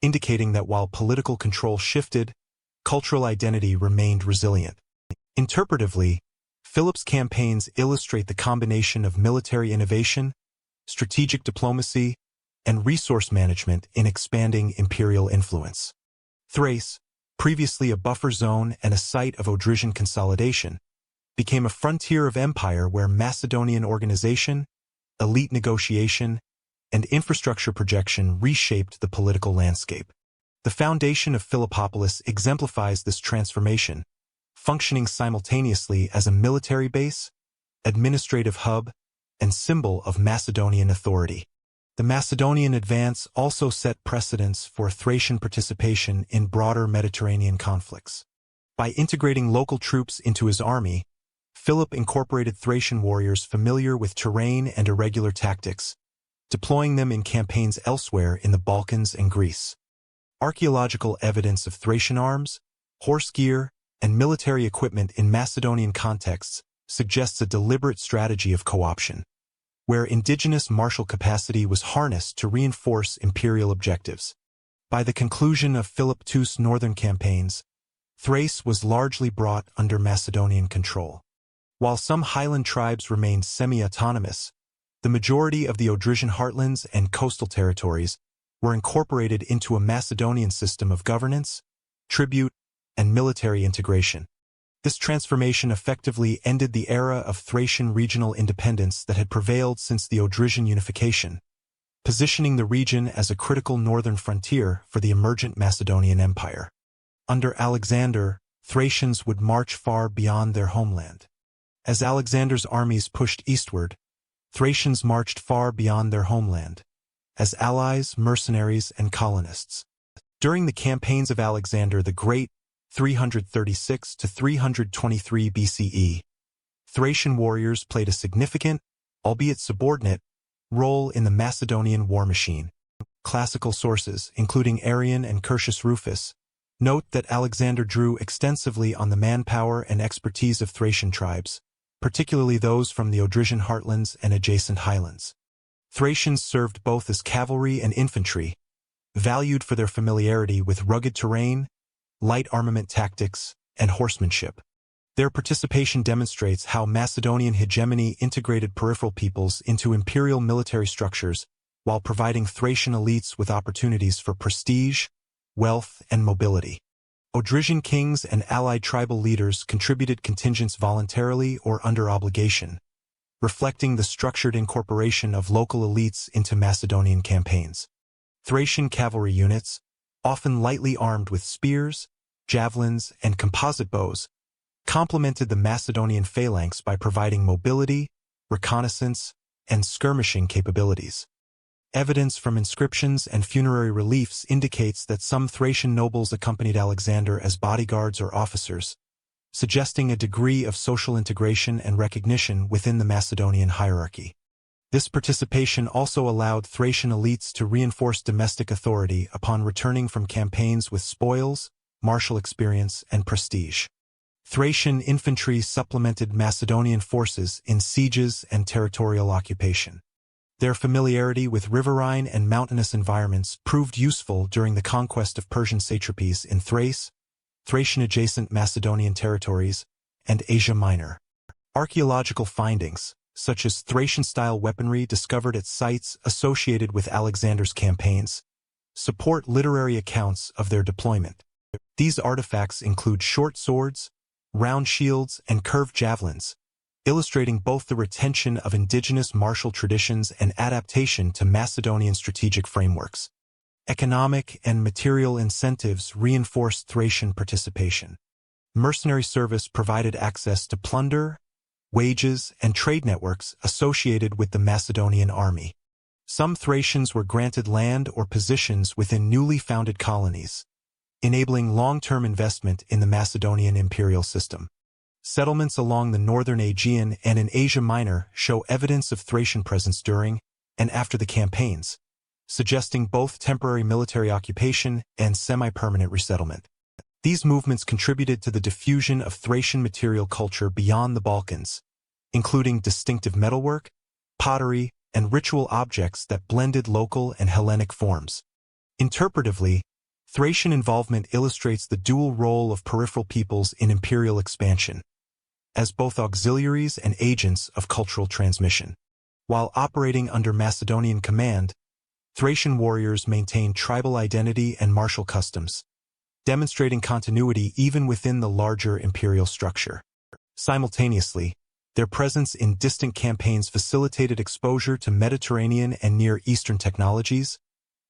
[SPEAKER 1] indicating that while political control shifted, cultural identity remained resilient. Interpretively, Philip's campaigns illustrate the combination of military innovation, strategic diplomacy, and resource management in expanding imperial influence. Thrace, previously a buffer zone and a site of Odrysian consolidation, became a frontier of empire where Macedonian organization, elite negotiation, and infrastructure projection reshaped the political landscape. The foundation of Philippopolis exemplifies this transformation, functioning simultaneously as a military base, administrative hub, and symbol of Macedonian authority. The Macedonian advance also set precedents for Thracian participation in broader Mediterranean conflicts. By integrating local troops into his army, Philip incorporated Thracian warriors familiar with terrain and irregular tactics, deploying them in campaigns elsewhere in the Balkans and Greece. Archaeological evidence of Thracian arms, horse gear, and military equipment in Macedonian contexts suggests a deliberate strategy of co-option, where indigenous martial capacity was harnessed to reinforce imperial objectives. By the conclusion of Philip II's northern campaigns, Thrace was largely brought under Macedonian control. While some highland tribes remained semi-autonomous, the majority of the Odrysian heartlands and coastal territories were incorporated into a Macedonian system of governance, tribute, and military integration. This transformation effectively ended the era of Thracian regional independence that had prevailed since the Odrysian unification, positioning the region as a critical northern frontier for the emergent Macedonian Empire. Under Alexander, Thracians would march far beyond their homeland. As Alexander's armies pushed eastward, Thracians marched far beyond their homeland, as allies, mercenaries, and colonists. During the campaigns of Alexander the Great, 336 to 323 BCE, Thracian warriors played a significant, albeit subordinate, role in the Macedonian war machine. Classical sources, including Arrian and Curtius Rufus, note that Alexander drew extensively on the manpower and expertise of Thracian tribes, particularly those from the Odrysian heartlands and adjacent highlands. Thracians served both as cavalry and infantry, valued for their familiarity with rugged terrain, light armament tactics, and horsemanship. Their participation demonstrates how Macedonian hegemony integrated peripheral peoples into imperial military structures while providing Thracian elites with opportunities for prestige, wealth, and mobility. Odrysian kings and allied tribal leaders contributed contingents voluntarily or under obligation, reflecting the structured incorporation of local elites into Macedonian campaigns. Thracian cavalry units, often lightly armed with spears, javelins, and composite bows, complemented the Macedonian phalanx by providing mobility, reconnaissance, and skirmishing capabilities. Evidence from inscriptions and funerary reliefs indicates that some Thracian nobles accompanied Alexander as bodyguards or officers, suggesting a degree of social integration and recognition within the Macedonian hierarchy. This participation also allowed Thracian elites to reinforce domestic authority upon returning from campaigns with spoils, martial experience, and prestige. Thracian infantry supplemented Macedonian forces in sieges and territorial occupation. Their familiarity with riverine and mountainous environments proved useful during the conquest of Persian satrapies in Thrace, Thracian-adjacent Macedonian territories, and Asia Minor. Archaeological findings, such as Thracian-style weaponry discovered at sites associated with Alexander's campaigns, support literary accounts of their deployment. These artifacts include short swords, round shields, and curved javelins, illustrating both the retention of indigenous martial traditions and adaptation to Macedonian strategic frameworks. Economic and material incentives reinforced Thracian participation. Mercenary service provided access to plunder, wages, and trade networks associated with the Macedonian army. Some Thracians were granted land or positions within newly founded colonies, enabling long-term investment in the Macedonian imperial system. Settlements along the northern Aegean and in Asia Minor show evidence of Thracian presence during and after the campaigns, suggesting both temporary military occupation and semi-permanent resettlement. These movements contributed to the diffusion of Thracian material culture beyond the Balkans, including distinctive metalwork, pottery, and ritual objects that blended local and Hellenic forms. Interpretively, Thracian involvement illustrates the dual role of peripheral peoples in imperial expansion, as both auxiliaries and agents of cultural transmission. While operating under Macedonian command, Thracian warriors maintained tribal identity and martial customs, demonstrating continuity even within the larger imperial structure. Simultaneously, their presence in distant campaigns facilitated exposure to Mediterranean and Near Eastern technologies,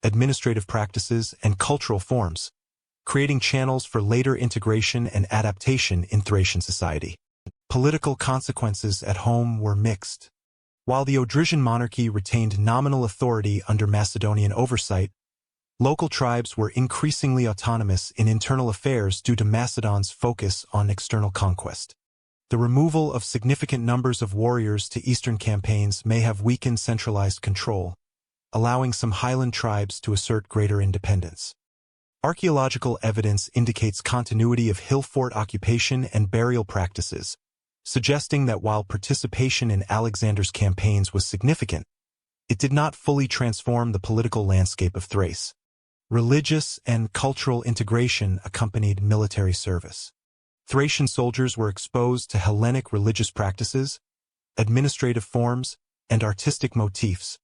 [SPEAKER 1] administrative practices, and cultural forms, creating channels for later integration and adaptation in Thracian society. Political consequences at home were mixed. While the Odrysian monarchy retained nominal authority under Macedonian oversight, local tribes were increasingly autonomous in internal affairs due to Macedon's focus on external conquest. The removal of significant numbers of warriors to eastern campaigns may have weakened centralized control, allowing some highland tribes to assert greater independence. Archaeological evidence indicates continuity of hill fort occupation and burial practices, suggesting that while participation in Alexander's campaigns was significant, it did not fully transform the political landscape of Thrace. Religious and cultural integration accompanied military service. Thracian soldiers were exposed to Hellenic religious practices, administrative forms, and artistic motifs,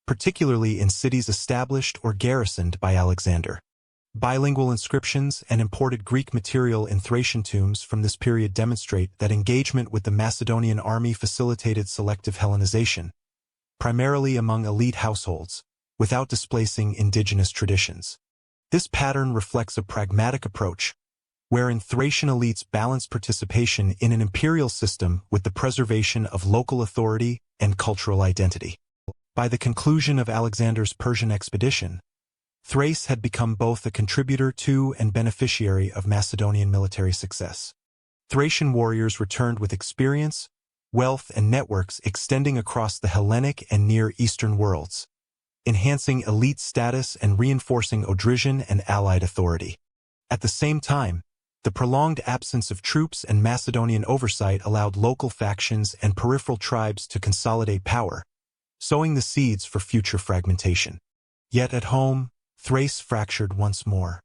[SPEAKER 1] particularly in cities established or garrisoned by Alexander. Bilingual inscriptions and imported Greek material in Thracian tombs from this period demonstrate that engagement with the Macedonian army facilitated selective Hellenization, primarily among elite households, without displacing indigenous traditions. This pattern reflects a pragmatic approach, wherein Thracian elites balanced participation in an imperial system with the preservation of local authority and cultural identity. By the conclusion of Alexander's Persian expedition, Thrace had become both a contributor to and beneficiary of Macedonian military success. Thracian warriors returned with experience, wealth, and networks extending across the Hellenic and Near Eastern worlds, enhancing elite status and reinforcing Odrysian and allied authority. At the same time, the prolonged absence of troops and Macedonian oversight allowed local factions and peripheral tribes to consolidate power, sowing the seeds for future fragmentation. Yet at home, Thrace fractured once more.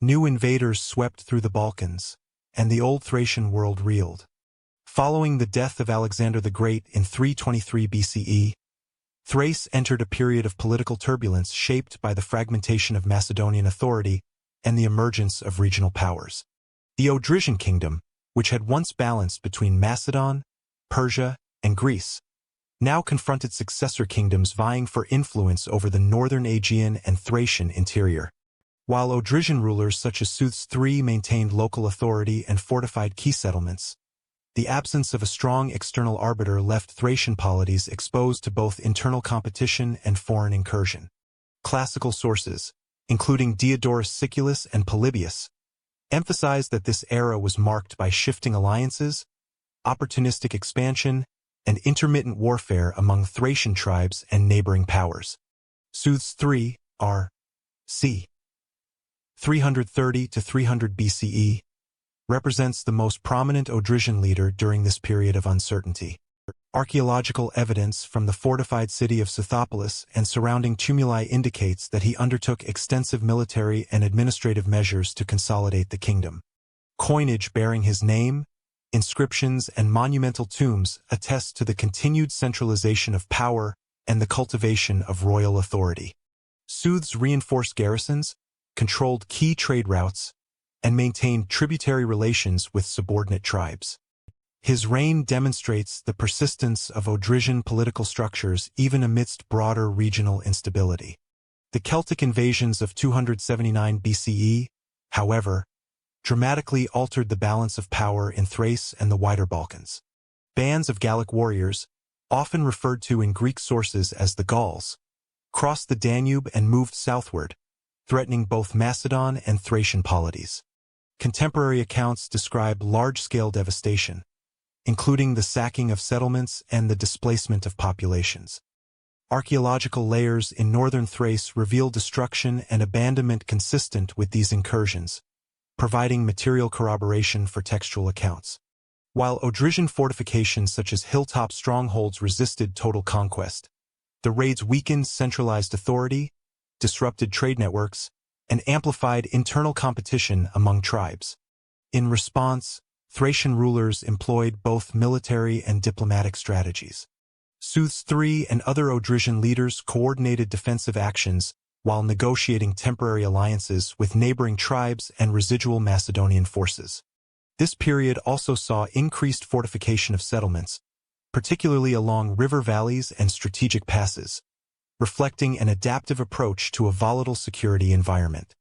[SPEAKER 1] New invaders swept through the Balkans, and the old Thracian world reeled. Following the death of Alexander the Great in 323 BCE, Thrace entered a period of political turbulence shaped by the fragmentation of Macedonian authority and the emergence of regional powers. The Odrysian kingdom, which had once balanced between Macedon, Persia, and Greece, now confronted successor kingdoms vying for influence over the northern Aegean and Thracian interior. While Odrysian rulers such as Southeastern Europe maintained local authority and fortified key settlements, the absence of a strong external arbiter left Thracian polities exposed to both internal competition and foreign incursion. Classical sources, including Diodorus Siculus and Polybius, emphasize that this era was marked by shifting alliances, opportunistic expansion, and intermittent warfare among Thracian tribes and neighboring powers. Southeastern Europe, c. 330 to 300 BCE, represents the most prominent Odrysian leader during this period of uncertainty. Archaeological evidence from the fortified city of Scythopolis and surrounding tumuli indicates that he undertook extensive military and administrative measures to consolidate the kingdom. Coinage bearing his name, inscriptions, and monumental tombs attest to the continued centralization of power and the cultivation of royal authority. Southe's reinforced garrisons, controlled key trade routes, and maintained tributary relations with subordinate tribes. His reign demonstrates the persistence of Odrysian political structures even amidst broader regional instability. The Celtic invasions of 279 BCE, however, dramatically altered the balance of power in Thrace and the wider Balkans. Bands of Gallic warriors, often referred to in Greek sources as the Gauls, crossed the Danube and moved southward, threatening both Macedon and Thracian polities. Contemporary accounts describe large-scale devastation, including the sacking of settlements and the displacement of populations. Archaeological layers in northern Thrace reveal destruction and abandonment consistent with these incursions, providing material corroboration for textual accounts. While Odrysian fortifications such as hilltop strongholds resisted total conquest, the raids weakened centralized authority, disrupted trade networks, and amplified internal competition among tribes. In response, Thracian rulers employed both military and diplomatic strategies. Southeastern III and other Odrysian leaders coordinated defensive actions while negotiating temporary alliances with neighboring tribes and residual Macedonian forces. This period also saw increased fortification of settlements, particularly along river valleys and strategic passes, reflecting an adaptive approach to a volatile security environment.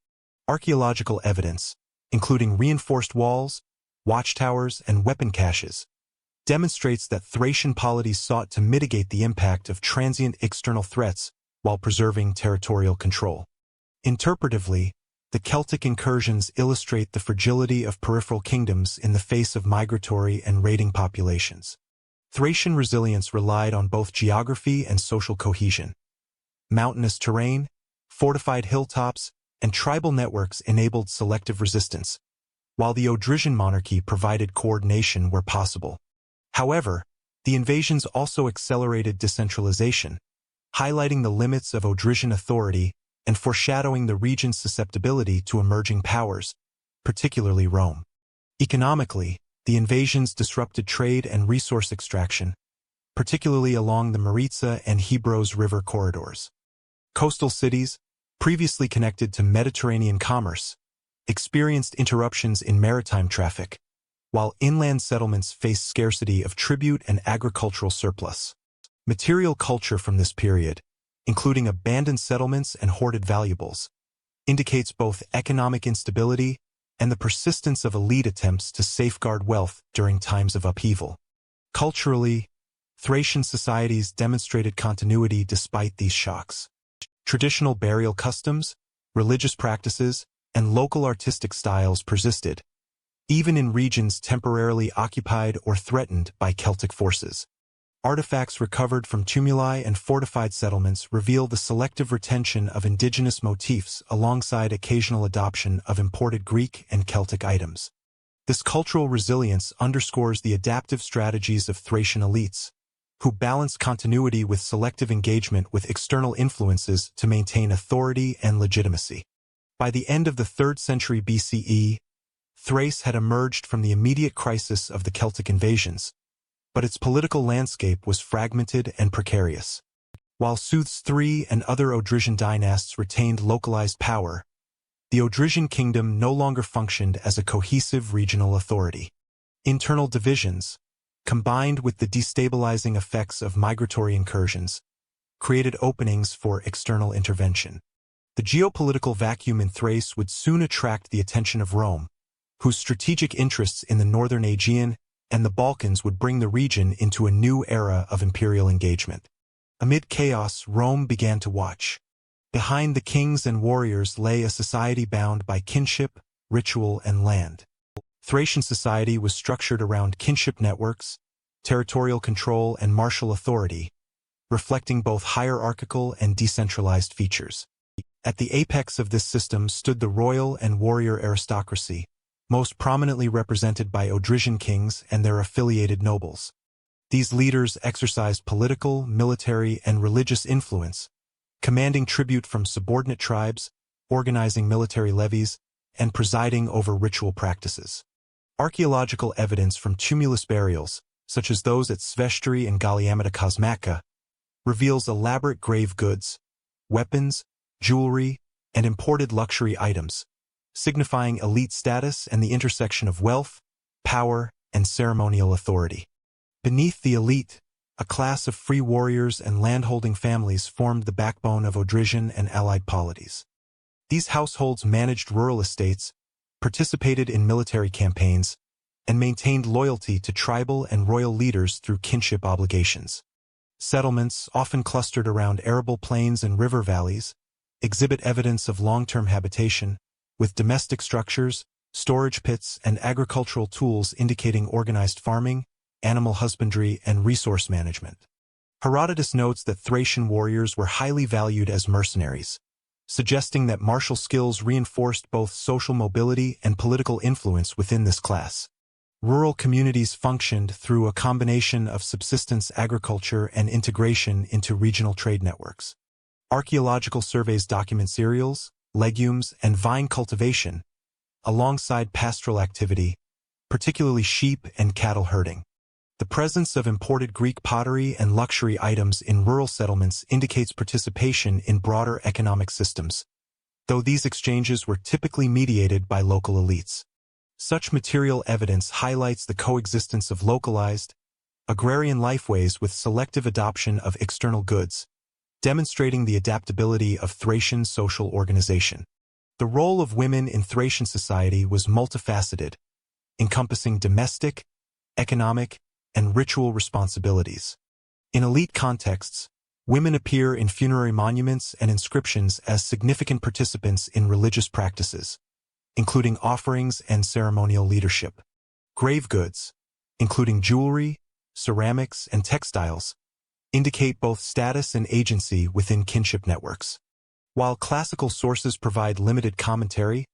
[SPEAKER 1] Archaeological evidence, including reinforced walls, watchtowers, and weapon caches, demonstrates that Thracian polities sought to mitigate the impact of transient external threats while preserving territorial control. Interpretively, the Celtic incursions illustrate the fragility of peripheral kingdoms in the face of migratory and raiding populations. Thracian resilience relied on both geography and social cohesion. Mountainous terrain, fortified hilltops, and tribal networks enabled selective resistance, while the Odrysian monarchy provided coordination where possible. However, the invasions also accelerated decentralization, highlighting the limits of Odrysian authority and foreshadowing the region's susceptibility to emerging powers, particularly Rome. Economically, the invasions disrupted trade and resource extraction, particularly along the Maritsa and Hebros River corridors. Coastal cities, previously connected to Mediterranean commerce, experienced interruptions in maritime traffic, while inland settlements faced scarcity of tribute and agricultural surplus. Material culture from this period, including abandoned settlements and hoarded valuables, indicates both economic instability and the persistence of elite attempts to safeguard wealth during times of upheaval. Culturally, Thracian societies demonstrated continuity despite these shocks. Traditional burial customs, religious practices, and local artistic styles persisted, even in regions temporarily occupied or threatened by Celtic forces. Artifacts recovered from tumuli and fortified settlements reveal the selective retention of indigenous motifs alongside occasional adoption of imported Greek and Celtic items. This cultural resilience underscores the adaptive strategies of Thracian elites, who balanced continuity with selective engagement with external influences to maintain authority and legitimacy. By the end of the 3rd century BCE, Thrace had emerged from the immediate crisis of the Celtic invasions, but its political landscape was fragmented and precarious. While Southeastern III and other Odrysian dynasts retained localized power, the Odrysian kingdom no longer functioned as a cohesive regional authority. Internal divisions, combined with the destabilizing effects of migratory incursions, created openings for external intervention. The geopolitical vacuum in Thrace would soon attract the attention of Rome, whose strategic interests in the northern Aegean and the Balkans would bring the region into a new era of imperial engagement. Amid chaos, Rome began to watch. Behind the kings and warriors lay a society bound by kinship, ritual, and land. Thracian society was structured around kinship networks, territorial control, and martial authority, reflecting both hierarchical and decentralized features. At the apex of this system stood the royal and warrior aristocracy, most prominently represented by Odrysian kings and their affiliated nobles. These leaders exercised political, military, and religious influence, commanding tribute from subordinate tribes, organizing military levies, and presiding over ritual practices. Archaeological evidence from tumulus burials, such as those at Svestri and Galiamata Kosmaka, reveals elaborate grave goods, weapons, jewelry, and imported luxury items, signifying elite status and the intersection of wealth, power, and ceremonial authority. Beneath the elite, a class of free warriors and landholding families formed the backbone of Odrysian and allied polities. These households managed rural estates, participated in military campaigns, and maintained loyalty to tribal and royal leaders through kinship obligations. Settlements, often clustered around arable plains and river valleys, exhibit evidence of long-term habitation, with domestic structures, storage pits, and agricultural tools indicating organized farming, animal husbandry, and resource management. Herodotus notes that Thracian warriors were highly valued as mercenaries, suggesting that martial skills reinforced both social mobility and political influence within this class. Rural communities functioned through a combination of subsistence agriculture and integration into regional trade networks. Archaeological surveys document cereals, legumes, and vine cultivation, alongside pastoral activity, particularly sheep and cattle herding. The presence of imported Greek pottery and luxury items in rural settlements indicates participation in broader economic systems, though these exchanges were typically mediated by local elites. Such material evidence highlights the coexistence of localized, agrarian lifeways with selective adoption of external goods, demonstrating the adaptability of Thracian social organization. The role of women in Thracian society was multifaceted, encompassing domestic, economic, and ritual responsibilities. In elite contexts, women appear in funerary monuments and inscriptions as significant participants in religious practices, including offerings and ceremonial leadership. Grave goods, including jewelry, ceramics, and textiles, indicate both status and agency within kinship networks. While classical sources provide limited commentary,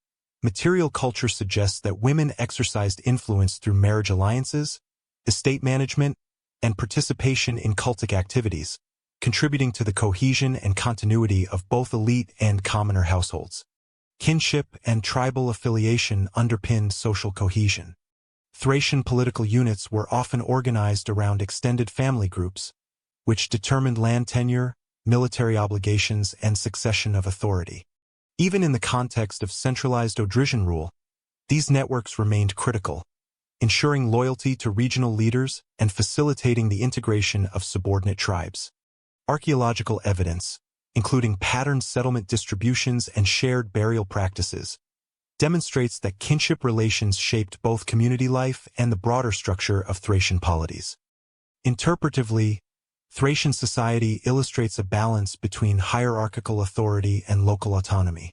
[SPEAKER 1] material culture suggests that women exercised influence through marriage alliances, estate management, and participation in cultic activities, contributing to the cohesion and continuity of both elite and commoner households. Kinship and tribal affiliation underpinned social cohesion. Thracian political units were often organized around extended family groups, which determined land tenure, military obligations, and succession of authority. Even in the context of centralized Odrysian rule, these networks remained critical, ensuring loyalty to regional leaders and facilitating the integration of subordinate tribes. Archaeological evidence, including patterned settlement distributions and shared burial practices, demonstrates that kinship relations shaped both community life and the broader structure of Thracian polities. Interpretively, Thracian society illustrates a balance between hierarchical authority and local autonomy.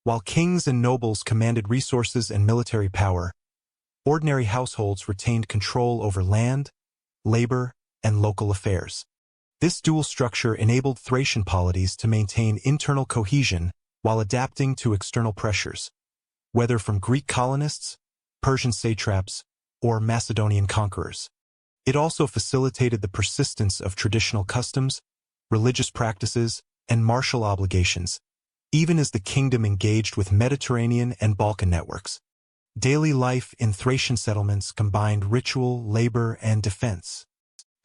[SPEAKER 1] While kings and nobles commanded resources and military power, ordinary households retained control over land, labor, and local affairs. This dual structure enabled Thracian polities to maintain internal cohesion while adapting to external pressures, whether from Greek colonists, Persian satraps, or Macedonian conquerors. It also facilitated the persistence of traditional customs, religious practices, and martial obligations, even as the kingdom engaged with Mediterranean and Balkan networks. Daily life in Thracian settlements combined ritual, labor, and defense.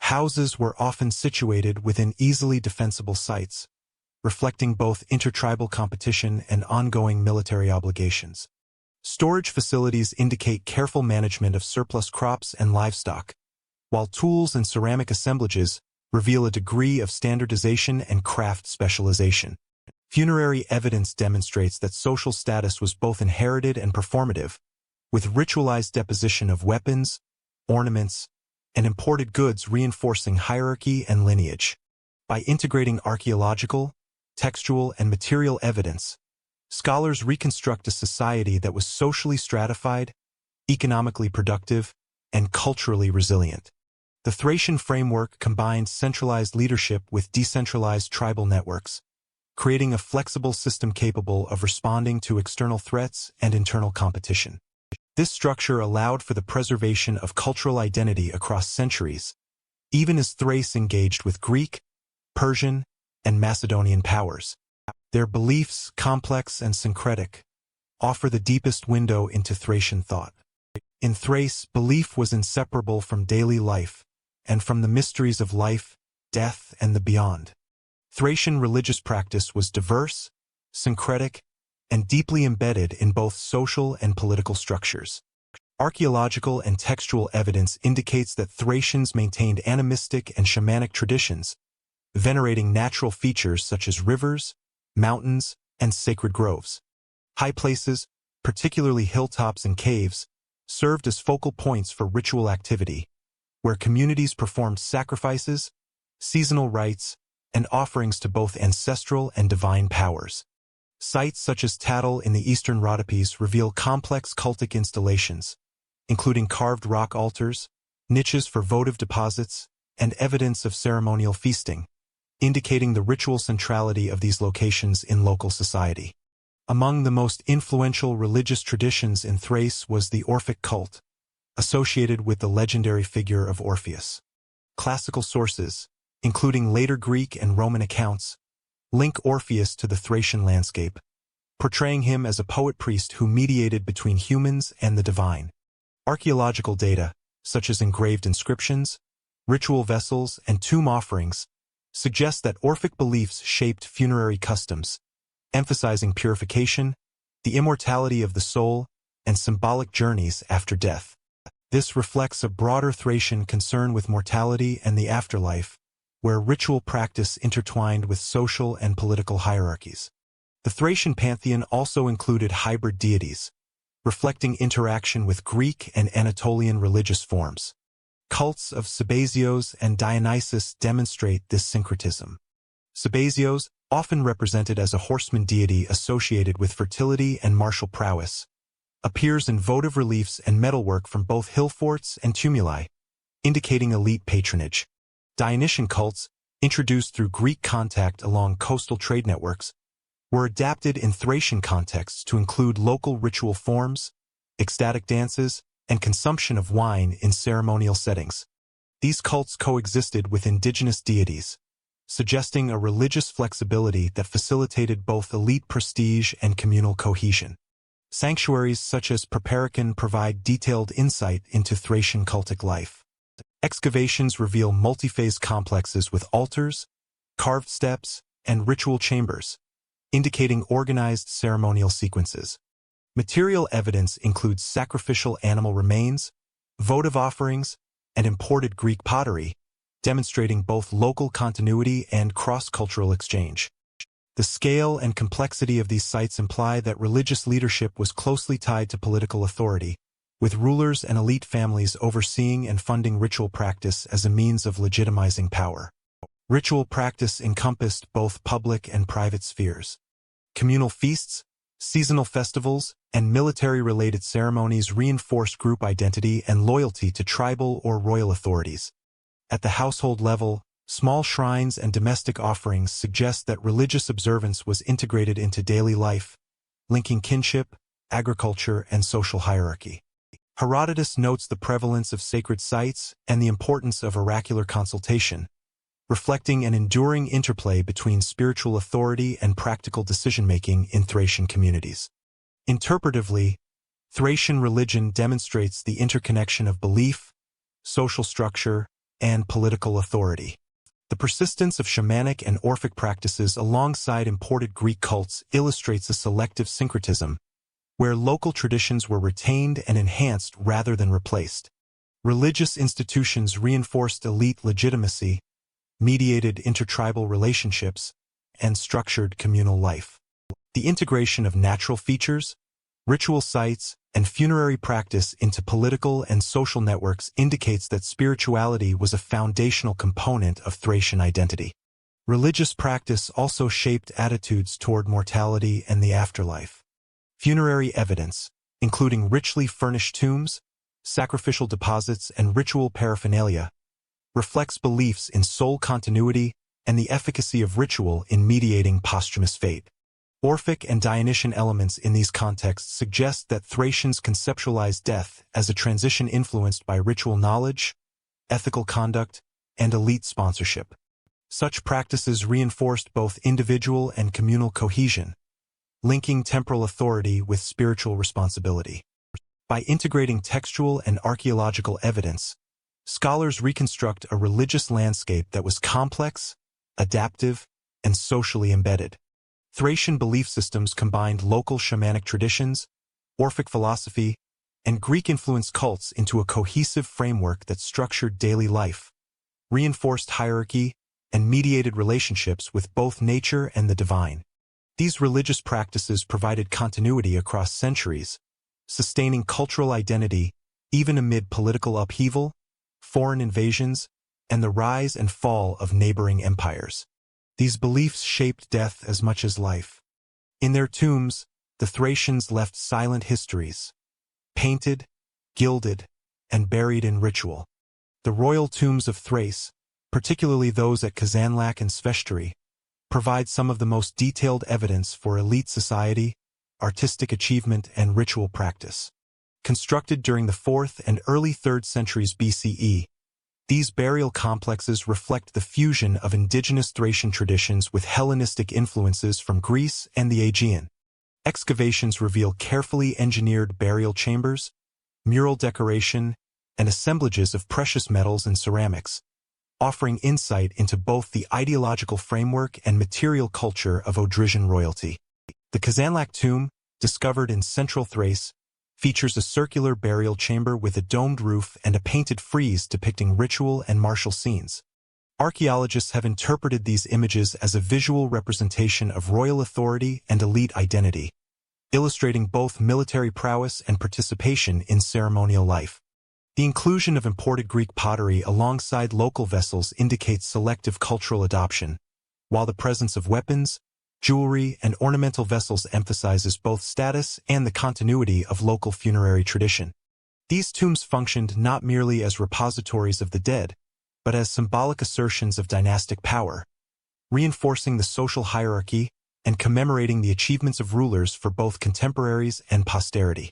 [SPEAKER 1] Houses were often situated within easily defensible sites, reflecting both intertribal competition and ongoing military obligations. Storage facilities indicate careful management of surplus crops and livestock, while tools and ceramic assemblages reveal a degree of standardization and craft specialization. Funerary evidence demonstrates that social status was both inherited and performative, with ritualized deposition of weapons, ornaments, and imported goods reinforcing hierarchy and lineage. By integrating archaeological, textual, and material evidence, scholars reconstruct a society that was socially stratified, economically productive, and culturally resilient. The Thracian framework combined centralized leadership with decentralized tribal networks, creating a flexible system capable of responding to external threats and internal competition. This structure allowed for the preservation of cultural identity across centuries, even as Thrace engaged with Greek, Persian, and Macedonian powers. Their beliefs, complex and syncretic, offer the deepest window into Thracian thought. In Thrace, belief was inseparable from daily life and from the mysteries of life, death, and the beyond. Thracian religious practice was diverse, syncretic, and deeply embedded in both social and political structures. Archaeological and textual evidence indicates that Thracians maintained animistic and shamanic traditions, venerating natural features such as rivers, mountains, and sacred groves. High places, particularly hilltops and caves, served as focal points for ritual activity, where communities performed sacrifices, seasonal rites, and offerings to both ancestral and divine powers. Sites such as Tattle in the eastern Rhodopes reveal complex cultic installations, including carved rock altars, niches for votive deposits, and evidence of ceremonial feasting, indicating the ritual centrality of these locations in local society. Among the most influential religious traditions in Thrace was the Orphic cult, associated with the legendary figure of Orpheus. Classical sources, including later Greek and Roman accounts, link Orpheus to the Thracian landscape, portraying him as a poet-priest who mediated between humans and the divine. Archaeological data, such as engraved inscriptions, ritual vessels, and tomb offerings, suggest that Orphic beliefs shaped funerary customs, emphasizing purification, the immortality of the soul, and symbolic journeys after death. This reflects a broader Thracian concern with mortality and the afterlife, where ritual practice intertwined with social and political hierarchies. The Thracian pantheon also included hybrid deities, reflecting interaction with Greek and Anatolian religious forms. Cults of Sabazios and Dionysus demonstrate this syncretism. Sabazios, often represented as a horseman deity associated with fertility and martial prowess, appears in votive reliefs and metalwork from both hill forts and tumuli, indicating elite patronage. Dionysian cults, introduced through Greek contact along coastal trade networks, were adapted in Thracian contexts to include local ritual forms, ecstatic dances, and consumption of wine in ceremonial settings. These cults coexisted with indigenous deities, suggesting a religious flexibility that facilitated both elite prestige and communal cohesion. Sanctuaries such as Perperikon provide detailed insight into Thracian cultic life. Excavations reveal multi-phase complexes with altars, carved steps, and ritual chambers, indicating organized ceremonial sequences. Material evidence includes sacrificial animal remains, votive offerings, and imported Greek pottery, demonstrating both local continuity and cross-cultural exchange. The scale and complexity of these sites imply that religious leadership was closely tied to political authority, with rulers and elite families overseeing and funding ritual practice as a means of legitimizing power. Ritual practice encompassed both public and private spheres. Communal feasts, seasonal festivals, and military-related ceremonies reinforced group identity and loyalty to tribal or royal authorities. At the household level, small shrines and domestic offerings suggest that religious observance was integrated into daily life, linking kinship, agriculture, and social hierarchy. Herodotus notes the prevalence of sacred sites and the importance of oracular consultation, reflecting an enduring interplay between spiritual authority and practical decision-making in Thracian communities. Interpretively, Thracian religion demonstrates the interconnection of belief, social structure, and political authority. The persistence of shamanic and Orphic practices alongside imported Greek cults illustrates a selective syncretism, where local traditions were retained and enhanced rather than replaced. Religious institutions reinforced elite legitimacy, mediated intertribal relationships, and structured communal life. The integration of natural features, ritual sites, and funerary practice into political and social networks indicates that spirituality was a foundational component of Thracian identity. Religious practice also shaped attitudes toward mortality and the afterlife. Funerary evidence, including richly furnished tombs, sacrificial deposits, and ritual paraphernalia, reflects beliefs in soul continuity and the efficacy of ritual in mediating posthumous fate. Orphic and Dionysian elements in these contexts suggest that Thracians conceptualized death as a transition influenced by ritual knowledge, ethical conduct, and elite sponsorship. Such practices reinforced both individual and communal cohesion, linking temporal authority with spiritual responsibility. By integrating textual and archaeological evidence, scholars reconstruct a religious landscape that was complex, adaptive, and socially embedded. Thracian belief systems combined local shamanic traditions, Orphic philosophy, and Greek-influenced cults into a cohesive framework that structured daily life, reinforced hierarchy, and mediated relationships with both nature and the divine. These religious practices provided continuity across centuries, sustaining cultural identity even amid political upheaval, foreign invasions, and the rise and fall of neighboring empires. These beliefs shaped death as much as life, In their tombs, the Thracians left silent histories, painted, gilded, and buried in ritual. The royal tombs of Thrace, particularly those at Kazanlak and Sveshtori, provide some of the most detailed evidence for elite society, artistic achievement, and ritual practice. Constructed during the 4th and early 3rd centuries BCE, these burial complexes reflect the fusion of indigenous Thracian traditions with Hellenistic influences from Greece and the Aegean. Excavations reveal carefully engineered burial chambers, mural decoration, and assemblages of precious metals and ceramics, offering insight into both the ideological framework and material culture of Odrysian royalty. The Kazanlak tomb, discovered in central Thrace, features a circular burial chamber with a domed roof and a painted frieze depicting ritual and martial scenes. Archaeologists have interpreted these images as a visual representation of royal authority and elite identity, illustrating both military prowess and participation in ceremonial life. The inclusion of imported Greek pottery alongside local vessels indicates selective cultural adoption, while the presence of weapons, jewelry, and ornamental vessels emphasizes both status and the continuity of local funerary tradition. These tombs functioned not merely as repositories of the dead, but as symbolic assertions of dynastic power, reinforcing the social hierarchy and commemorating the achievements of rulers for both contemporaries and posterity.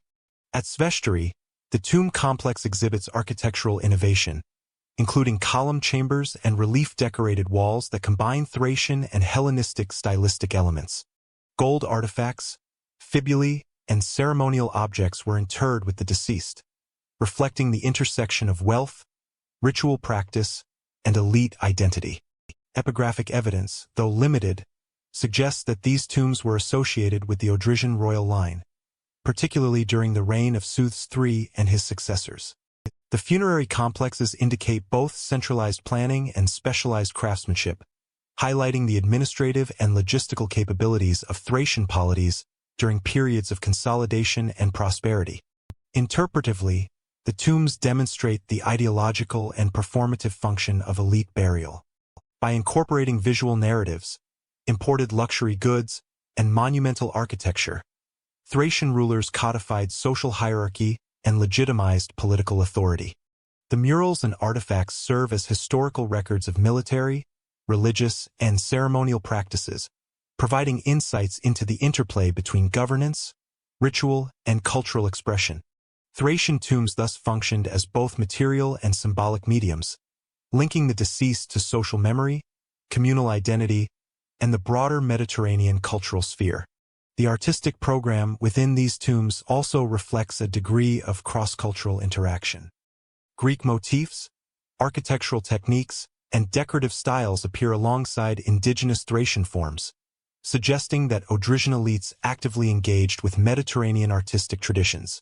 [SPEAKER 1] At Sveshtori, the tomb complex exhibits architectural innovation, including column chambers and relief-decorated walls that combine Thracian and Hellenistic stylistic elements. Gold artifacts, fibulae, and ceremonial objects were interred with the deceased, reflecting the intersection of wealth, ritual practice, and elite identity. Epigraphic evidence, though limited, suggests that these tombs were associated with the Odrysian royal line, particularly during the reign of Southeastern III and his successors. The funerary complexes indicate both centralized planning and specialized craftsmanship, highlighting the administrative and logistical capabilities of Thracian polities during periods of consolidation and prosperity. Interpretively, the tombs demonstrate the ideological and performative function of elite burial. By incorporating visual narratives, imported luxury goods, and monumental architecture, Thracian rulers codified social hierarchy and legitimized political authority. The murals and artifacts serve as historical records of military, religious, and ceremonial practices, providing insights into the interplay between governance, ritual, and cultural expression. Thracian tombs thus functioned as both material and symbolic mediums, linking the deceased to social memory, communal identity, and the broader Mediterranean cultural sphere. The artistic program within these tombs also reflects a degree of cross-cultural interaction. Greek motifs, architectural techniques, and decorative styles appear alongside indigenous Thracian forms, suggesting that Odrysian elites actively engaged with Mediterranean artistic traditions.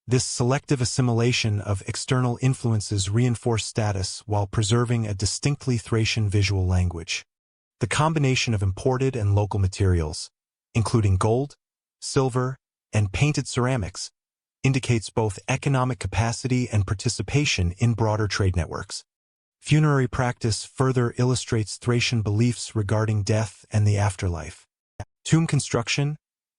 [SPEAKER 1] This selective assimilation of external influences reinforced status while preserving a distinctly Thracian visual language. The combination of imported and local materials, including gold, silver, and painted ceramics, indicates both economic capacity and participation in broader trade networks. Funerary practice further illustrates Thracian beliefs regarding death and the afterlife. Tomb construction,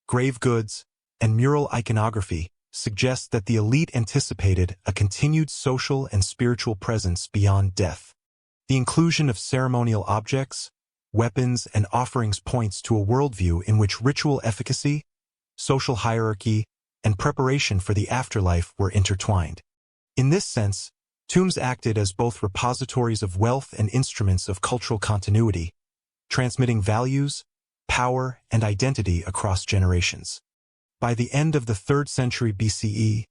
[SPEAKER 1] grave goods, and mural iconography suggest that the elite anticipated a continued social and spiritual presence beyond death. The inclusion of ceremonial objects, weapons, and offerings points to a worldview in which ritual efficacy, social hierarchy, and preparation for the afterlife were intertwined. In this sense, tombs acted as both repositories of wealth and instruments of cultural continuity, transmitting values, power, and identity across generations. By the end of the 3rd century BCE,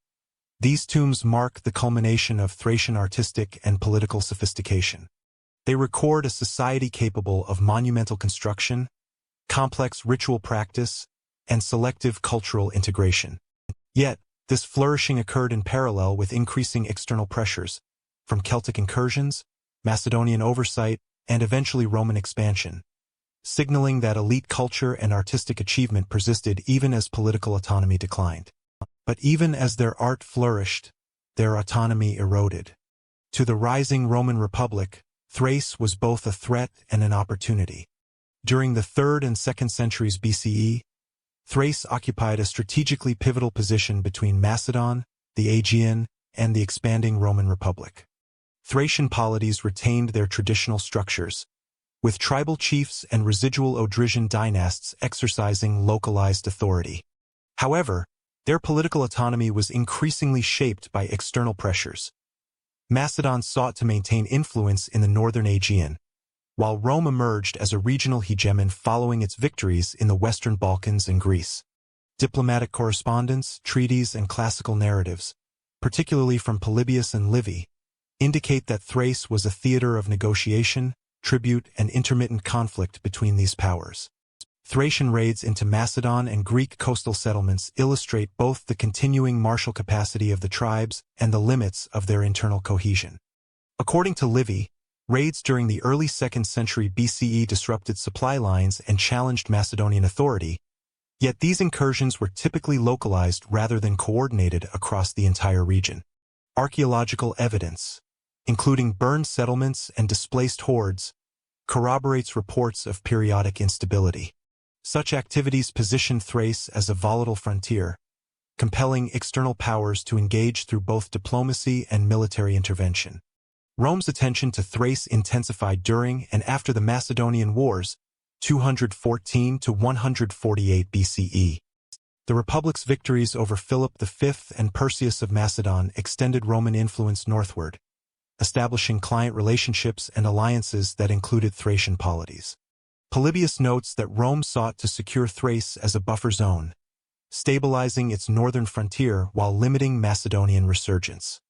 [SPEAKER 1] these tombs mark the culmination of Thracian artistic and political sophistication. They record a society capable of monumental construction, complex ritual practice, and selective cultural integration. Yet, this flourishing occurred in parallel with increasing external pressures, from Celtic incursions, Macedonian oversight, and eventually Roman expansion, signaling that elite culture and artistic achievement persisted even as political autonomy declined. But even as their art flourished, their autonomy eroded. To the rising Roman Republic, Thrace was both a threat and an opportunity. During the 3rd and 2nd centuries BCE, Thrace occupied a strategically pivotal position between Macedon, the Aegean, and the expanding Roman Republic. Thracian polities retained their traditional structures, with tribal chiefs and residual Odrysian dynasts exercising localized authority. However, their political autonomy was increasingly shaped by external pressures. Macedon sought to maintain influence in the northern Aegean, while Rome emerged as a regional hegemon following its victories in the Western Balkans and Greece. Diplomatic correspondence, treaties, and classical narratives, particularly from Polybius and Livy, indicate that Thrace was a theater of negotiation, tribute, and intermittent conflict between these powers. Thracian raids into Macedon and Greek coastal settlements illustrate both the continuing martial capacity of the tribes and the limits of their internal cohesion. According to Livy, raids during the early 2nd century BCE disrupted supply lines and challenged Macedonian authority, yet these incursions were typically localized rather than coordinated across the entire region. Archaeological evidence, including burned settlements and displaced hordes, corroborates reports of periodic instability. Such activities position Thrace as a volatile frontier, compelling external powers to engage through both diplomacy and military intervention. Rome's attention to Thrace intensified during and after the Macedonian Wars, 214 to 148 BCE. The Republic's victories over Philip V and Perseus of Macedon extended Roman influence northward, establishing client relationships and alliances that included Thracian polities. Polybius notes that Rome sought to secure Thrace as a buffer zone, stabilizing its northern frontier while limiting Macedonian resurgence.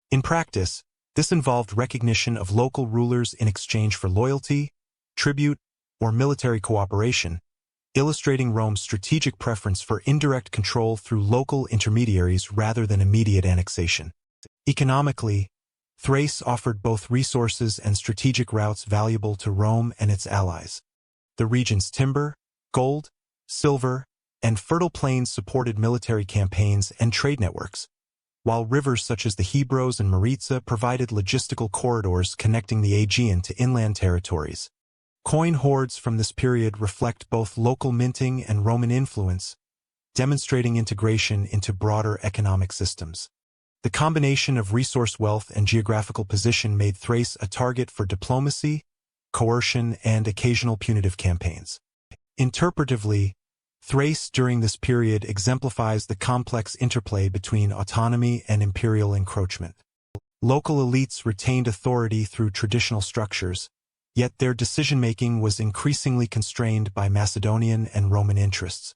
[SPEAKER 1] In practice, this involved recognition of local rulers in exchange for loyalty, tribute, or military cooperation, illustrating Rome's strategic preference for indirect control through local intermediaries rather than immediate annexation. Economically, Thrace offered both resources and strategic routes valuable to Rome and its allies. The region's timber, gold, silver, and fertile plains supported military campaigns and trade networks, while rivers such as the Hebros and Maritsa provided logistical corridors connecting the Aegean to inland territories. Coin hoards from this period reflect both local minting and Roman influence, demonstrating integration into broader economic systems. The combination of resource wealth and geographical position made Thrace a target for diplomacy, coercion, and occasional punitive campaigns. Interpretively, Thrace during this period exemplifies the complex interplay between autonomy and imperial encroachment. Local elites retained authority through traditional structures, yet their decision-making was increasingly constrained by Macedonian and Roman interests.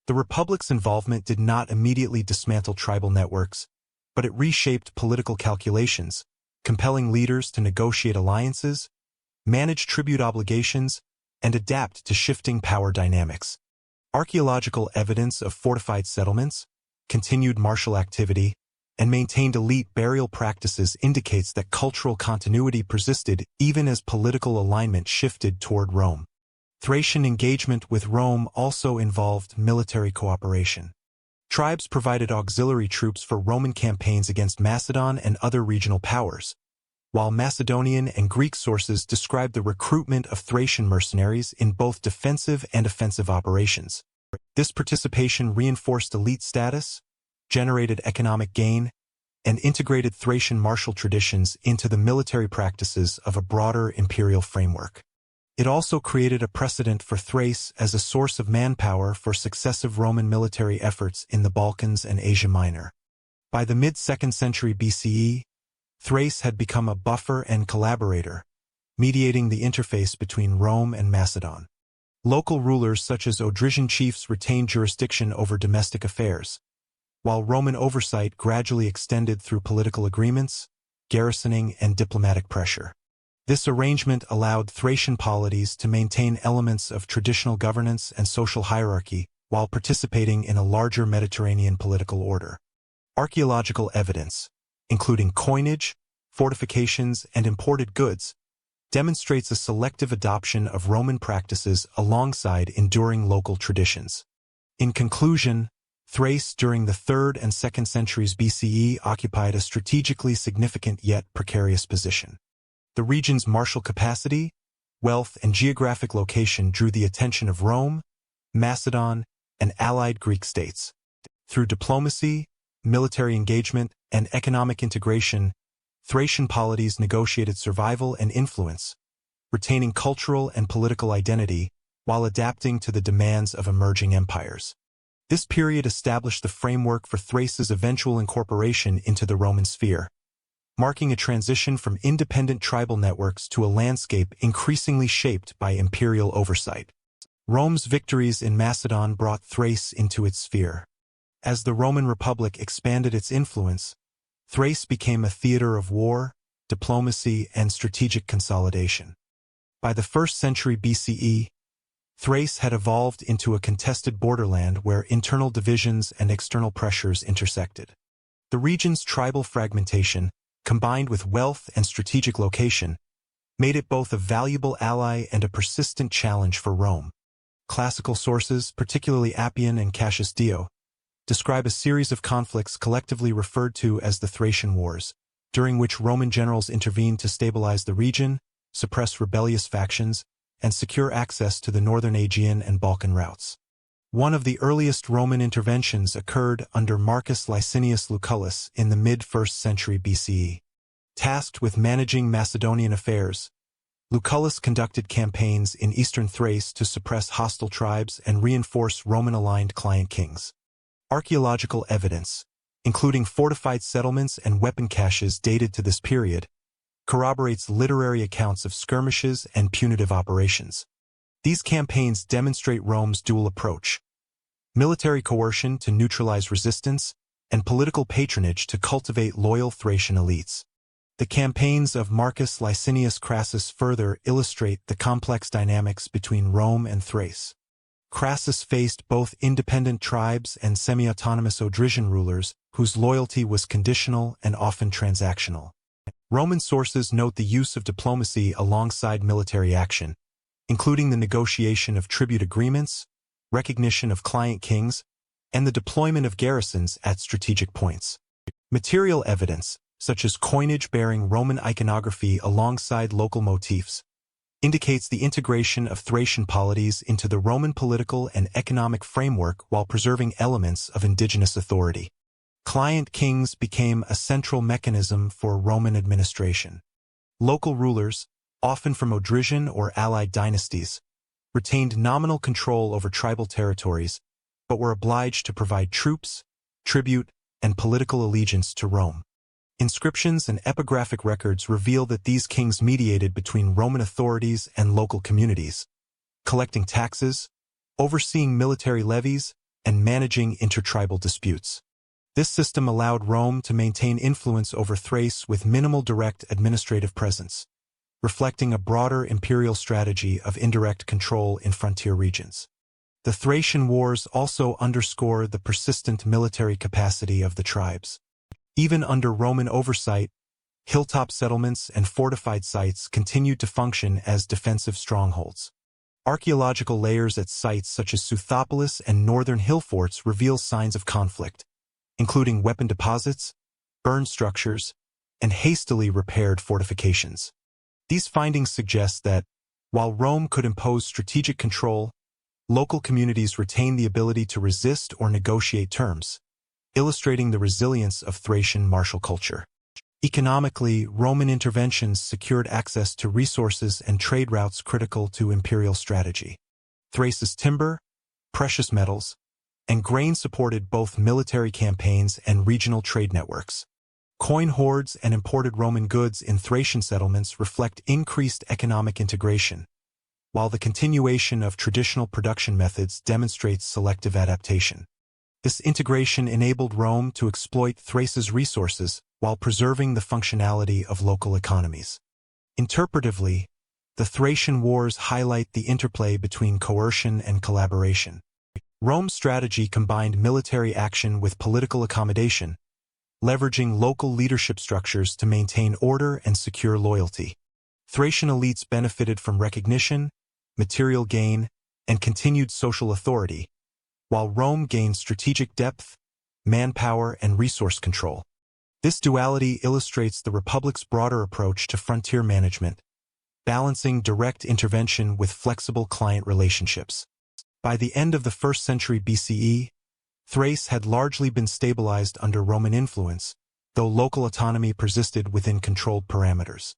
[SPEAKER 1] The Republic's involvement did not immediately dismantle tribal networks, but it reshaped political calculations, compelling leaders to negotiate alliances, manage tribute obligations, and adapt to shifting power dynamics. Archaeological evidence of fortified settlements, continued martial activity, and maintained elite burial practices indicates that cultural continuity persisted even as political alignment shifted toward Rome. Thracian engagement with Rome also involved military cooperation. Tribes provided auxiliary troops for Roman campaigns against Macedon and other regional powers, while Macedonian and Greek sources describe the recruitment of Thracian mercenaries in both defensive and offensive operations. This participation reinforced elite status, generated economic gain, and integrated Thracian martial traditions into the military practices of a broader imperial framework. It also created a precedent for Thrace as a source of manpower for successive Roman military efforts in the Balkans and Asia Minor. By the mid-2nd century BCE, Thrace had become a buffer and collaborator, mediating the interface between Rome and Macedon. Local rulers such as Odrysian chiefs retained jurisdiction over domestic affairs, while Roman oversight gradually extended through political agreements, garrisoning, and diplomatic pressure. This arrangement allowed Thracian polities to maintain elements of traditional governance and social hierarchy while participating in a larger Mediterranean political order. Archaeological evidence, including coinage, fortifications, and imported goods, demonstrates a selective adoption of Roman practices alongside enduring local traditions. In conclusion, Thrace during the 3rd and 2nd centuries BCE occupied a strategically significant yet precarious position. The region's martial capacity, wealth, and geographic location drew the attention of Rome, Macedon, and allied Greek states. Through diplomacy, military engagement, and economic integration, Thracian polities negotiated survival and influence, retaining cultural and political identity while adapting to the demands of emerging empires. This period established the framework for Thrace's eventual incorporation into the Roman sphere, marking a transition from independent tribal networks to a landscape increasingly shaped by imperial oversight. Rome's victories in Macedon brought Thrace into its sphere. As the Roman Republic expanded its influence, Thrace became a theater of war, diplomacy, and strategic consolidation. By the 1st century BCE, Thrace had evolved into a contested borderland where internal divisions and external pressures intersected. The region's tribal fragmentation, combined with wealth and strategic location, made it both a valuable ally and a persistent challenge for Rome. Classical sources, particularly Appian and Cassius Dio, describe a series of conflicts collectively referred to as the Thracian Wars, during which Roman generals intervened to stabilize the region, suppress rebellious factions, and secure access to the northern Aegean and Balkan routes. One of the earliest Roman interventions occurred under Marcus Licinius Lucullus in the mid-1st century BCE. Tasked with managing Macedonian affairs, Lucullus conducted campaigns in eastern Thrace to suppress hostile tribes and reinforce Roman-aligned client kings. Archaeological evidence, including fortified settlements and weapon caches dated to this period, corroborates literary accounts of skirmishes and punitive operations. These campaigns demonstrate Rome's dual approach: military coercion to neutralize resistance, and political patronage to cultivate loyal Thracian elites. The campaigns of Marcus Licinius Crassus further illustrate the complex dynamics between Rome and Thrace. Crassus faced both independent tribes and semi-autonomous Odrysian rulers whose loyalty was conditional and often transactional. Roman sources note the use of diplomacy alongside military action, including the negotiation of tribute agreements, recognition of client kings, and the deployment of garrisons at strategic points. Material evidence, such as coinage bearing Roman iconography alongside local motifs, indicates the integration of Thracian polities into the Roman political and economic framework while preserving elements of indigenous authority. Client kings became a central mechanism for Roman administration. Local rulers, often from Odrysian or allied dynasties, retained nominal control over tribal territories, but were obliged to provide troops, tribute, and political allegiance to Rome. Inscriptions and epigraphic records reveal that these kings mediated between Roman authorities and local communities, collecting taxes, overseeing military levies, and managing intertribal disputes. This system allowed Rome to maintain influence over Thrace with minimal direct administrative presence, reflecting a broader imperial strategy of indirect control in frontier regions. The Thracian Wars also underscore the persistent military capacity of the tribes. Even under Roman oversight, hilltop settlements and fortified sites continued to function as defensive strongholds. Archaeological layers at sites such as Suthopolis and northern hill forts reveal signs of conflict, including weapon deposits, burned structures, and hastily repaired fortifications. These findings suggest that, while Rome could impose strategic control, local communities retained the ability to resist or negotiate terms, illustrating the resilience of Thracian martial culture. Economically, Roman interventions secured access to resources and trade routes critical to imperial strategy. Thrace's timber, precious metals, and grain supported both military campaigns and regional trade networks. Coin hoards and imported Roman goods in Thracian settlements reflect increased economic integration, while the continuation of traditional production methods demonstrates selective adaptation. This integration enabled Rome to exploit Thrace's resources while preserving the functionality of local economies. Interpretively, the Thracian Wars highlight the interplay between coercion and collaboration. Rome's strategy combined military action with political accommodation, leveraging local leadership structures to maintain order and secure loyalty. Thracian elites benefited from recognition, material gain, and continued social authority, while Rome gained strategic depth, manpower, and resource control. This duality illustrates the Republic's broader approach to frontier management, balancing direct intervention with flexible client relationships. By the end of the 1st century BCE, Thrace had largely been stabilized under Roman influence, though local autonomy persisted within controlled parameters.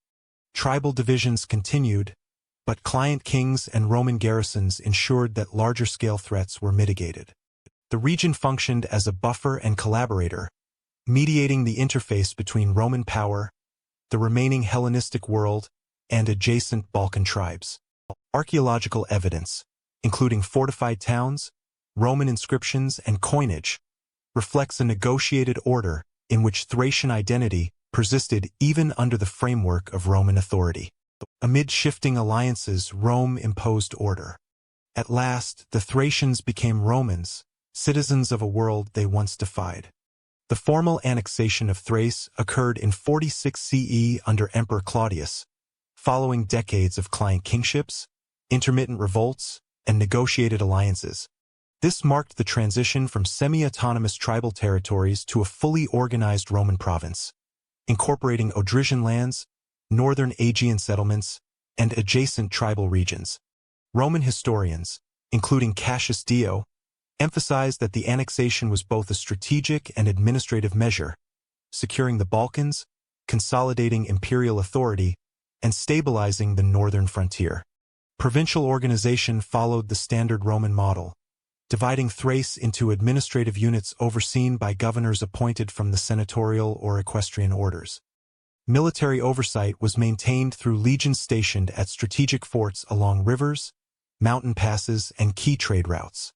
[SPEAKER 1] Tribal divisions continued, but client kings and Roman garrisons ensured that larger-scale threats were mitigated. The region functioned as a buffer and collaborator, mediating the interface between Roman power, the remaining Hellenistic world, and adjacent Balkan tribes. Archaeological evidence, including fortified towns, Roman inscriptions, and coinage, reflects a negotiated order in which Thracian identity persisted even under the framework of Roman authority. Amid shifting alliances, Rome imposed order. At last, the Thracians became Romans, citizens of a world they once defied. The formal annexation of Thrace occurred in 46 CE under Emperor Claudius, following decades of client kingships, intermittent revolts, and negotiated alliances. This marked the transition from semi-autonomous tribal territories to a fully organized Roman province, incorporating Odrysian lands, northern Aegean settlements, and adjacent tribal regions. Roman historians, including Cassius Dio, emphasized that the annexation was both a strategic and administrative measure, securing the Balkans, consolidating imperial authority, and stabilizing the northern frontier. Provincial organization followed the standard Roman model, dividing Thrace into administrative units overseen by governors appointed from the senatorial or equestrian orders. Military oversight was maintained through legions stationed at strategic forts along rivers, mountain passes, and key trade routes.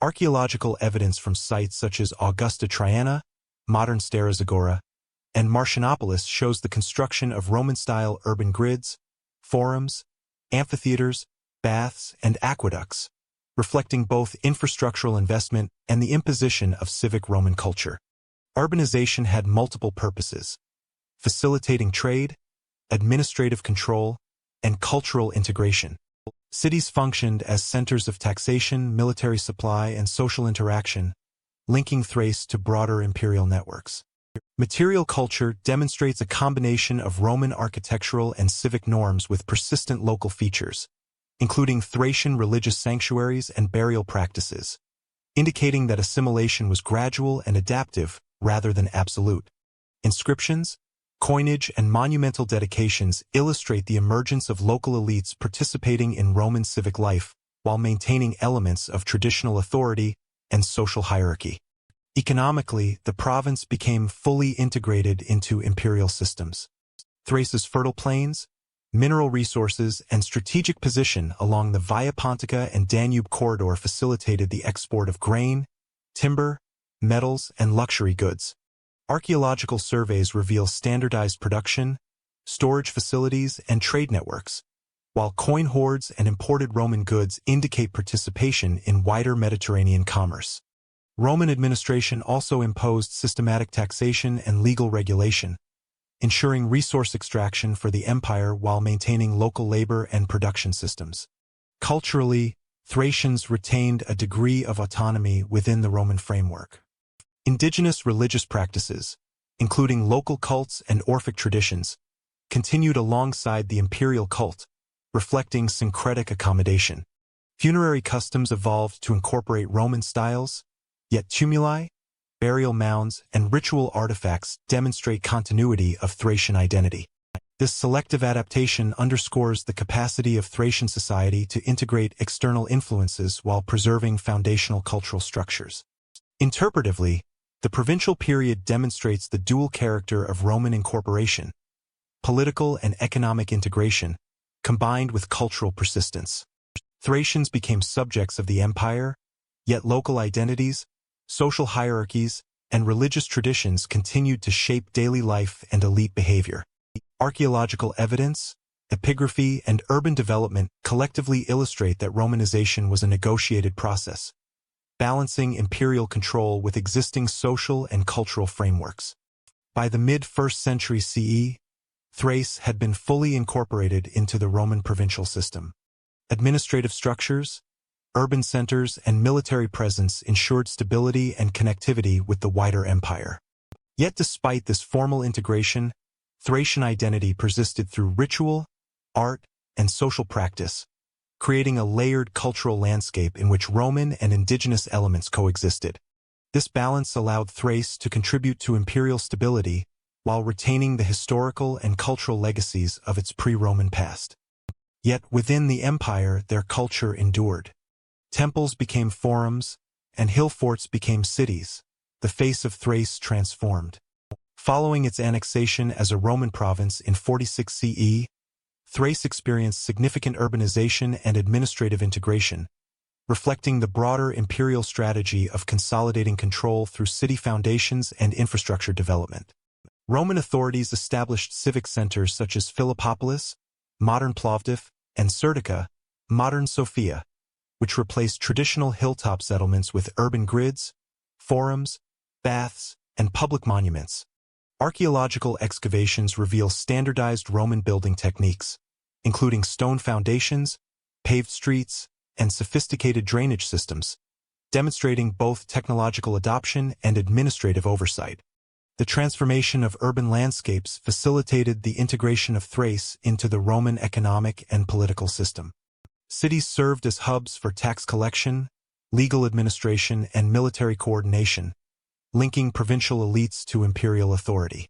[SPEAKER 1] Archaeological evidence from sites such as Augusta Triana, modern Stara Zagora, and Marcianopolis shows the construction of Roman-style urban grids, forums, amphitheaters, baths, and aqueducts, reflecting both infrastructural investment and the imposition of civic Roman culture. Urbanization had multiple purposes: facilitating trade, administrative control, and cultural integration. Cities functioned as centers of taxation, military supply, and social interaction, linking Thrace to broader imperial networks. Material culture demonstrates a combination of Roman architectural and civic norms with persistent local features, including Thracian religious sanctuaries and burial practices, indicating that assimilation was gradual and adaptive rather than absolute. Inscriptions, coinage, and monumental dedications illustrate the emergence of local elites participating in Roman civic life while maintaining elements of traditional authority and social hierarchy. Economically, the province became fully integrated into imperial systems. Thrace's fertile plains, mineral resources, and strategic position along the Via Pontica and Danube corridor facilitated the export of grain, timber, metals, and luxury goods. Archaeological surveys reveal standardized production, storage facilities, and trade networks, while coin hoards and imported Roman goods indicate participation in wider Mediterranean commerce. Roman administration also imposed systematic taxation and legal regulation, ensuring resource extraction for the empire while maintaining local labor and production systems. Culturally, Thracians retained a degree of autonomy within the Roman framework. Indigenous religious practices, including local cults and Orphic traditions, continued alongside the imperial cult, reflecting syncretic accommodation. Funerary customs evolved to incorporate Roman styles, yet tumuli, burial mounds, and ritual artifacts demonstrate continuity of Thracian identity. This selective adaptation underscores the capacity of Thracian society to integrate external influences while preserving foundational cultural structures. Interpretively, the provincial period demonstrates the dual character of Roman incorporation, political and economic integration, combined with cultural persistence. Thracians became subjects of the empire, yet local identities, social hierarchies, and religious traditions continued to shape daily life and elite behavior. Archaeological evidence, epigraphy, and urban development collectively illustrate that Romanization was a negotiated process, balancing imperial control with existing social and cultural frameworks. By the mid-1st century CE, Thrace had been fully incorporated into the Roman provincial system. Administrative structures, urban centers, and military presence ensured stability and connectivity with the wider empire. Yet despite this formal integration, Thracian identity persisted through ritual, art, and social practice, creating a layered cultural landscape in which Roman and indigenous elements coexisted. This balance allowed Thrace to contribute to imperial stability while retaining the historical and cultural legacies of its pre-Roman past. Yet within the empire, their culture endured. Temples became forums, and hill forts became cities. The face of Thrace transformed. Following its annexation as a Roman province in 46 CE, Thrace experienced significant urbanization and administrative integration, reflecting the broader imperial strategy of consolidating control through city foundations and infrastructure development. Roman authorities established civic centers such as Philippopolis, modern Plovdiv, and Serdica, modern Sofia, which replaced traditional hilltop settlements with urban grids, forums, baths, and public monuments. Archaeological excavations reveal standardized Roman building techniques, including stone foundations, paved streets, and sophisticated drainage systems, demonstrating both technological adoption and administrative oversight. The transformation of urban landscapes facilitated the integration of Thrace into the Roman economic and political system. Cities served as hubs for tax collection, legal administration, and military coordination, linking provincial elites to imperial authority.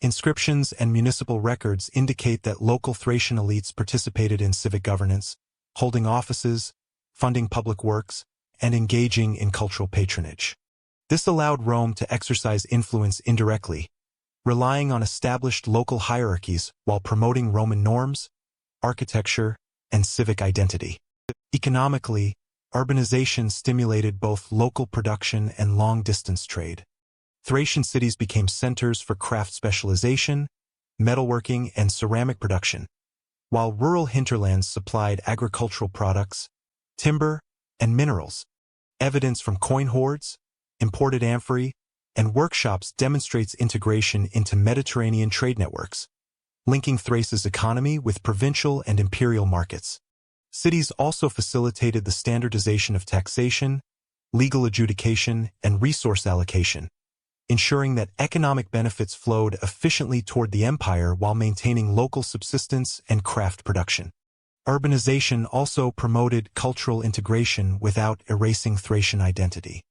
[SPEAKER 1] Inscriptions and municipal records indicate that local Thracian elites participated in civic governance, holding offices, funding public works, and engaging in cultural patronage. This allowed Rome to exercise influence indirectly, relying on established local hierarchies while promoting Roman norms, architecture, and civic identity. Economically, urbanization stimulated both local production and long-distance trade. Thracian cities became centers for craft specialization, metalworking, and ceramic production, while rural hinterlands supplied agricultural products, timber, and minerals. Evidence from coin hoards, imported amphorae, and workshops demonstrates integration into Mediterranean trade networks, linking Thrace's economy with provincial and imperial markets. Cities also facilitated the standardization of taxation, legal adjudication, and resource allocation, ensuring that economic benefits flowed efficiently toward the empire while maintaining local subsistence and craft production. Urbanization also promoted cultural integration without erasing Thracian identity.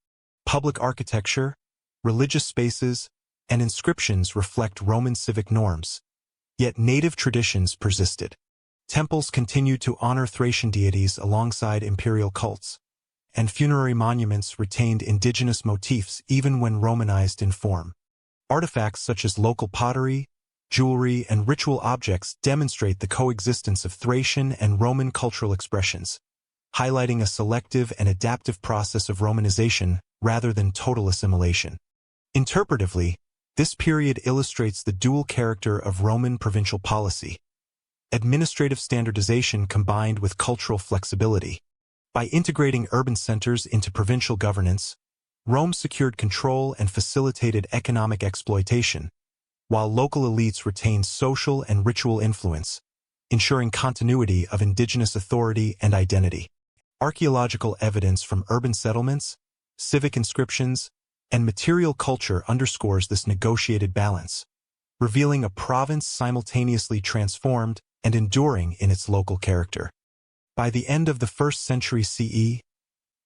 [SPEAKER 1] Public architecture, religious spaces, and inscriptions reflect Roman civic norms, yet native traditions persisted. Temples continued to honor Thracian deities alongside imperial cults, and funerary monuments retained indigenous motifs even when Romanized in form. Artifacts such as local pottery, jewelry, and ritual objects demonstrate the coexistence of Thracian and Roman cultural expressions, highlighting a selective and adaptive process of Romanization rather than total assimilation. Interpretively, this period illustrates the dual character of Roman provincial policy: administrative standardization combined with cultural flexibility. By integrating urban centers into provincial governance, Rome secured control and facilitated economic exploitation, while local elites retained social and ritual influence, ensuring continuity of indigenous authority and identity. Archaeological evidence from urban settlements, civic inscriptions, and material culture underscores this negotiated balance, revealing a province simultaneously transformed and enduring in its local character. By the end of the 1st century CE,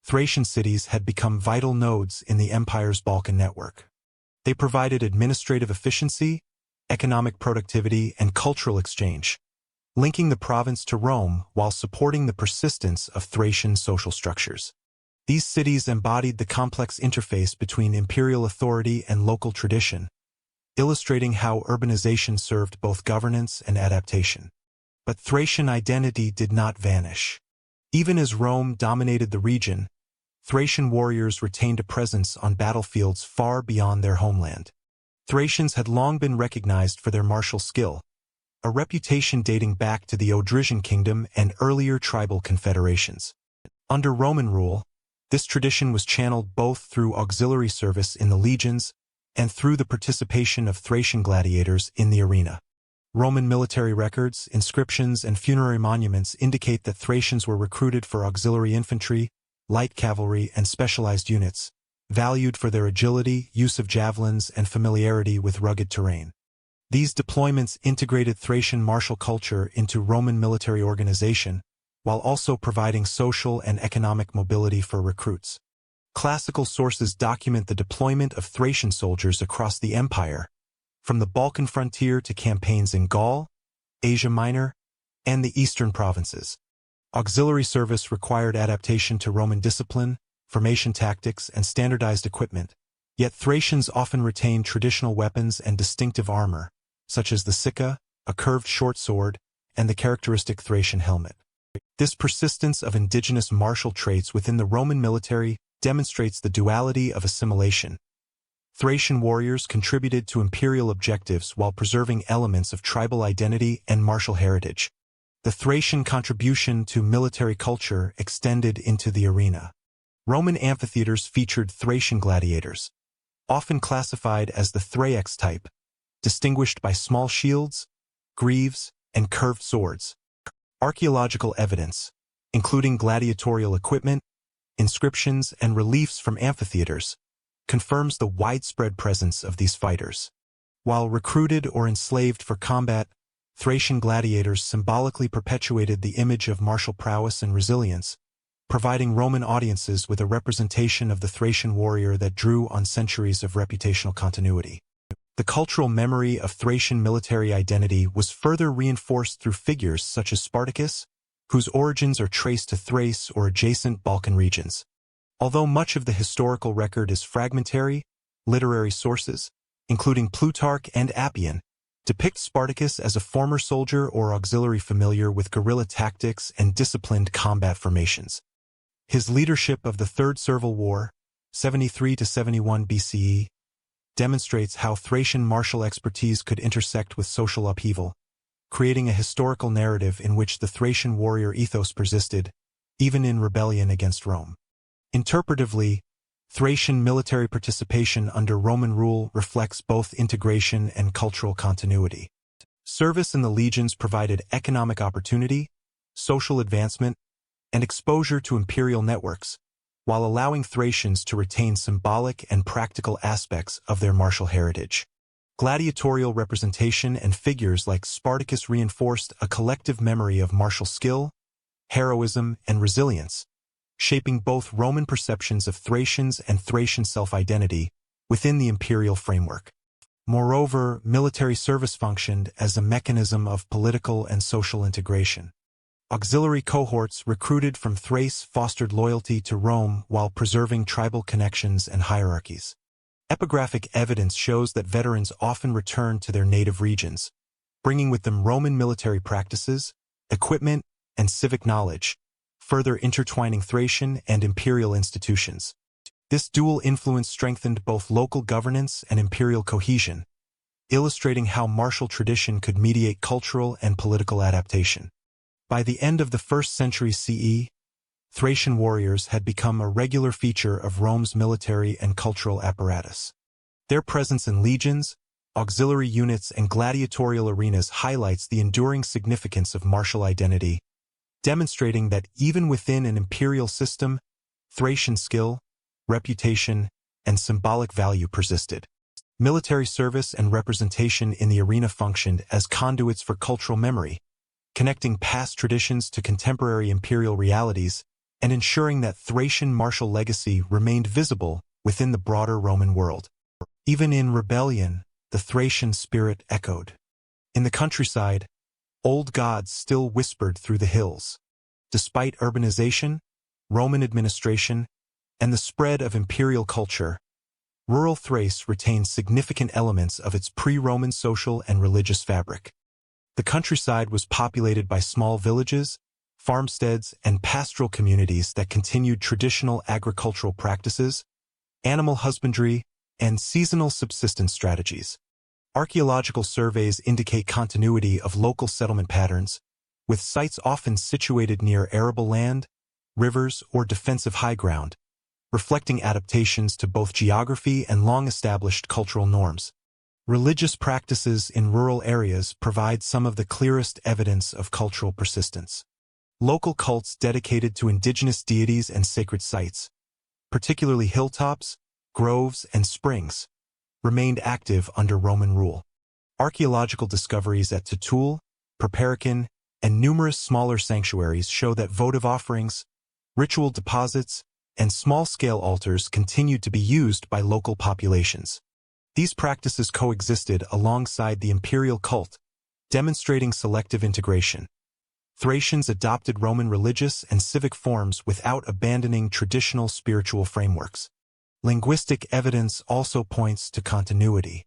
[SPEAKER 1] Thracian cities had become vital nodes in the empire's Balkan network. They provided administrative efficiency, economic productivity, and cultural exchange, linking the province to Rome while supporting the persistence of Thracian social structures. These cities embodied the complex interface between imperial authority and local tradition, illustrating how urbanization served both governance and adaptation. But Thracian identity did not vanish. Even as Rome dominated the region, Thracian warriors retained a presence on battlefields far beyond their homeland. Thracians had long been recognized for their martial skill, a reputation dating back to the Odrysian kingdom and earlier tribal confederations. Under Roman rule, this tradition was channeled both through auxiliary service in the legions and through the participation of Thracian gladiators in the arena. Roman military records, inscriptions, and funerary monuments indicate that Thracians were recruited for auxiliary infantry, light cavalry, and specialized units, valued for their agility, use of javelins, and familiarity with rugged terrain. These deployments integrated Thracian martial culture into Roman military organization, while also providing social and economic mobility for recruits. Classical sources document the deployment of Thracian soldiers across the empire, from the Balkan frontier to campaigns in Gaul, Asia Minor, and the eastern provinces. Auxiliary service required adaptation to Roman discipline, formation tactics, and standardized equipment, yet Thracians often retained traditional weapons and distinctive armor, such as the sicca, a curved short sword, and the characteristic Thracian helmet. This persistence of indigenous martial traits within the Roman military demonstrates the duality of assimilation. Thracian warriors contributed to imperial objectives while preserving elements of tribal identity and martial heritage. The Thracian contribution to military culture extended into the arena. Roman amphitheaters featured Thracian gladiators, often classified as the Thraex type, distinguished by small shields, greaves, and curved swords. Archaeological evidence, including gladiatorial equipment, inscriptions, and reliefs from amphitheaters, confirms the widespread presence of these fighters. While recruited or enslaved for combat, Thracian gladiators symbolically perpetuated the image of martial prowess and resilience, providing Roman audiences with a representation of the Thracian warrior that drew on centuries of reputational continuity. The cultural memory of Thracian military identity was further reinforced through figures such as Spartacus, whose origins are traced to Thrace or adjacent Balkan regions. Although much of the historical record is fragmentary, literary sources, including Plutarch and Appian, depict Spartacus as a former soldier or auxiliary familiar with guerrilla tactics and disciplined combat formations. His leadership of the Third Servile War, 73 to 71 BCE, demonstrates how Thracian martial expertise could intersect with social upheaval, creating a historical narrative in which the Thracian warrior ethos persisted, even in rebellion against Rome. Interpretively, Thracian military participation under Roman rule reflects both integration and cultural continuity. Service in the legions provided economic opportunity, social advancement, and exposure to imperial networks, while allowing Thracians to retain symbolic and practical aspects of their martial heritage. Gladiatorial representation and figures like Spartacus reinforced a collective memory of martial skill, heroism, and resilience, shaping both Roman perceptions of Thracians and Thracian self-identity within the imperial framework. Moreover, military service functioned as a mechanism of political and social integration. Auxiliary cohorts recruited from Thrace fostered loyalty to Rome while preserving tribal connections and hierarchies. Epigraphic evidence shows that veterans often returned to their native regions, bringing with them Roman military practices, equipment, and civic knowledge, further intertwining Thracian and imperial institutions. This dual influence strengthened both local governance and imperial cohesion, illustrating how martial tradition could mediate cultural and political adaptation. By the end of the 1st century CE, Thracian warriors had become a regular feature of Rome's military and cultural apparatus. Their presence in legions, auxiliary units, and gladiatorial arenas highlights the enduring significance of martial identity, demonstrating that even within an imperial system, Thracian skill, reputation, and symbolic value persisted. Military service and representation in the arena functioned as conduits for cultural memory, connecting past traditions to contemporary imperial realities and ensuring that Thracian martial legacy remained visible within the broader Roman world. Even in rebellion, the Thracian spirit echoed. In the countryside, old gods still whispered through the hills. Despite urbanization, Roman administration, and the spread of imperial culture, rural Thrace retained significant elements of its pre-Roman social and religious fabric. The countryside was populated by small villages, farmsteads, and pastoral communities that continued traditional agricultural practices, animal husbandry, and seasonal subsistence strategies. Archaeological surveys indicate continuity of local settlement patterns, with sites often situated near arable land, rivers, or defensive high ground, reflecting adaptations to both geography and long-established cultural norms. Religious practices in rural areas provide some of the clearest evidence of cultural persistence. Local cults dedicated to indigenous deities and sacred sites, particularly hilltops, groves, and springs, remained active under Roman rule. Archaeological discoveries at Tatul, Perperikon, and numerous smaller sanctuaries show that votive offerings, ritual deposits, and small-scale altars continued to be used by local populations. These practices coexisted alongside the imperial cult, demonstrating selective integration. Thracians adopted Roman religious and civic forms without abandoning traditional spiritual frameworks. Linguistic evidence also points to continuity.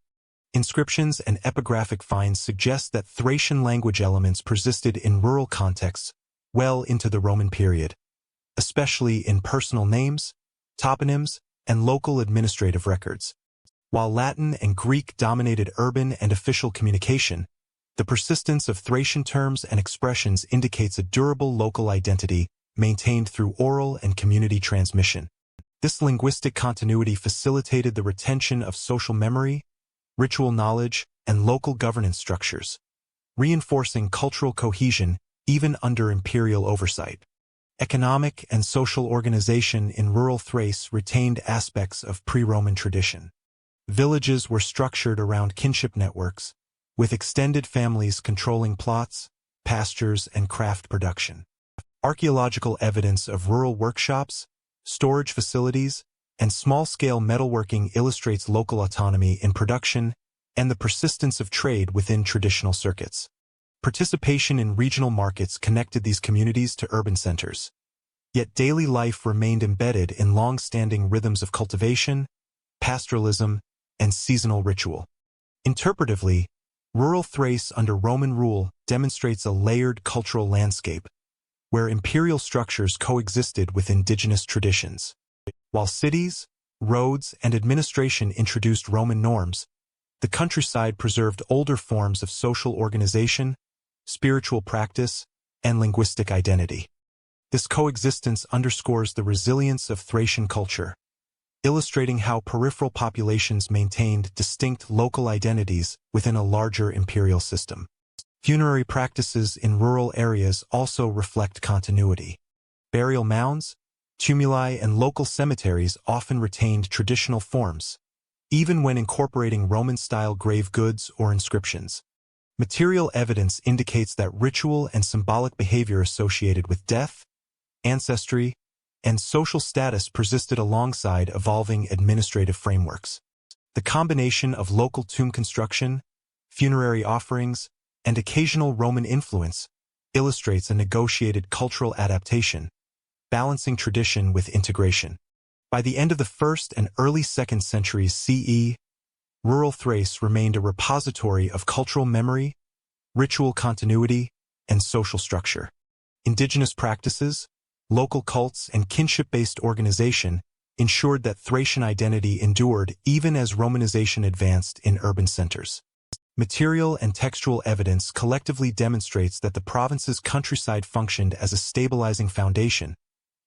[SPEAKER 1] Inscriptions and epigraphic finds suggest that Thracian language elements persisted in rural contexts well into the Roman period, especially in personal names, toponyms, and local administrative records. While Latin and Greek dominated urban and official communication, the persistence of Thracian terms and expressions indicates a durable local identity maintained through oral and community transmission. This linguistic continuity facilitated the retention of social memory, ritual knowledge, and local governance structures, reinforcing cultural cohesion even under imperial oversight. Economic and social organization in rural Thrace retained aspects of pre-Roman tradition. Villages were structured around kinship networks, with extended families controlling plots, pastures, and craft production. Archaeological evidence of rural workshops, storage facilities, and small-scale metalworking illustrates local autonomy in production and the persistence of trade within traditional circuits. Participation in regional markets connected these communities to urban centers. Yet daily life remained embedded in long-standing rhythms of cultivation, pastoralism, and seasonal ritual. Interpretively, rural Thrace under Roman rule demonstrates a layered cultural landscape, where imperial structures coexisted with indigenous traditions. While cities, roads, and administration introduced Roman norms, the countryside preserved older forms of social organization, spiritual practice, and linguistic identity. This coexistence underscores the resilience of Thracian culture, illustrating how peripheral populations maintained distinct local identities within a larger imperial system. Funerary practices in rural areas also reflect continuity. Burial mounds, tumuli, and local cemeteries often retained traditional forms, even when incorporating Roman-style grave goods or inscriptions. Material evidence indicates that ritual and symbolic behavior associated with death, ancestry, and social status persisted alongside evolving administrative frameworks. The combination of local tomb construction, funerary offerings, and occasional Roman influence illustrates a negotiated cultural adaptation, balancing tradition with integration. By the end of the 1st and early 2nd centuries CE, rural Thrace remained a repository of cultural memory, ritual continuity, and social structure. Indigenous practices, local cults, and kinship-based organization ensured that Thracian identity endured even as Romanization advanced in urban centers. Material and textual evidence collectively demonstrates that the province's countryside functioned as a stabilizing foundation,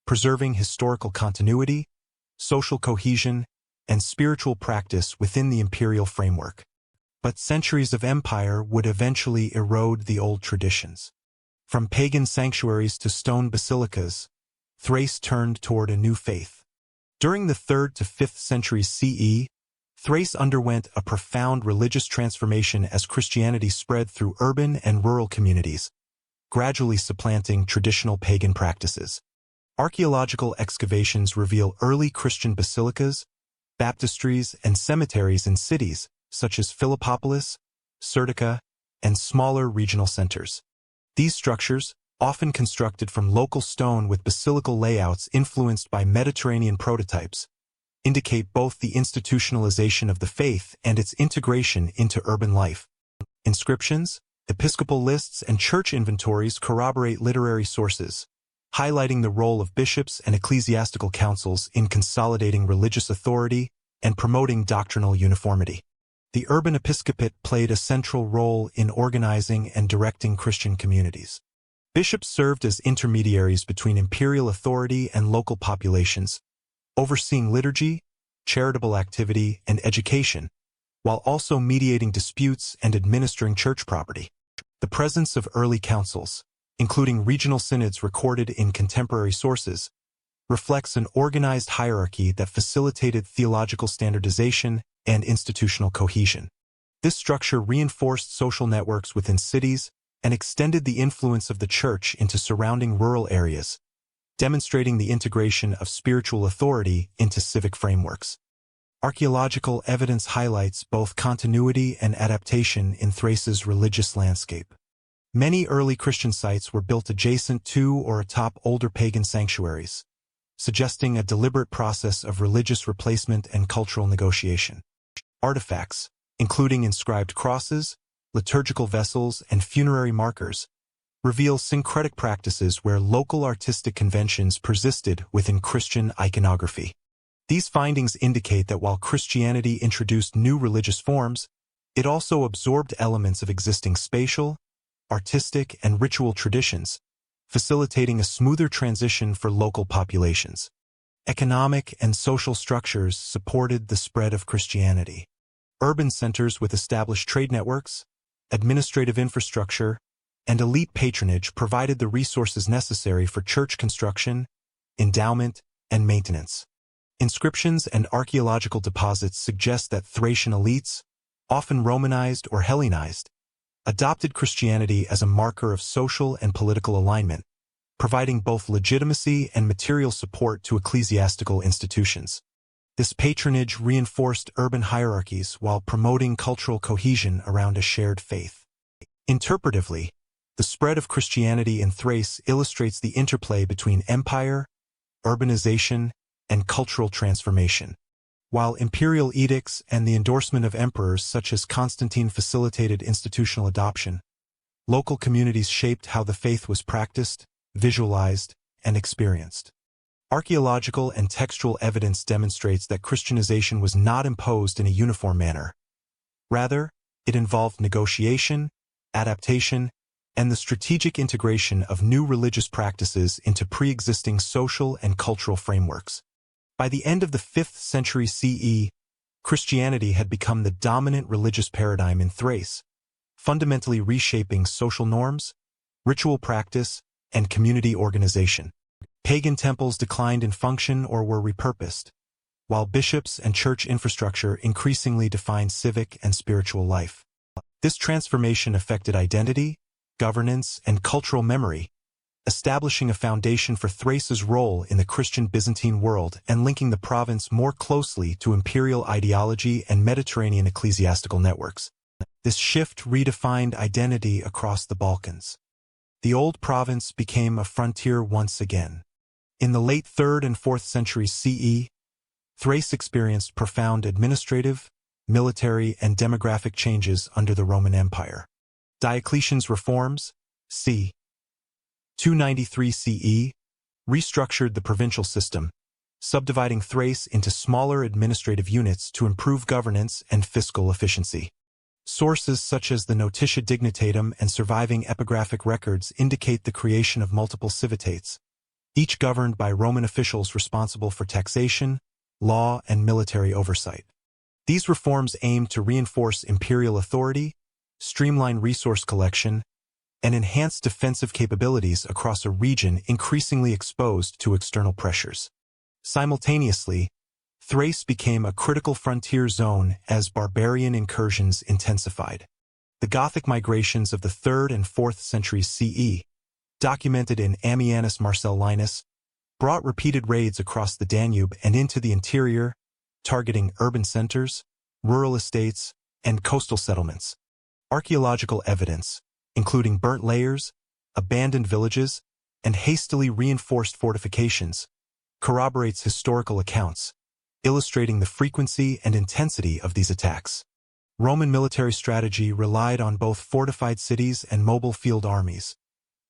[SPEAKER 1] preserving historical continuity, social cohesion, and spiritual practice within the imperial framework. But centuries of empire would eventually erode the old traditions. From pagan sanctuaries to stone basilicas, Thrace turned toward a new faith. During the 3rd to 5th centuries CE, Thrace underwent a profound religious transformation as Christianity spread through urban and rural communities, gradually supplanting traditional pagan practices. Archaeological excavations reveal early Christian basilicas, baptistries, and cemeteries in cities such as Philippopolis, Serdica, and smaller regional centers. These structures, often constructed from local stone with basilical layouts influenced by Mediterranean prototypes, indicate both the institutionalization of the faith and its integration into urban life. Inscriptions, episcopal lists, and church inventories corroborate literary sources, highlighting the role of bishops and ecclesiastical councils in consolidating religious authority and promoting doctrinal uniformity. The urban episcopate played a central role in organizing and directing Christian communities. Bishops served as intermediaries between imperial authority and local populations, overseeing liturgy, charitable activity, and education, while also mediating disputes and administering church property. The presence of early councils, including regional synods recorded in contemporary sources, reflects an organized hierarchy that facilitated theological standardization and institutional cohesion. This structure reinforced social networks within cities and extended the influence of the church into surrounding rural areas, demonstrating the integration of spiritual authority into civic frameworks. Archaeological evidence highlights both continuity and adaptation in Thrace's religious landscape. Many early Christian sites were built adjacent to or atop older pagan sanctuaries, suggesting a deliberate process of religious replacement and cultural negotiation. Artifacts, including inscribed crosses, liturgical vessels, and funerary markers, reveal syncretic practices where local artistic conventions persisted within Christian iconography. These findings indicate that while Christianity introduced new religious forms, it also absorbed elements of existing spatial, artistic, and ritual traditions, facilitating a smoother transition for local populations. Economic and social structures supported the spread of Christianity. Urban centers with established trade networks, administrative infrastructure, and elite patronage provided the resources necessary for church construction, endowment, and maintenance. Inscriptions and archaeological deposits suggest that Thracian elites, often Romanized or Hellenized, adopted Christianity as a marker of social and political alignment, providing both legitimacy and material support to ecclesiastical institutions. This patronage reinforced urban hierarchies while promoting cultural cohesion around a shared faith. Interpretively, the spread of Christianity in Thrace illustrates the interplay between empire, urbanization, and cultural transformation. While imperial edicts and the endorsement of emperors such as Constantine facilitated institutional adoption, local communities shaped how the faith was practiced, visualized, and experienced. Archaeological and textual evidence demonstrates that Christianization was not imposed in a uniform manner. Rather, it involved negotiation, adaptation, and the strategic integration of new religious practices into pre-existing social and cultural frameworks. By the end of the 5th century CE, Christianity had become the dominant religious paradigm in Thrace, fundamentally reshaping social norms, ritual practice, and community organization. Pagan temples declined in function or were repurposed, while bishops and church infrastructure increasingly defined civic and spiritual life. This transformation affected identity, governance, and cultural memory, establishing a foundation for Thrace's role in the Christian Byzantine world and linking the province more closely to imperial ideology and Mediterranean ecclesiastical networks. This shift redefined identity across the Balkans. The old province became a frontier once again. In the late 3rd and 4th centuries CE, Thrace experienced profound administrative, military, and demographic changes under the Roman Empire. Diocletian's reforms, c. 293 CE, restructured the provincial system, subdividing Thrace into smaller administrative units to improve governance and fiscal efficiency. Sources such as the Notitia Dignitatum and surviving epigraphic records indicate the creation of multiple civitates, each governed by Roman officials responsible for taxation, law, and military oversight. These reforms aimed to reinforce imperial authority, streamline resource collection, and enhance defensive capabilities across a region increasingly exposed to external pressures. Simultaneously, Thrace became a critical frontier zone as barbarian incursions intensified. The Gothic migrations of the 3rd and 4th centuries CE, documented in Ammianus Marcellinus, brought repeated raids across the Danube and into the interior, targeting urban centers, rural estates, and coastal settlements. Archaeological evidence, including burnt layers, abandoned villages, and hastily reinforced fortifications, corroborates historical accounts, illustrating the frequency and intensity of these attacks. Roman military strategy relied on both fortified cities and mobile field armies,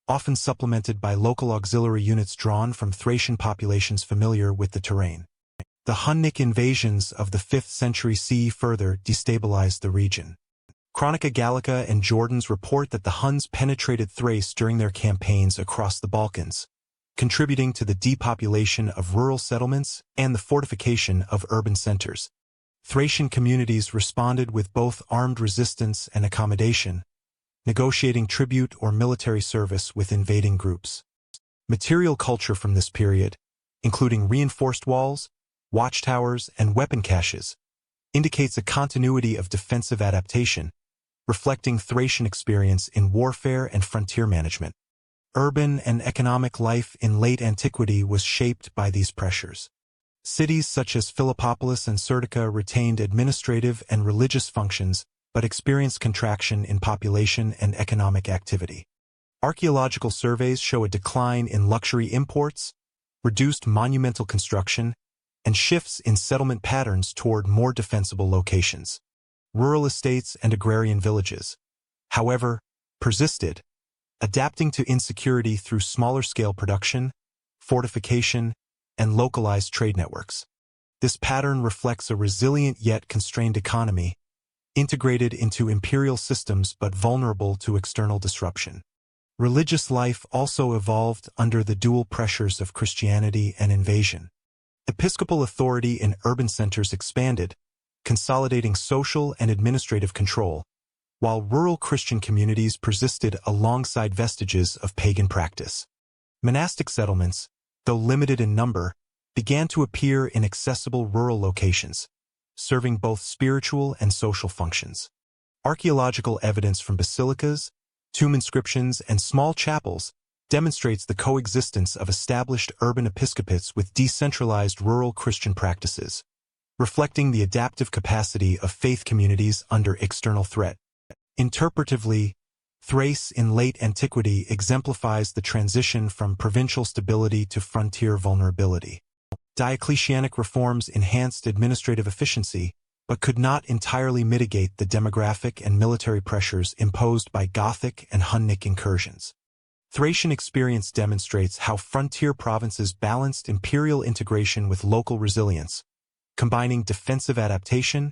[SPEAKER 1] often supplemented by local auxiliary units drawn from Thracian populations familiar with the terrain. The Hunnic invasions of the 5th century CE further destabilized the region. Chronica Gallica and Jordan's report that the Huns penetrated Thrace during their campaigns across the Balkans, contributing to the depopulation of rural settlements and the fortification of urban centers. Thracian communities responded with both armed resistance and accommodation, negotiating tribute or military service with invading groups. Material culture from this period, including reinforced walls, watchtowers, and weapon caches, indicates a continuity of defensive adaptation, reflecting Thracian experience in warfare and frontier management. Urban and economic life in late antiquity was shaped by these pressures. Cities such as Philippopolis and Serdica retained administrative and religious functions, but experienced contraction in population and economic activity. Archaeological surveys show a decline in luxury imports, reduced monumental construction, and shifts in settlement patterns toward more defensible locations. Rural estates and agrarian villages, however, persisted, adapting to insecurity through smaller-scale production, fortification, and localized trade networks. This pattern reflects a resilient yet constrained economy, integrated into imperial systems but vulnerable to external disruption. Religious life also evolved under the dual pressures of Christianity and invasion. Episcopal authority in urban centers expanded, consolidating social and administrative control, while rural Christian communities persisted alongside vestiges of pagan practice. Monastic settlements, though limited in number, began to appear in accessible rural locations, serving both spiritual and social functions. Archaeological evidence from basilicas, tomb inscriptions, and small chapels demonstrates the coexistence of established urban episcopates with decentralized rural Christian practices, reflecting the adaptive capacity of faith communities under external threat. Interpretively, Thrace in late antiquity exemplifies the transition from provincial stability to frontier vulnerability. Diocletianic reforms enhanced administrative efficiency, but could not entirely mitigate the demographic and military pressures imposed by Gothic and Hunnic incursions. Thracian experience demonstrates how frontier provinces balanced imperial integration with local resilience, combining defensive adaptation,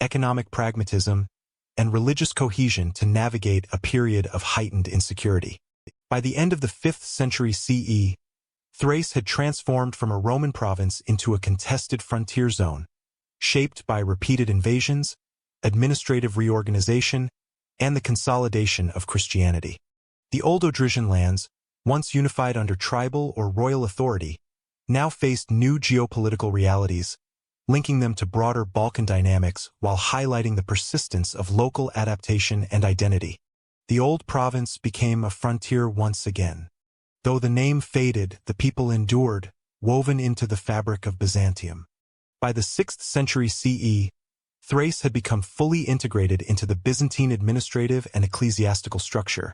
[SPEAKER 1] economic pragmatism, and religious cohesion to navigate a period of heightened insecurity. By the end of the 5th century CE, Thrace had transformed from a Roman province into a contested frontier zone, shaped by repeated invasions, administrative reorganization, and the consolidation of Christianity. The old Odrysian lands, once unified under tribal or royal authority, now faced new geopolitical realities, linking them to broader Balkan dynamics while highlighting the persistence of local adaptation and identity. The old province became a frontier once again. Though the name faded, the people endured, woven into the fabric of Byzantium. By the 6th century CE, Thrace had become fully integrated into the Byzantine administrative and ecclesiastical structure.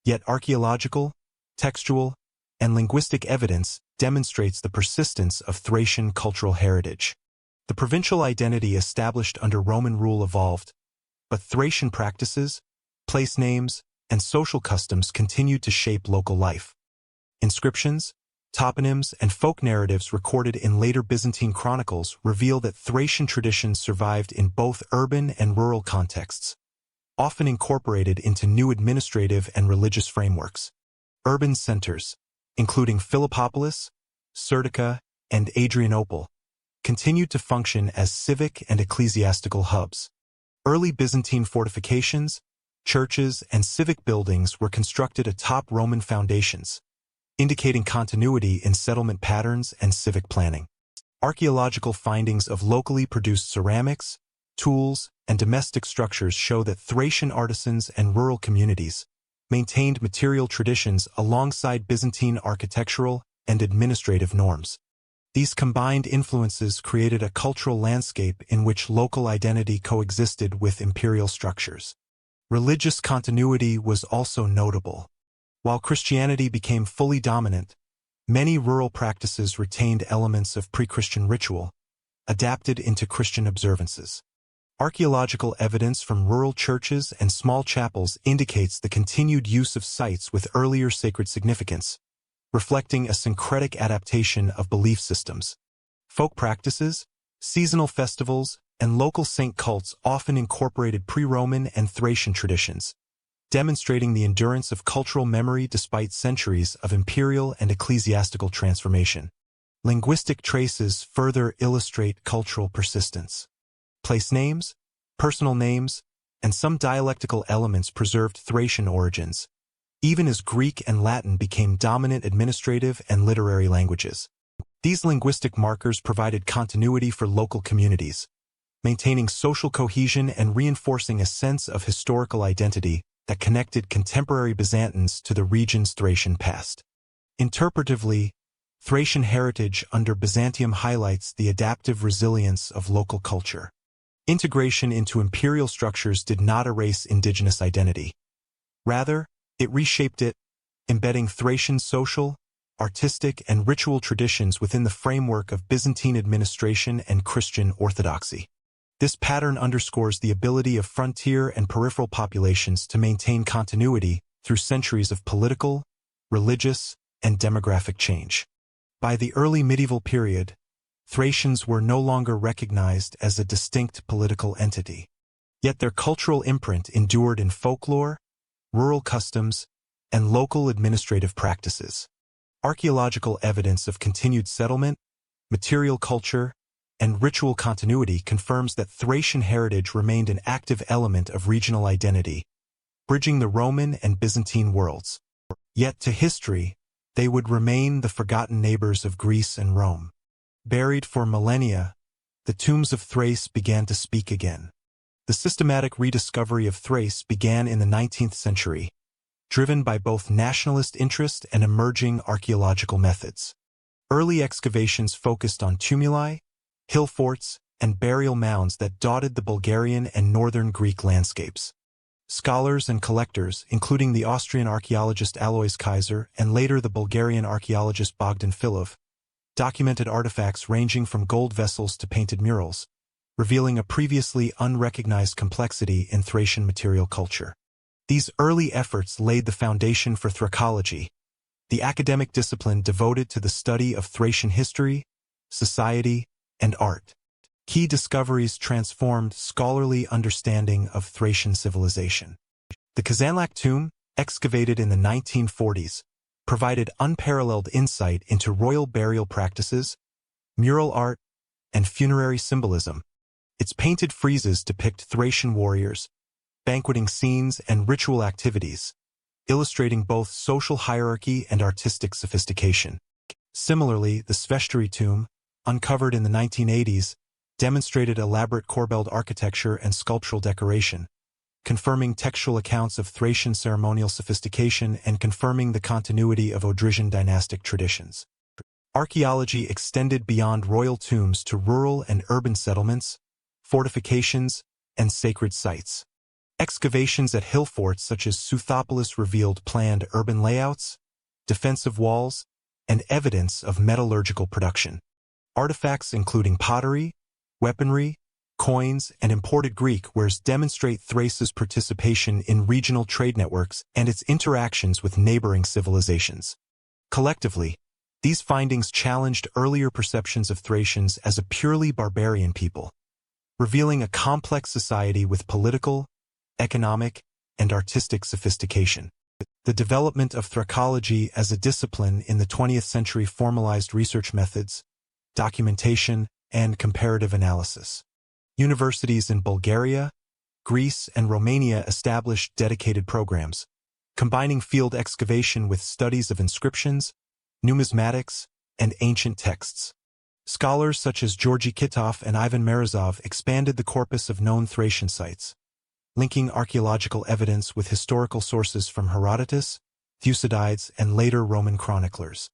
[SPEAKER 1] Yet archaeological, textual, and linguistic evidence demonstrates the persistence of Thracian cultural heritage. The provincial identity established under Roman rule evolved, but Thracian practices, place names, and social customs continued to shape local life. Inscriptions, toponyms, and folk narratives recorded in later Byzantine chronicles reveal that Thracian traditions survived in both urban and rural contexts, often incorporated into new administrative and religious frameworks. Urban centers, including Philippopolis, Serdica, and Adrianople, continued to function as civic and ecclesiastical hubs. Early Byzantine fortifications, churches, and civic buildings were constructed atop Roman foundations, indicating continuity in settlement patterns and civic planning. Archaeological findings of locally produced ceramics, tools, and domestic structures show that Thracian artisans and rural communities maintained material traditions alongside Byzantine architectural and administrative norms. These combined influences created a cultural landscape in which local identity coexisted with imperial structures. Religious continuity was also notable. While Christianity became fully dominant, many rural practices retained elements of pre-Christian ritual, adapted into Christian observances. Archaeological evidence from rural churches and small chapels indicates the continued use of sites with earlier sacred significance, reflecting a syncretic adaptation of belief systems. Folk practices, seasonal festivals, and local saint cults often incorporated pre-Roman and Thracian traditions, demonstrating the endurance of cultural memory despite centuries of imperial and ecclesiastical transformation. Linguistic traces further illustrate cultural persistence. Place names, personal names, and some dialectical elements preserved Thracian origins, even as Greek and Latin became dominant administrative and literary languages. These linguistic markers provided continuity for local communities, maintaining social cohesion and reinforcing a sense of historical identity that connected contemporary Byzantines to the region's Thracian past. Interpretively, Thracian heritage under Byzantium highlights the adaptive resilience of local culture. Integration into imperial structures did not erase indigenous identity. Rather, it reshaped it, embedding Thracian social, artistic, and ritual traditions within the framework of Byzantine administration and Christian orthodoxy. This pattern underscores the ability of frontier and peripheral populations to maintain continuity through centuries of political, religious, and demographic change. By the early medieval period, Thracians were no longer recognized as a distinct political entity. Yet their cultural imprint endured in folklore, rural customs, and local administrative practices. Archaeological evidence of continued settlement, material culture, and ritual continuity confirms that Thracian heritage remained an active element of regional identity, bridging the Roman and Byzantine worlds. Yet to history, they would remain the forgotten neighbors of Greece and Rome. Buried for millennia, the tombs of Thrace began to speak again. The systematic rediscovery of Thrace began in the 19th century, driven by both nationalist interest and emerging archaeological methods. Early excavations focused on tumuli, hill forts, and burial mounds that dotted the Bulgarian and northern Greek landscapes. Scholars and collectors, including the Austrian archaeologist Alois Kaiser and later the Bulgarian archaeologist Bogdan Filov, documented artifacts ranging from gold vessels to painted murals, revealing a previously unrecognized complexity in Thracian material culture. These early efforts laid the foundation for Thraciology, the academic discipline devoted to the study of Thracian history, society, and art. Key discoveries transformed scholarly understanding of Thracian civilization. The Kazanlak tomb, excavated in the 1940s, provided unparalleled insight into royal burial practices, mural art, and funerary symbolism. Its painted friezes depict Thracian warriors, banqueting scenes, and ritual activities, illustrating both social hierarchy and artistic sophistication. Similarly, the Sveshtori tomb, uncovered in the 1980s, demonstrated elaborate corbelled architecture and sculptural decoration, confirming textual accounts of Thracian ceremonial sophistication and confirming the continuity of Odrysian dynastic traditions. Archaeology extended beyond royal tombs to rural and urban settlements, fortifications, and sacred sites. Excavations at hill forts such as Southopolis revealed planned urban layouts, defensive walls, and evidence of metallurgical production. Artifacts including pottery, weaponry, coins, and imported Greek wares demonstrate Thrace's participation in regional trade networks and its interactions with neighboring civilizations. Collectively, these findings challenged earlier perceptions of Thracians as a purely barbarian people, revealing a complex society with political, economic, and artistic sophistication. The development of Thraciology as a discipline in the 20th century formalized research methods, documentation, and comparative analysis. Universities in Bulgaria, Greece, and Romania established dedicated programs, combining field excavation with studies of inscriptions, numismatics, and ancient texts. Scholars such as Georgy Kitov and Ivan Morozov expanded the corpus of known Thracian sites, linking archaeological evidence with historical sources from Herodotus, Thucydides, and later Roman chroniclers.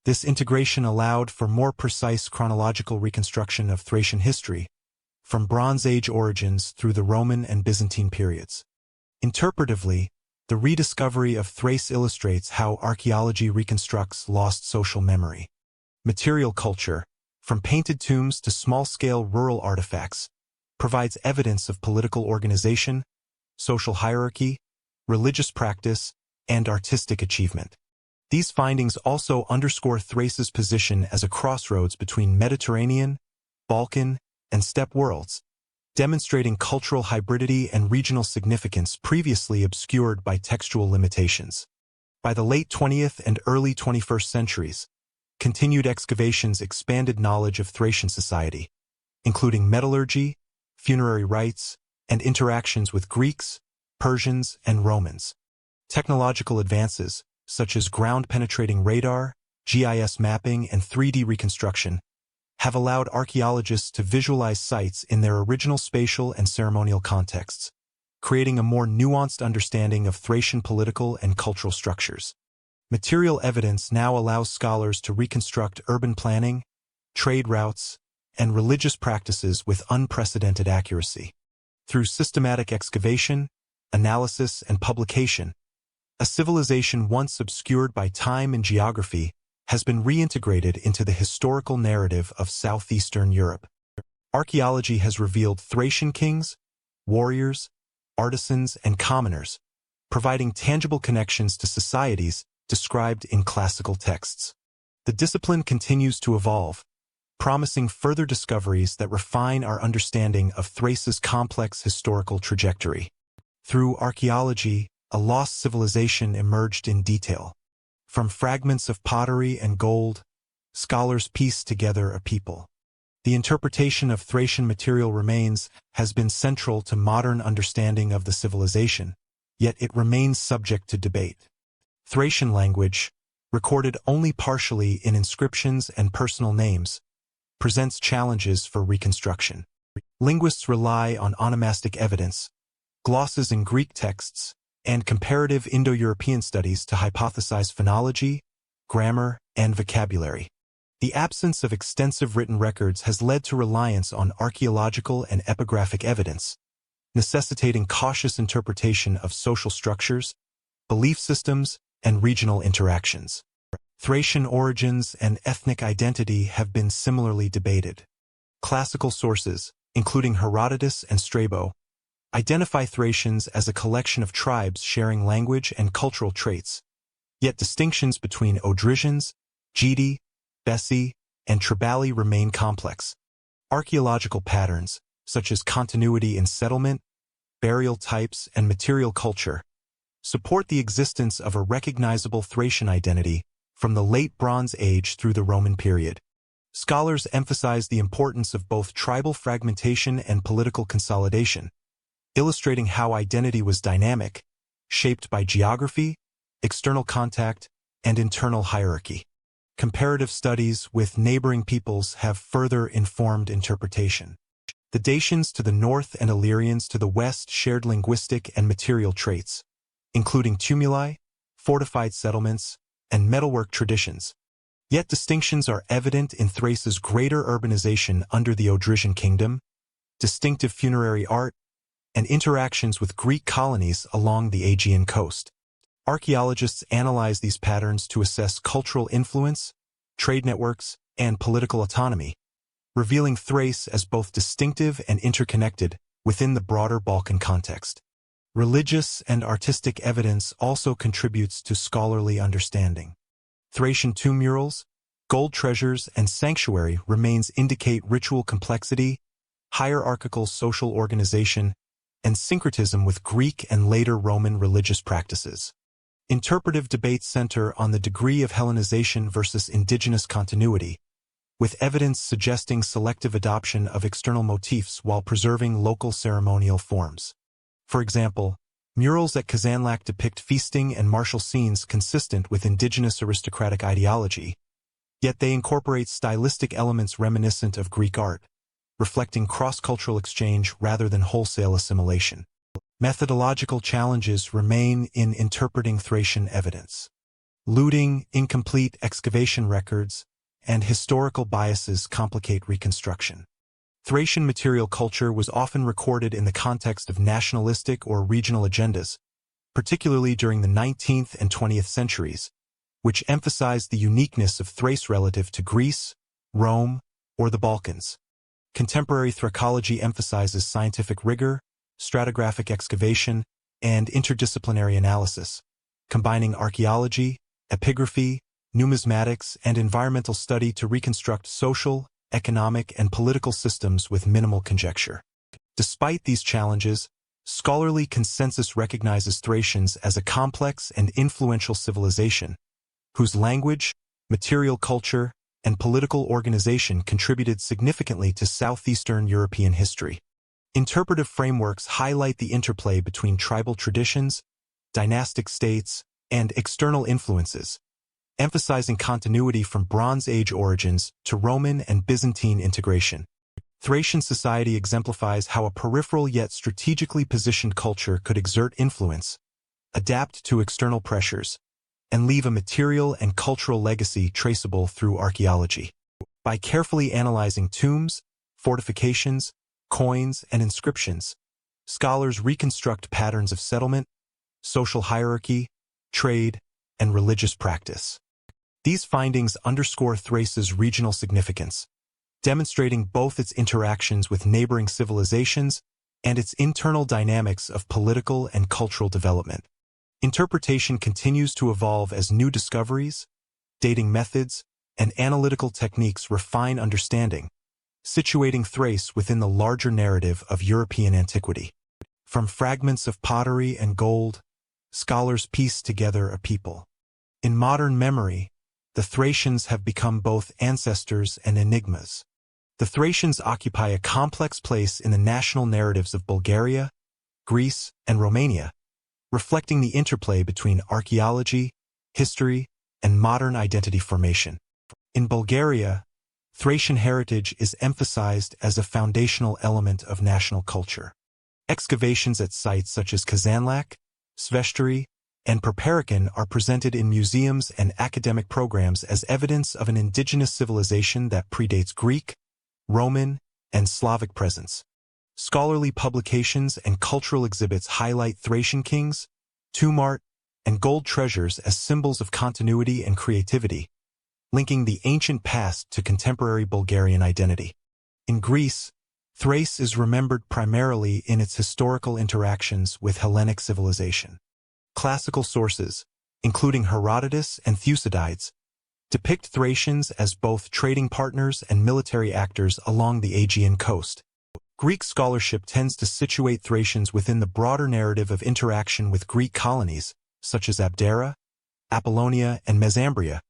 [SPEAKER 1] This integration allowed for more precise chronological reconstruction of Thracian history, from Bronze Age origins through the Roman and Byzantine periods. Interpretively, the rediscovery of Thrace illustrates how archaeology reconstructs lost social memory. Material culture, from painted tombs to small-scale rural artifacts, provides evidence of political organization, social hierarchy, religious practice, and artistic achievement. These findings also underscore Thrace's position as a crossroads between Mediterranean, Balkan, and steppe worlds, demonstrating cultural hybridity and regional significance previously obscured by textual limitations. By the late 20th and early 21st centuries, continued excavations expanded knowledge of Thracian society, including metallurgy, funerary rites, and interactions with Greeks, Persians, and Romans. Technological advances, such as ground-penetrating radar, GIS mapping, and 3D reconstruction, have allowed archaeologists to visualize sites in their original spatial and ceremonial contexts, creating a more nuanced understanding of Thracian political and cultural structures. Material evidence now allows scholars to reconstruct urban planning, trade routes, and religious practices with unprecedented accuracy. Through systematic excavation, analysis, and publication, a civilization once obscured by time and geography has been reintegrated into the historical narrative of Southeastern Europe. Archaeology has revealed Thracian kings, warriors, artisans, and commoners, providing tangible connections to societies described in classical texts. The discipline continues to evolve, promising further discoveries that refine our understanding of Thrace's complex historical trajectory. Through archaeology, a lost civilization emerged in detail. From fragments of pottery and gold, scholars piece together a people. The interpretation of Thracian material remains has been central to modern understanding of the civilization, yet it remains subject to debate. Thracian language, recorded only partially in inscriptions and personal names, presents challenges for reconstruction. Linguists rely on onomastic evidence, glosses in Greek texts, and comparative Indo-European studies to hypothesize phonology, grammar, and vocabulary. The absence of extensive written records has led to reliance on archaeological and epigraphic evidence, necessitating cautious interpretation of social structures, belief systems, and regional interactions. Thracian origins and ethnic identity have been similarly debated. Classical sources, including Herodotus and Strabo, identify Thracians as a collection of tribes sharing language and cultural traits, yet distinctions between Odrysians, Geti, Bessi, and Tribali remain complex. Archaeological patterns, such as continuity in settlement, burial types, and material culture, support the existence of a recognizable Thracian identity from the late Bronze Age through the Roman period. Scholars emphasize the importance of both tribal fragmentation and political consolidation, illustrating how identity was dynamic, shaped by geography, external contact, and internal hierarchy. Comparative studies with neighboring peoples have further informed interpretation. The Dacians to the north and Illyrians to the west shared linguistic and material traits, including tumuli, fortified settlements, and metalwork traditions. Yet distinctions are evident in Thrace's greater urbanization under the Odrysian kingdom, distinctive funerary art, and interactions with Greek colonies along the Aegean coast. Archaeologists analyze these patterns to assess cultural influence, trade networks, and political autonomy, revealing Thrace as both distinctive and interconnected within the broader Balkan context. Religious and artistic evidence also contributes to scholarly understanding. Thracian tomb murals, gold treasures, and sanctuary remains indicate ritual complexity, hierarchical social organization, and syncretism with Greek and later Roman religious practices. Interpretive debates center on the degree of Hellenization versus indigenous continuity, with evidence suggesting selective adoption of external motifs while preserving local ceremonial forms. For example, murals at Kazanlak depict feasting and martial scenes consistent with indigenous aristocratic ideology, yet they incorporate stylistic elements reminiscent of Greek art, reflecting cross-cultural exchange rather than wholesale assimilation. Methodological challenges remain in interpreting Thracian evidence. Looting, incomplete excavation records, and historical biases complicate reconstruction. Thracian material culture was often recorded in the context of nationalistic or regional agendas, particularly during the 19th and 20th centuries, which emphasized the uniqueness of Thrace relative to Greece, Rome, or the Balkans. Contemporary Thrakology emphasizes scientific rigor, stratigraphic excavation, and interdisciplinary analysis, combining archaeology, epigraphy, numismatics, and environmental study to reconstruct social, economic, and political systems with minimal conjecture. Despite these challenges, scholarly consensus recognizes Thracians as a complex and influential civilization, whose language, material culture, and political organization contributed significantly to Southeastern European history. Interpretive frameworks highlight the interplay between tribal traditions, dynastic states, and external influences, emphasizing continuity from Bronze Age origins to Roman and Byzantine integration. Thracian society exemplifies how a peripheral yet strategically positioned culture could exert influence, adapt to external pressures, and leave a material and cultural legacy traceable through archaeology. By carefully analyzing tombs, fortifications, coins, and inscriptions, scholars reconstruct patterns of settlement, social hierarchy, trade, and religious practice. These findings underscore Thrace's regional significance, demonstrating both its interactions with neighboring civilizations and its internal dynamics of political and cultural development. Interpretation continues to evolve as new discoveries, dating methods, and analytical techniques refine understanding, situating Thrace within the larger narrative of European antiquity. From fragments of pottery and gold, scholars piece together a people. In modern memory, the Thracians have become both ancestors and enigmas. The Thracians occupy a complex place in the national narratives of Bulgaria, Greece, and Romania, reflecting the interplay between archaeology, history, and modern identity formation. In Bulgaria, Thracian heritage is emphasized as a foundational element of national culture. Excavations at sites such as Kazanlak, Sveshtori, and Perperican are presented in museums and academic programs as evidence of an indigenous civilization that predates Greek, Roman, and Slavic presence. Scholarly publications and cultural exhibits highlight Thracian kings, tomb art, and gold treasures as symbols of continuity and creativity, linking the ancient past to contemporary Bulgarian identity. In Greece, Thrace is remembered primarily in its historical interactions with Hellenic civilization. Classical sources, including Herodotus and Thucydides, depict Thracians as both trading partners and military actors along the Aegean coast. Greek scholarship tends to situate Thracians within the broader narrative of interaction with Greek colonies, such as Abdera, Apollonia, and Mesembria,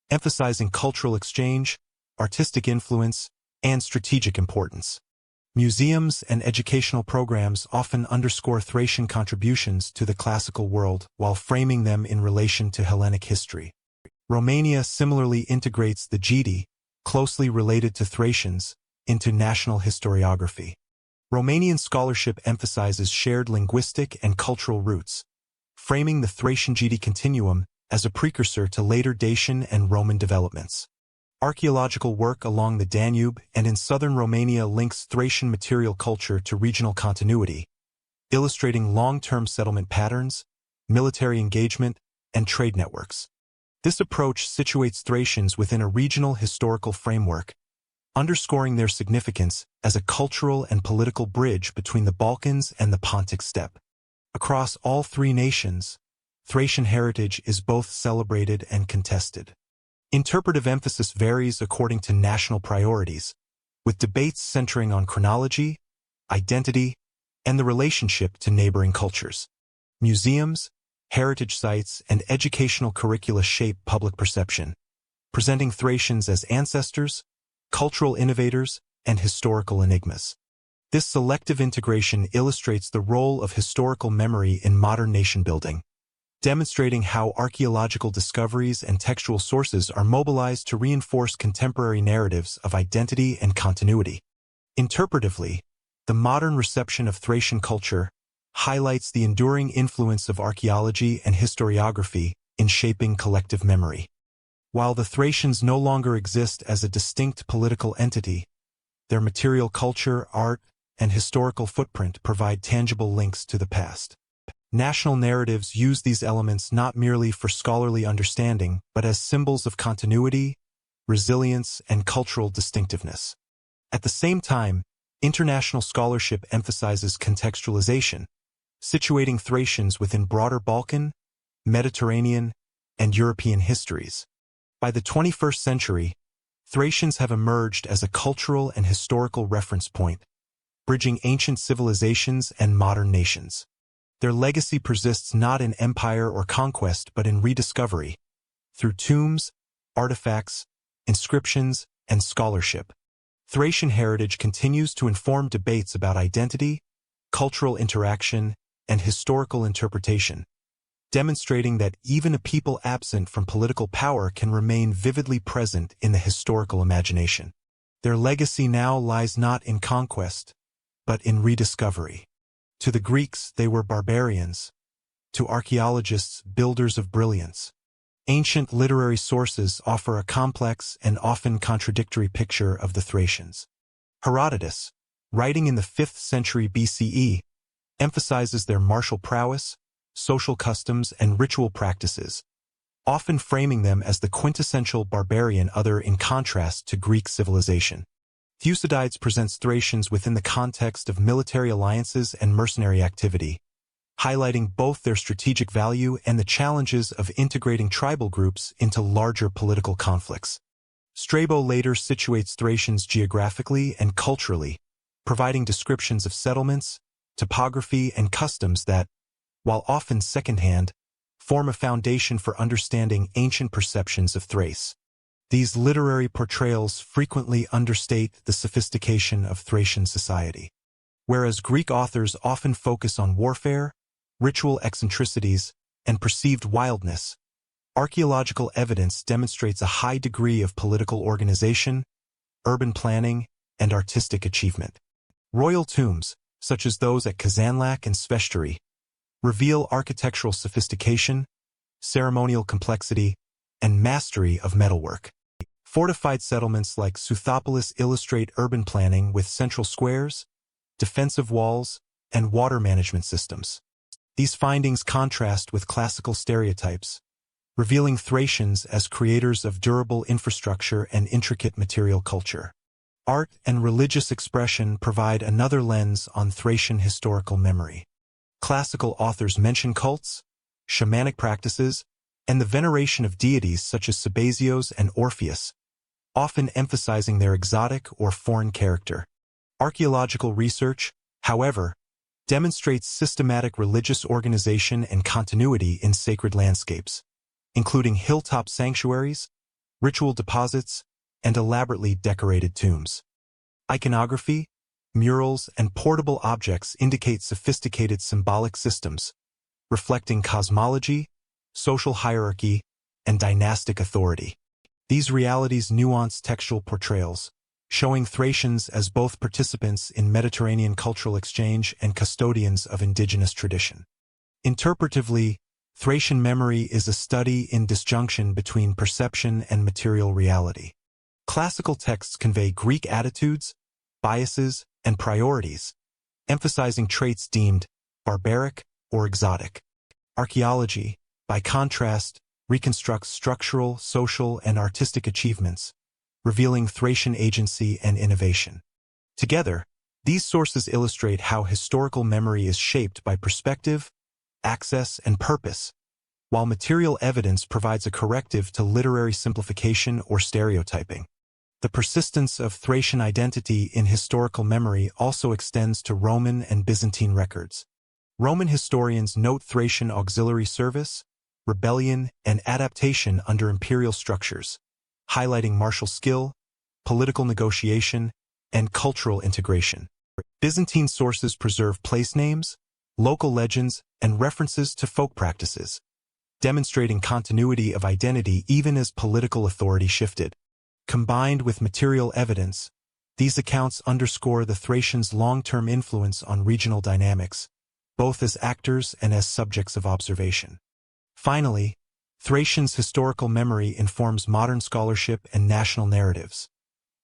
[SPEAKER 1] emphasizing cultural exchange, artistic influence, and strategic importance. Museums and educational programs often underscore Thracian contributions to the classical world while framing them in relation to Hellenic history. Romania similarly integrates the Geti, closely related to Thracians, into national historiography. Romanian scholarship emphasizes shared linguistic and cultural roots, framing the Thracian-Geti continuum as a precursor to later Dacian and Roman developments. Archaeological work along the Danube and in southern Romania links Thracian material culture to regional continuity, illustrating long-term settlement patterns, military engagement, and trade networks. This approach situates Thracians within a regional historical framework, underscoring their significance as a cultural and political bridge between the Balkans and the Pontic steppe. Across all three nations, Thracian heritage is both celebrated and contested. Interpretive emphasis varies according to national priorities, with debates centering on chronology, identity, and the relationship to neighboring cultures. Museums, heritage sites, and educational curricula shape public perception, presenting Thracians as ancestors, cultural innovators, and historical enigmas. This selective integration illustrates the role of historical memory in modern nation-building, demonstrating how archaeological discoveries and textual sources are mobilized to reinforce contemporary narratives of identity and continuity. Interpretively, the modern reception of Thracian culture highlights the enduring influence of archaeology and historiography in shaping collective memory. While the Thracians no longer exist as a distinct political entity, their material culture, art, and historical footprint provide tangible links to the past. National narratives use these elements not merely for scholarly understanding, but as symbols of continuity, resilience, and cultural distinctiveness. At the same time, international scholarship emphasizes contextualization, situating Thracians within broader Balkan, Mediterranean, and European histories. By the 21st century, Thracians have emerged as a cultural and historical reference point, bridging ancient civilizations and modern nations. Their legacy persists not in empire or conquest but in rediscovery, through tombs, artifacts, inscriptions, and scholarship. Thracian heritage continues to inform debates about identity, cultural interaction, and historical interpretation, demonstrating that even a people absent from political power can remain vividly present in the historical imagination. Their legacy now lies not in conquest, but in rediscovery. To the Greeks, they were barbarians. To archaeologists, builders of brilliance. Ancient literary sources offer a complex and often contradictory picture of the Thracians. Herodotus, writing in the 5th century BCE, emphasizes their martial prowess, social customs, and ritual practices, often framing them as the quintessential barbarian other in contrast to Greek civilization. Thucydides presents Thracians within the context of military alliances and mercenary activity, highlighting both their strategic value and the challenges of integrating tribal groups into larger political conflicts. Strabo later situates Thracians geographically and culturally, providing descriptions of settlements, topography, and customs that, while often secondhand, form a foundation for understanding ancient perceptions of Thrace. These literary portrayals frequently understate the sophistication of Thracian society. Whereas Greek authors often focus on warfare, ritual eccentricities, and perceived wildness, archaeological evidence demonstrates a high degree of political organization, urban planning, and artistic achievement. Royal tombs, such as those at Kazanlak and Sveshtori, reveal architectural sophistication, ceremonial complexity, and mastery of metalwork. Fortified settlements like Southopolis illustrate urban planning with central squares, defensive walls, and water management systems. These findings contrast with classical stereotypes, revealing Thracians as creators of durable infrastructure and intricate material culture. Art and religious expression provide another lens on Thracian historical memory. Classical authors mention cults, shamanic practices, and the veneration of deities such as Sabazios and Orpheus, often emphasizing their exotic or foreign character. Archaeological research, however, demonstrates systematic religious organization and continuity in sacred landscapes, including hilltop sanctuaries, ritual deposits, and elaborately decorated tombs. Iconography, murals, and portable objects indicate sophisticated symbolic systems, reflecting cosmology, social hierarchy, and dynastic authority. These realities nuance textual portrayals, showing Thracians as both participants in Mediterranean cultural exchange and custodians of indigenous tradition. Interpretively, Thracian memory is a study in disjunction between perception and material reality. Classical texts convey Greek attitudes, biases, and priorities, emphasizing traits deemed barbaric or exotic. Archaeology, by contrast, reconstructs structural, social, and artistic achievements, revealing Thracian agency and innovation. Together, these sources illustrate how historical memory is shaped by perspective, access, and purpose, while material evidence provides a corrective to literary simplification or stereotyping. The persistence of Thracian identity in historical memory also extends to Roman and Byzantine records. Roman historians note Thracian auxiliary service, rebellion, and adaptation under imperial structures, highlighting martial skill, political negotiation, and cultural integration. Byzantine sources preserve place names, local legends, and references to folk practices, demonstrating continuity of identity even as political authority shifted. Combined with material evidence, these accounts underscore the Thracians' long-term influence on regional dynamics, both as actors and as subjects of observation. Finally, Thracians' historical memory informs modern scholarship and national narratives,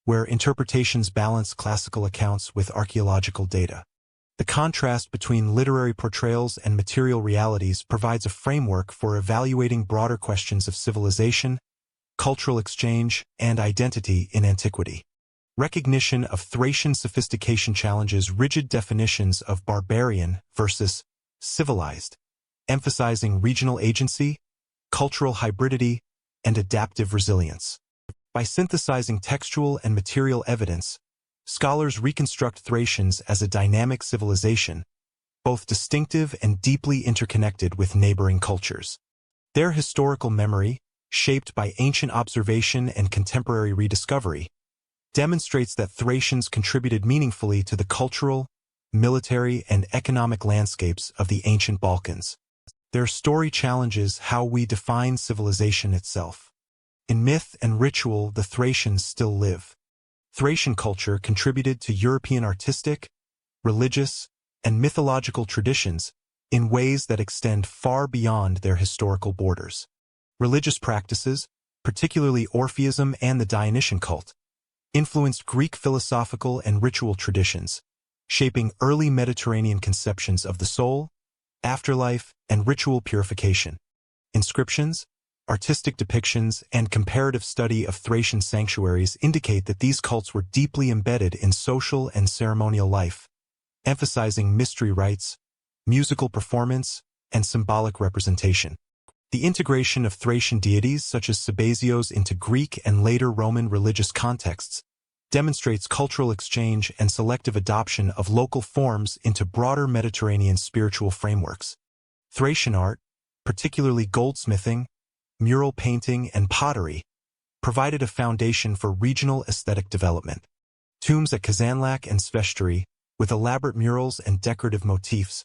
[SPEAKER 1] where interpretations balance classical accounts with archaeological data. The contrast between literary portrayals and material realities provides a framework for evaluating broader questions of civilization, cultural exchange, and identity in antiquity. Recognition of Thracian sophistication challenges rigid definitions of barbarian versus civilized, emphasizing regional agency, cultural hybridity, and adaptive resilience. By synthesizing textual and material evidence, scholars reconstruct Thracians as a dynamic civilization, both distinctive and deeply interconnected with neighboring cultures. Their historical memory, shaped by ancient observation and contemporary rediscovery, demonstrates that Thracians contributed meaningfully to the cultural, military, and economic landscapes of the ancient Balkans. Their story challenges how we define civilization itself. In myth and ritual, the Thracians still live. Thracian culture contributed to European artistic, religious, and mythological traditions in ways that extend far beyond their historical borders. Religious practices, particularly Orpheism and the Dionysian cult, influenced Greek philosophical and ritual traditions, shaping early Mediterranean conceptions of the soul, afterlife, and ritual purification. Inscriptions, artistic depictions, and comparative study of Thracian sanctuaries indicate that these cults were deeply embedded in social and ceremonial life, emphasizing mystery rites, musical performance, and symbolic representation. The integration of Thracian deities such as Sabazios into Greek and later Roman religious contexts demonstrates cultural exchange and selective adoption of local forms into broader Mediterranean spiritual frameworks. Thracian art, particularly goldsmithing, mural painting, and pottery, provided a foundation for regional aesthetic development. Tombs at Kazanlak and Sveshtari, with elaborate murals and decorative motifs,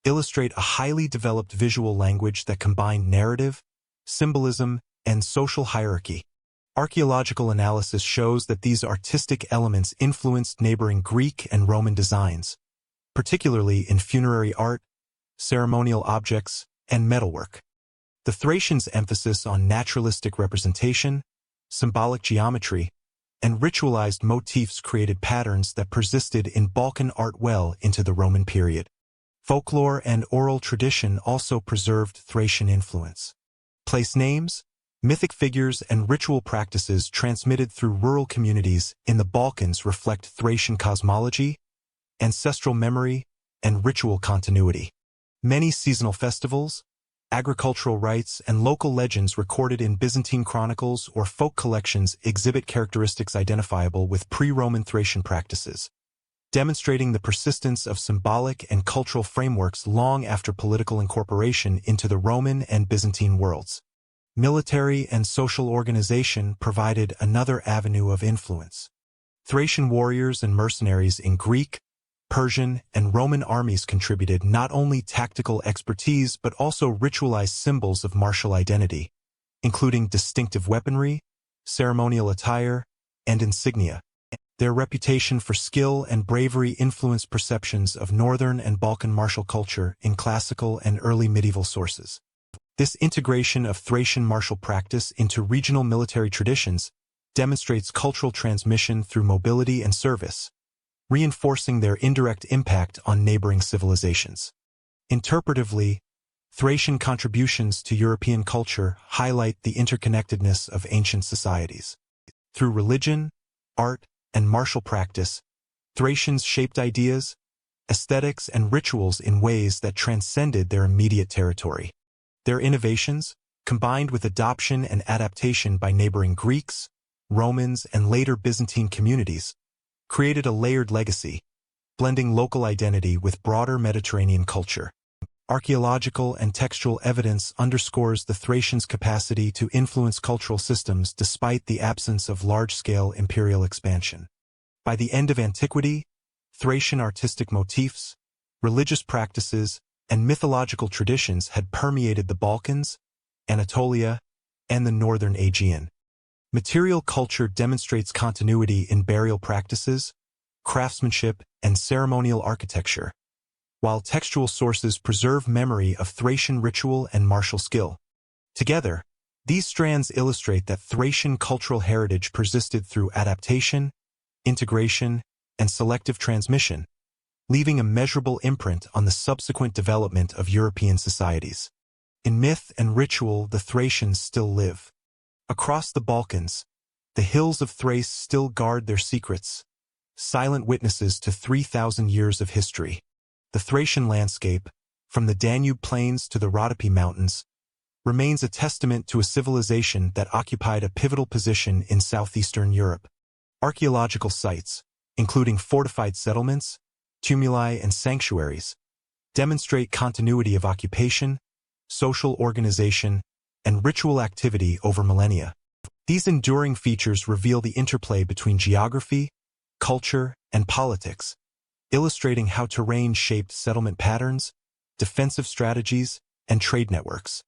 [SPEAKER 1] illustrate a highly developed visual language that combined narrative, symbolism, and social hierarchy. Archaeological analysis shows that these artistic elements influenced neighboring Greek and Roman designs, particularly in funerary art, ceremonial objects, and metalwork. The Thracians' emphasis on naturalistic representation, symbolic geometry, and ritualized motifs created patterns that persisted in Balkan art well into the Roman period. Folklore and oral tradition also preserved Thracian influence. Place names, mythic figures, and ritual practices transmitted through rural communities in the Balkans reflect Thracian cosmology, ancestral memory, and ritual continuity. Many seasonal festivals, agricultural rites, and local legends recorded in Byzantine chronicles or folk collections exhibit characteristics identifiable with pre-Roman Thracian practices, demonstrating the persistence of symbolic and cultural frameworks long after political incorporation into the Roman and Byzantine worlds. Military and social organization provided another avenue of influence. Thracian warriors and mercenaries in Greek, Persian, and Roman armies contributed not only tactical expertise but also ritualized symbols of martial identity, including distinctive weaponry, ceremonial attire, and insignia. Their reputation for skill and bravery influenced perceptions of Northern and Balkan martial culture in classical and early medieval sources. This integration of Thracian martial practice into regional military traditions demonstrates cultural transmission through mobility and service, reinforcing their indirect impact on neighboring civilizations. Interpretively, Thracian contributions to European culture highlight the interconnectedness of ancient societies. Through religion, art, and martial practice, Thracians shaped ideas, aesthetics, and rituals in ways that transcended their immediate territory. Their innovations, combined with adoption and adaptation by neighboring Greeks, Romans, and later Byzantine communities, created a layered legacy, blending local identity with broader Mediterranean culture. Archaeological and textual evidence underscores the Thracians' capacity to influence cultural systems despite the absence of large-scale imperial expansion. By the end of antiquity, Thracian artistic motifs, religious practices, and mythological traditions had permeated the Balkans, Anatolia, and the northern Aegean. Material culture demonstrates continuity in burial practices, craftsmanship, and ceremonial architecture, while textual sources preserve memory of Thracian ritual and martial skill. Together, these strands illustrate that Thracian cultural heritage persisted through adaptation, integration, and selective transmission, leaving a measurable imprint on the subsequent development of European societies. In myth and ritual, the Thracians still live. Across the Balkans, the hills of Thrace still guard their secrets, silent witnesses to 3,000 years of history. The Thracian landscape, from the Danube plains to the Rhodope mountains, remains a testament to a civilization that occupied a pivotal position in Southeastern Europe. Archaeological sites, including fortified settlements, tumuli, and sanctuaries, demonstrate continuity of occupation, social organization, and ritual activity over millennia. These enduring features reveal the interplay between geography, culture, and politics, illustrating how terrain shaped settlement patterns, defensive strategies, and trade networks.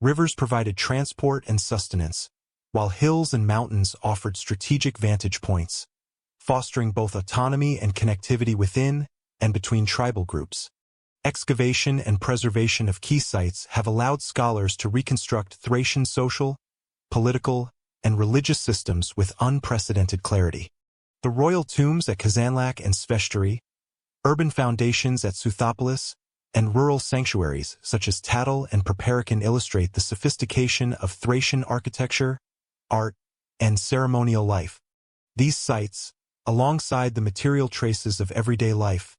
[SPEAKER 1] Rivers provided transport and sustenance, while hills and mountains offered strategic vantage points, fostering both autonomy and connectivity within and between tribal groups. Excavation and preservation of key sites have allowed scholars to reconstruct Thracian social, political, and religious systems with unprecedented clarity. The royal tombs at Kazanlak and Sveshtari, urban foundations at Southopolis, and rural sanctuaries such as Tattle and Perperikon illustrate the sophistication of Thracian architecture, art, and ceremonial life. These sites, alongside the material traces of everyday life,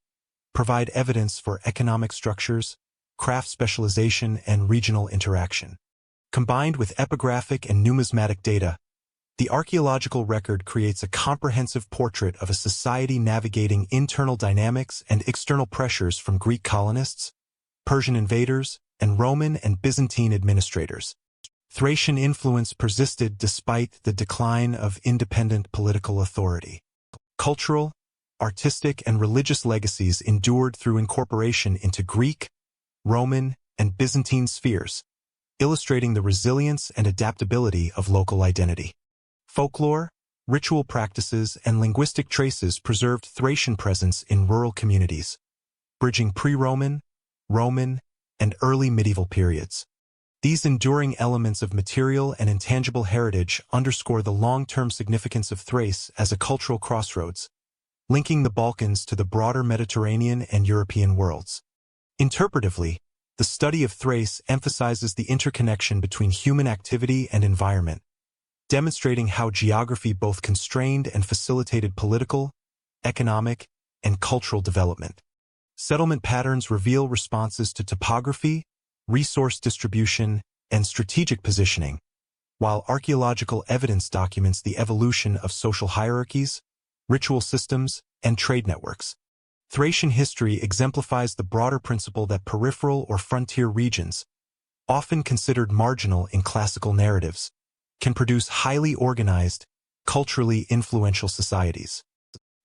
[SPEAKER 1] provide evidence for economic structures, craft specialization, and regional interaction. Combined with epigraphic and numismatic data, the archaeological record creates a comprehensive portrait of a society navigating internal dynamics and external pressures from Greek colonists, Persian invaders, and Roman and Byzantine administrators. Thracian influence persisted despite the decline of independent political authority. Cultural, artistic, and religious legacies endured through incorporation into Greek, Roman, and Byzantine spheres, illustrating the resilience and adaptability of local identity. Folklore, ritual practices, and linguistic traces preserved Thracian presence in rural communities, bridging pre-Roman, Roman, and early medieval periods. These enduring elements of material and intangible heritage underscore the long-term significance of Thrace as a cultural crossroads, linking the Balkans to the broader Mediterranean and European worlds. Interpretively, the study of Thrace emphasizes the interconnection between human activity and environment, demonstrating how geography both constrained and facilitated political, economic, and cultural development. Settlement patterns reveal responses to topography, resource distribution, and strategic positioning, while archaeological evidence documents the evolution of social hierarchies, ritual systems, and trade networks. Thracian history exemplifies the broader principle that peripheral or frontier regions, often considered marginal in classical narratives, can produce highly organized, culturally influential societies.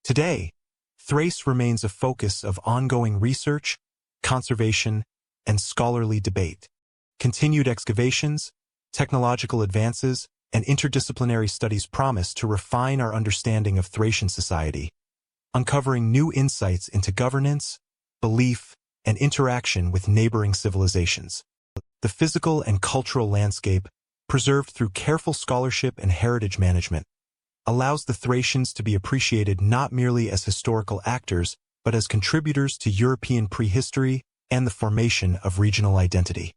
[SPEAKER 1] Today, Thrace remains a focus of ongoing research, conservation, and scholarly debate. Continued excavations, technological advances, and interdisciplinary studies promise to refine our understanding of Thracian society, uncovering new insights into governance, belief, and interaction with neighboring civilizations. The physical and cultural landscape, preserved through careful scholarship and heritage management, allows the Thracians to be appreciated not merely as historical actors, but as contributors to European prehistory and the formation of regional identity.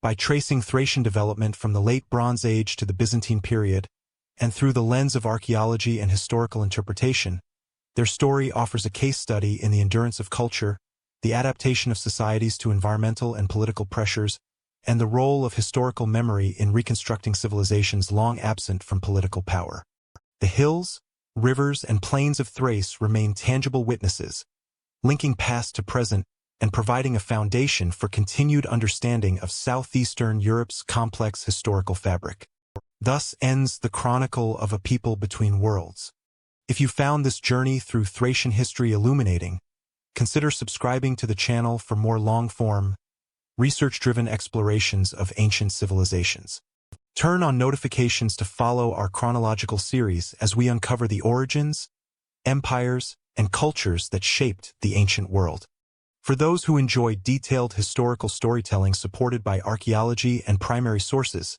[SPEAKER 1] By tracing Thracian development from the Late Bronze Age to the Byzantine period, and through the lens of archaeology and historical interpretation, their story offers a case study in the endurance of culture, the adaptation of societies to environmental and political pressures, and the role of historical memory in reconstructing civilizations long absent from political power. The hills, rivers, and plains of Thrace remain tangible witnesses, linking past to present and providing a foundation for continued understanding of Southeastern Europe's complex historical fabric. Thus ends the chronicle of a people between worlds. If you found this journey through Thracian history illuminating, consider subscribing to the channel for more long-form, research-driven explorations of ancient civilizations. Turn on notifications to follow our chronological series as we uncover the origins, empires, and cultures that shaped the ancient world. For those who enjoy detailed historical storytelling supported by archaeology and primary sources,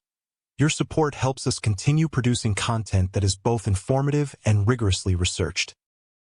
[SPEAKER 1] your support helps us continue producing content that is both informative and rigorously researched.